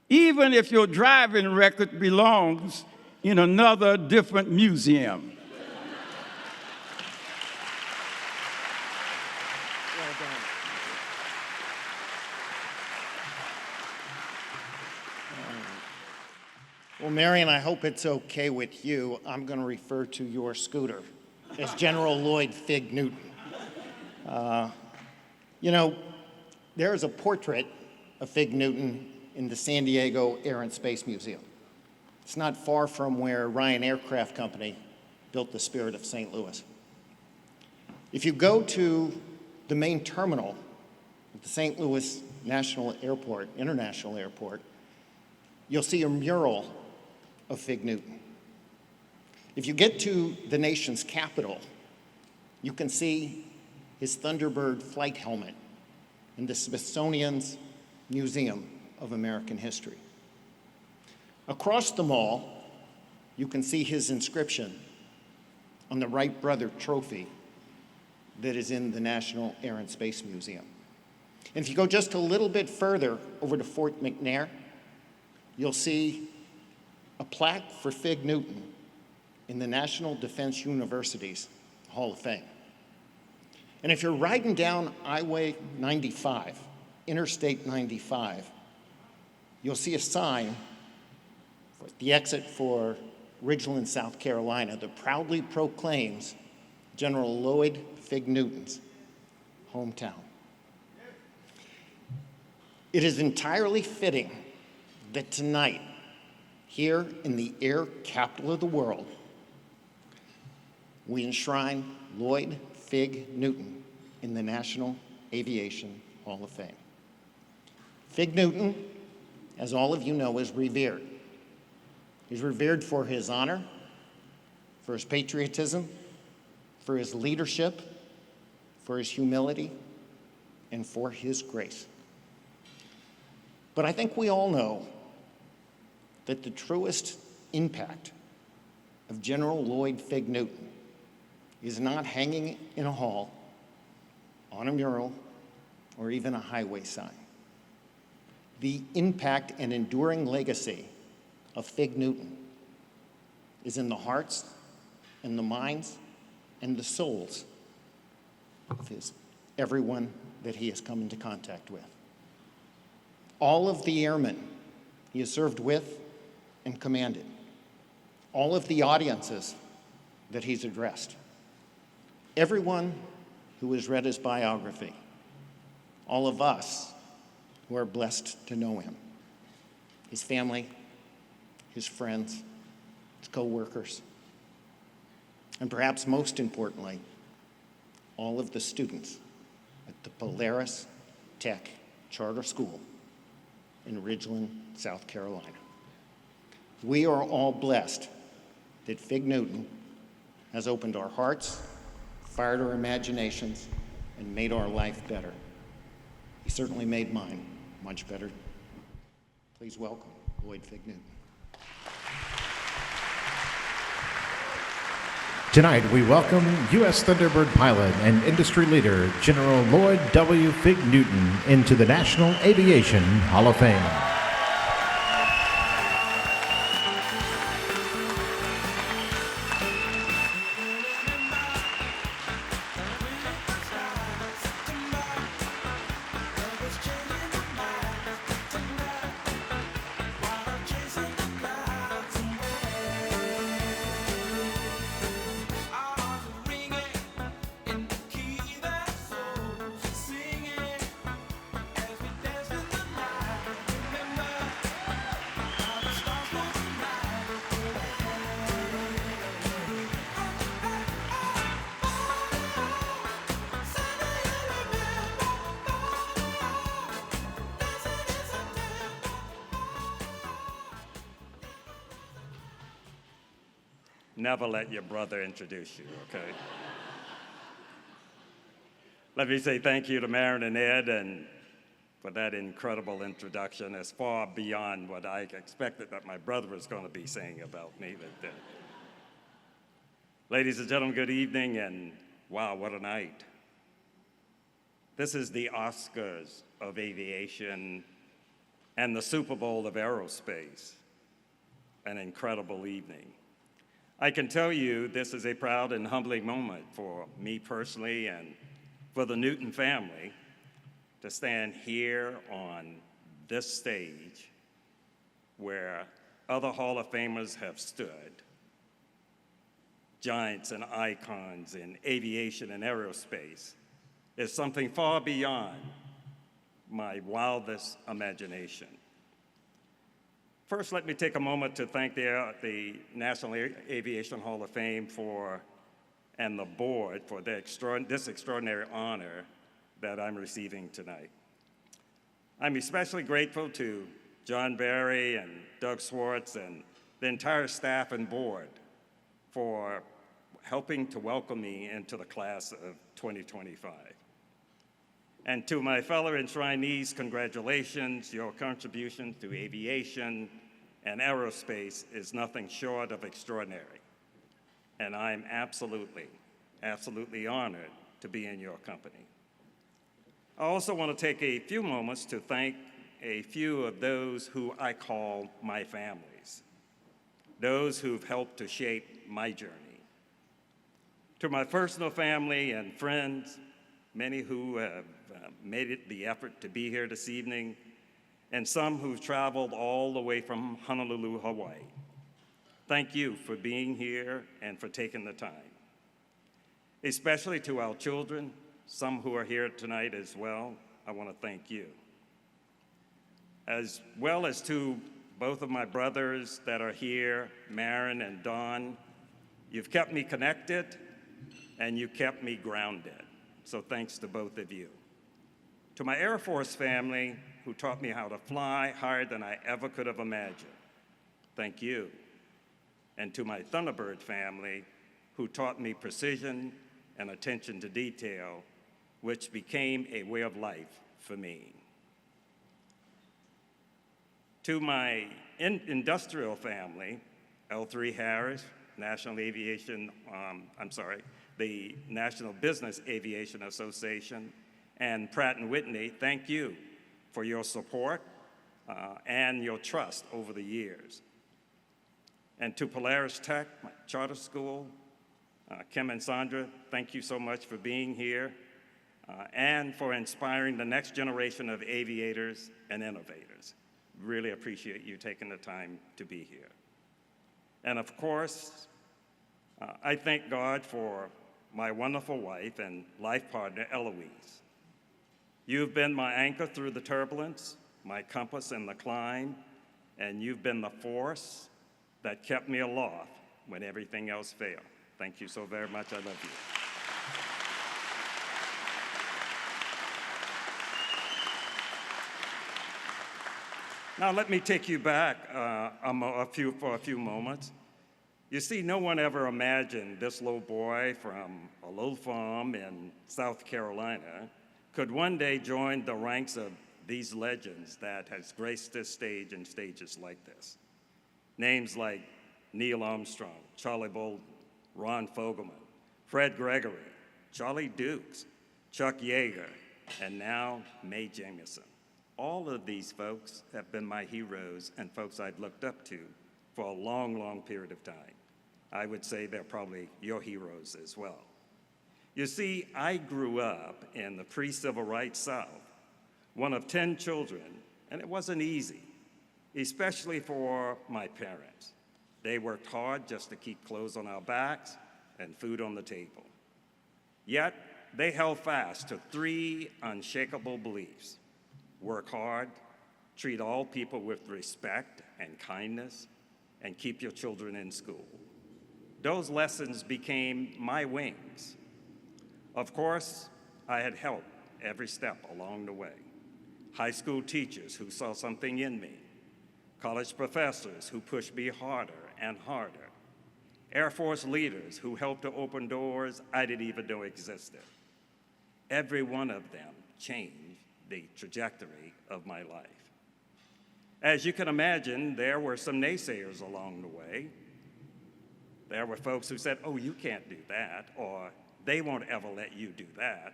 even if your driving record belongs in another different museum. Well, Marion, I hope it's okay with you. I'm going to refer to your scooter as General Lloyd Fig Newton. You know, there is a portrait of Fig Newton in the San Diego Air and Space Museum. It's not far from where Ryan Aircraft Company built the Spirit of St. Louis. If you go to the main terminal at the St. Louis International Airport, you'll see a mural of Fig Newton. If you get to the nation's capital, you can see his Thunderbird flight helmet in the Smithsonian's Museum of American History. Across the mall, you can see his inscription on the Wright Brother trophy that is in the National Air and Space Museum. And if you go just a little bit further over to Fort McNair, you'll see a plaque for Fig Newton in the National Defense University's Hall of Fame. And if you're riding down Highway 95, Interstate 95, you'll see a sign for the exit for Ridgeland, South Carolina, that proudly proclaims General Lloyd Fig Newton's hometown. It is entirely fitting that tonight, here in the air capital of the world, we enshrine Lloyd Fig Newton in the National Aviation Hall of Fame. Fig Newton, as all of you know, is revered. He's revered for his honor, for his patriotism, for his leadership, for his humility, and for his grace. But I think we all know that the truest impact of General Lloyd Fig Newton is not hanging in a hall, on a mural, or even a highway sign. The impact and enduring legacy of Fig Newton is in the hearts and the minds and the souls of everyone that he has come into contact with. All of the airmen he has served with and commanded, all of the audiences that he's addressed, everyone who has read his biography, all of us who are blessed to know him, his family, his friends, his co-workers, and perhaps most importantly, all of the students at the Polaris Tech Charter School in Ridgeland, South Carolina. We are all blessed that Fig Newton has opened our hearts, fired our imaginations, and made our life better. He certainly made mine much better. Please welcome Lloyd Fig Newton. Tonight, we welcome U.S. Thunderbird pilot and industry leader, General Lloyd W. Fig Newton, into the National Aviation Hall of Fame. Never let your brother introduce you, okay? Let me say thank you to Maren and Ed and for that incredible introduction. It's far beyond what I expected that my brother was going to be saying about me. Ladies and gentlemen, good evening, and wow, what a night. This is the Oscars of aviation and the Super Bowl of aerospace. An incredible evening. I can tell you this is a proud and humbling moment for me personally and for the Newton family to stand here on this stage where other Hall of Famers have stood, giants and icons in aviation and aerospace, is something far beyond my wildest imagination. First, let me take a moment to thank the National Aviation Hall of Fame and the board for this extraordinary honor that I'm receiving tonight. I'm especially grateful to John Barry and Doug Swartz and the entire staff and board for helping to welcome me into the class of 2025. And to my fellow enshrinees, congratulations. Your contribution to aviation and aerospace is nothing short of extraordinary. And I'm absolutely honored to be in your company. I also want to take a few moments to thank a few of those who I call my families, those who've helped to shape my journey. To my personal family and friends, many who have made it the effort to be here this evening, and some who've traveled all the way from Honolulu, Hawaii. Thank you for being here and for taking the time. Especially to our children, some who are here tonight as well, I want to thank you. As well as to both of my brothers that are here, Marin and Don, you've kept me connected and you kept me grounded. So thanks to both of you. To my Air Force family, who taught me how to fly higher than I ever could have imagined, thank you. And to my Thunderbird family, who taught me precision and attention to detail, which became a way of life for me. To my industrial family, L3 Harris, National Aviation, the National Business Aviation Association, and Pratt & Whitney, thank you for your support and your trust over the years. And to Polaris Tech, my charter school, Kim and Sandra, thank you so much for being here and for inspiring the next generation of aviators and innovators. Really appreciate you taking the time to be here. And of course, I thank God for my wonderful wife and life partner, Eloise. You've been my anchor through the turbulence, my compass in the climb, and you've been the force that kept me aloft when everything else failed. Thank you so very much. I love you. Now let me take you back for a few moments. You see, no one ever imagined this little boy from a little farm in South Carolina could one day join the ranks of these legends that has graced this stage and stages like this. Names like Neil Armstrong, Charlie Bolden, Ron Fogelman, Fred Gregory, Charlie Dukes, Chuck Yeager, and now Mae Jemison. All of these folks have been my heroes and folks I've looked up to for a long, long period of time. I would say they're probably your heroes as well. You see, I grew up in the pre-civil rights South, one of 10 children, and it wasn't easy, especially for my parents. They worked hard just to keep clothes on our backs and food on the table. Yet, they held fast to 3 unshakable beliefs: work hard, treat all people with respect and kindness, and keep your children in school. Those lessons became my wings. Of course, I had help every step along the way. High school teachers who saw something in me, college professors who pushed me harder and harder, Air Force leaders who helped to open doors I didn't even know existed. Every one of them changed the trajectory of my life. As you can imagine, there were some naysayers along the way. There were folks who said, "Oh, you can't do that," or "They won't ever let you do that."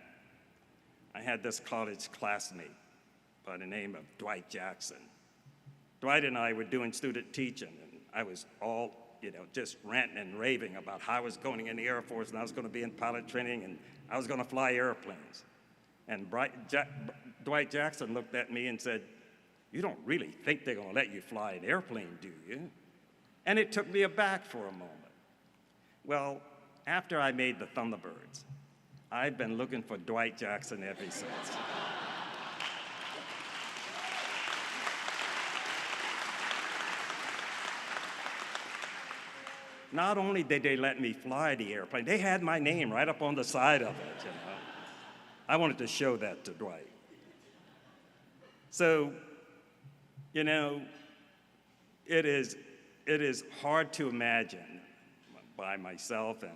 I had this college classmate by the name of Dwight Jackson. Dwight and I were doing student teaching, and I was all, just ranting and raving about how I was going in the Air Force, and I was going to be in pilot training, and I was going to fly airplanes. And Dwight Jackson looked at me and said, "You don't really think they're going to let you fly an airplane, do you?" And it took me aback for a moment. Well, after I made the Thunderbirds, I've been looking for Dwight Jackson ever since. Not only did they let me fly the airplane, they had my name right up on the side of it. I wanted to show that to Dwight. So, it is hard to imagine by myself and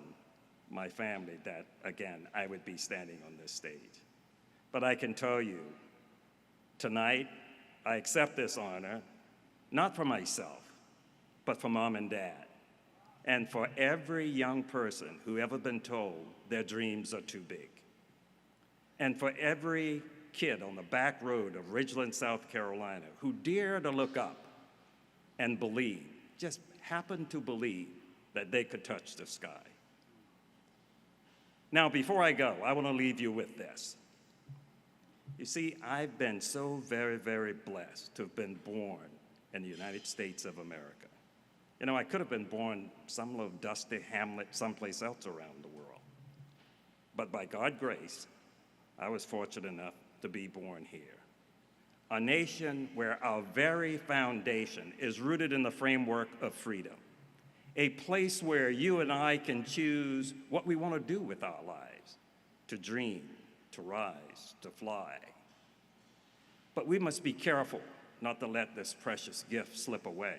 my family that, again, I would be standing on this stage. But I can tell you, tonight, I accept this honor, not for myself, but for Mom and Dad, and for every young person who ever been told their dreams are too big, and for every kid on the back road of Ridgeland, South Carolina, who dare to look up and believe, just happen to believe that they could touch the sky. Now, before I go, I want to leave you with this. You see, I've been so very, very blessed to have been born in the United States of America. You know, I could have been born some little dusty hamlet someplace else around the world. But by God's grace, I was fortunate enough to be born here. A nation where our very foundation is rooted in the framework of freedom. A place where you and I can choose what we want to do with our lives, to dream, to rise, to fly. But we must be careful not to let this precious gift slip away.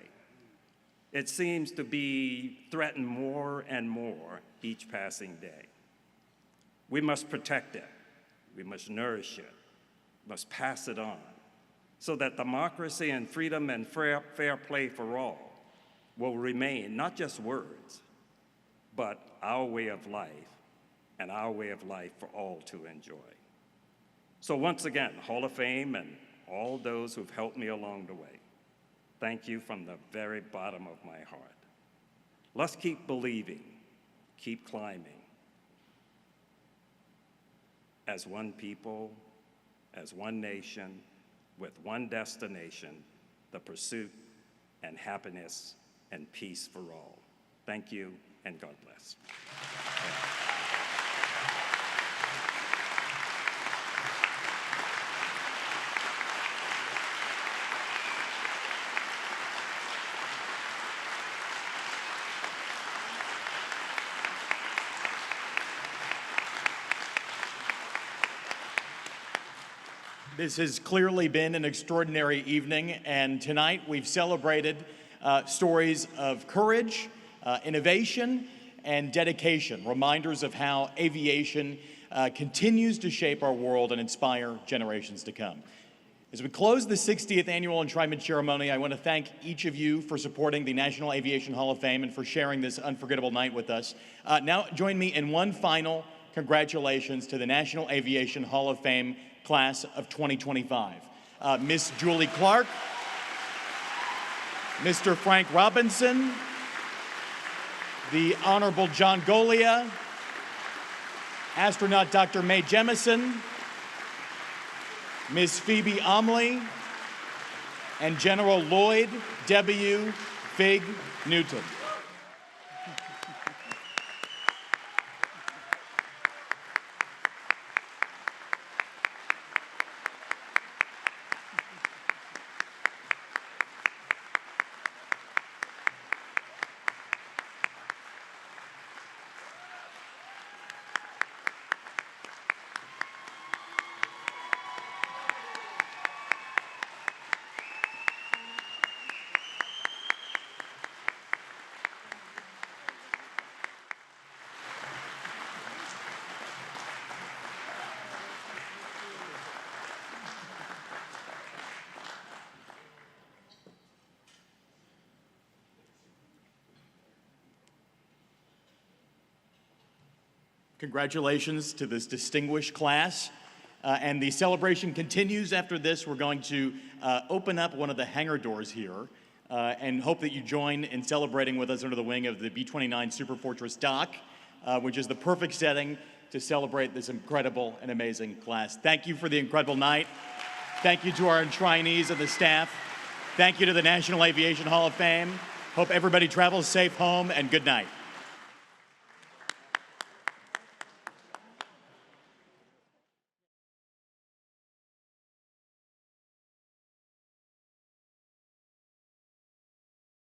It seems to be threatened more and more each passing day. We must protect it. We must nourish it. We must pass it on so that democracy and freedom and fair play for all will remain not just words, but our way of life, and our way of life for all to enjoy. So once again, Hall of Fame and all those who've helped me along the way, thank you from the very bottom of my heart. Let's keep believing, keep climbing. As one people, as one nation, with one destination, the pursuit and happiness and peace for all. Thank you, and God bless. This has clearly been an extraordinary evening, and tonight we've celebrated stories of courage, innovation, and dedication, reminders of how aviation continues to shape our world and inspire generations to come. As we close the 60th annual enshrinement ceremony, I want to thank each of you for supporting the National Aviation Hall of Fame and for sharing this unforgettable night with us. Now join me in one final congratulations to the National Aviation Hall of Fame class of 2025. Miss Julie Clark, Mr. Frank Robinson, the Honorable John Golia, astronaut Dr. Mae Jemison, Ms. Phoebe Omley, and General Lloyd W. Fig Newton. Congratulations to this distinguished class. And the celebration continues after this. We're going to open up one of the hangar doors here and hope that you join in celebrating with us under the wing of the B-29 Super Fortress Dock, which is the perfect setting to celebrate this incredible and amazing class. Thank you for the incredible night. Thank you to our enshrinees and the staff. Thank you to the National Aviation Hall of Fame. Hope everybody travels safe home, and good night.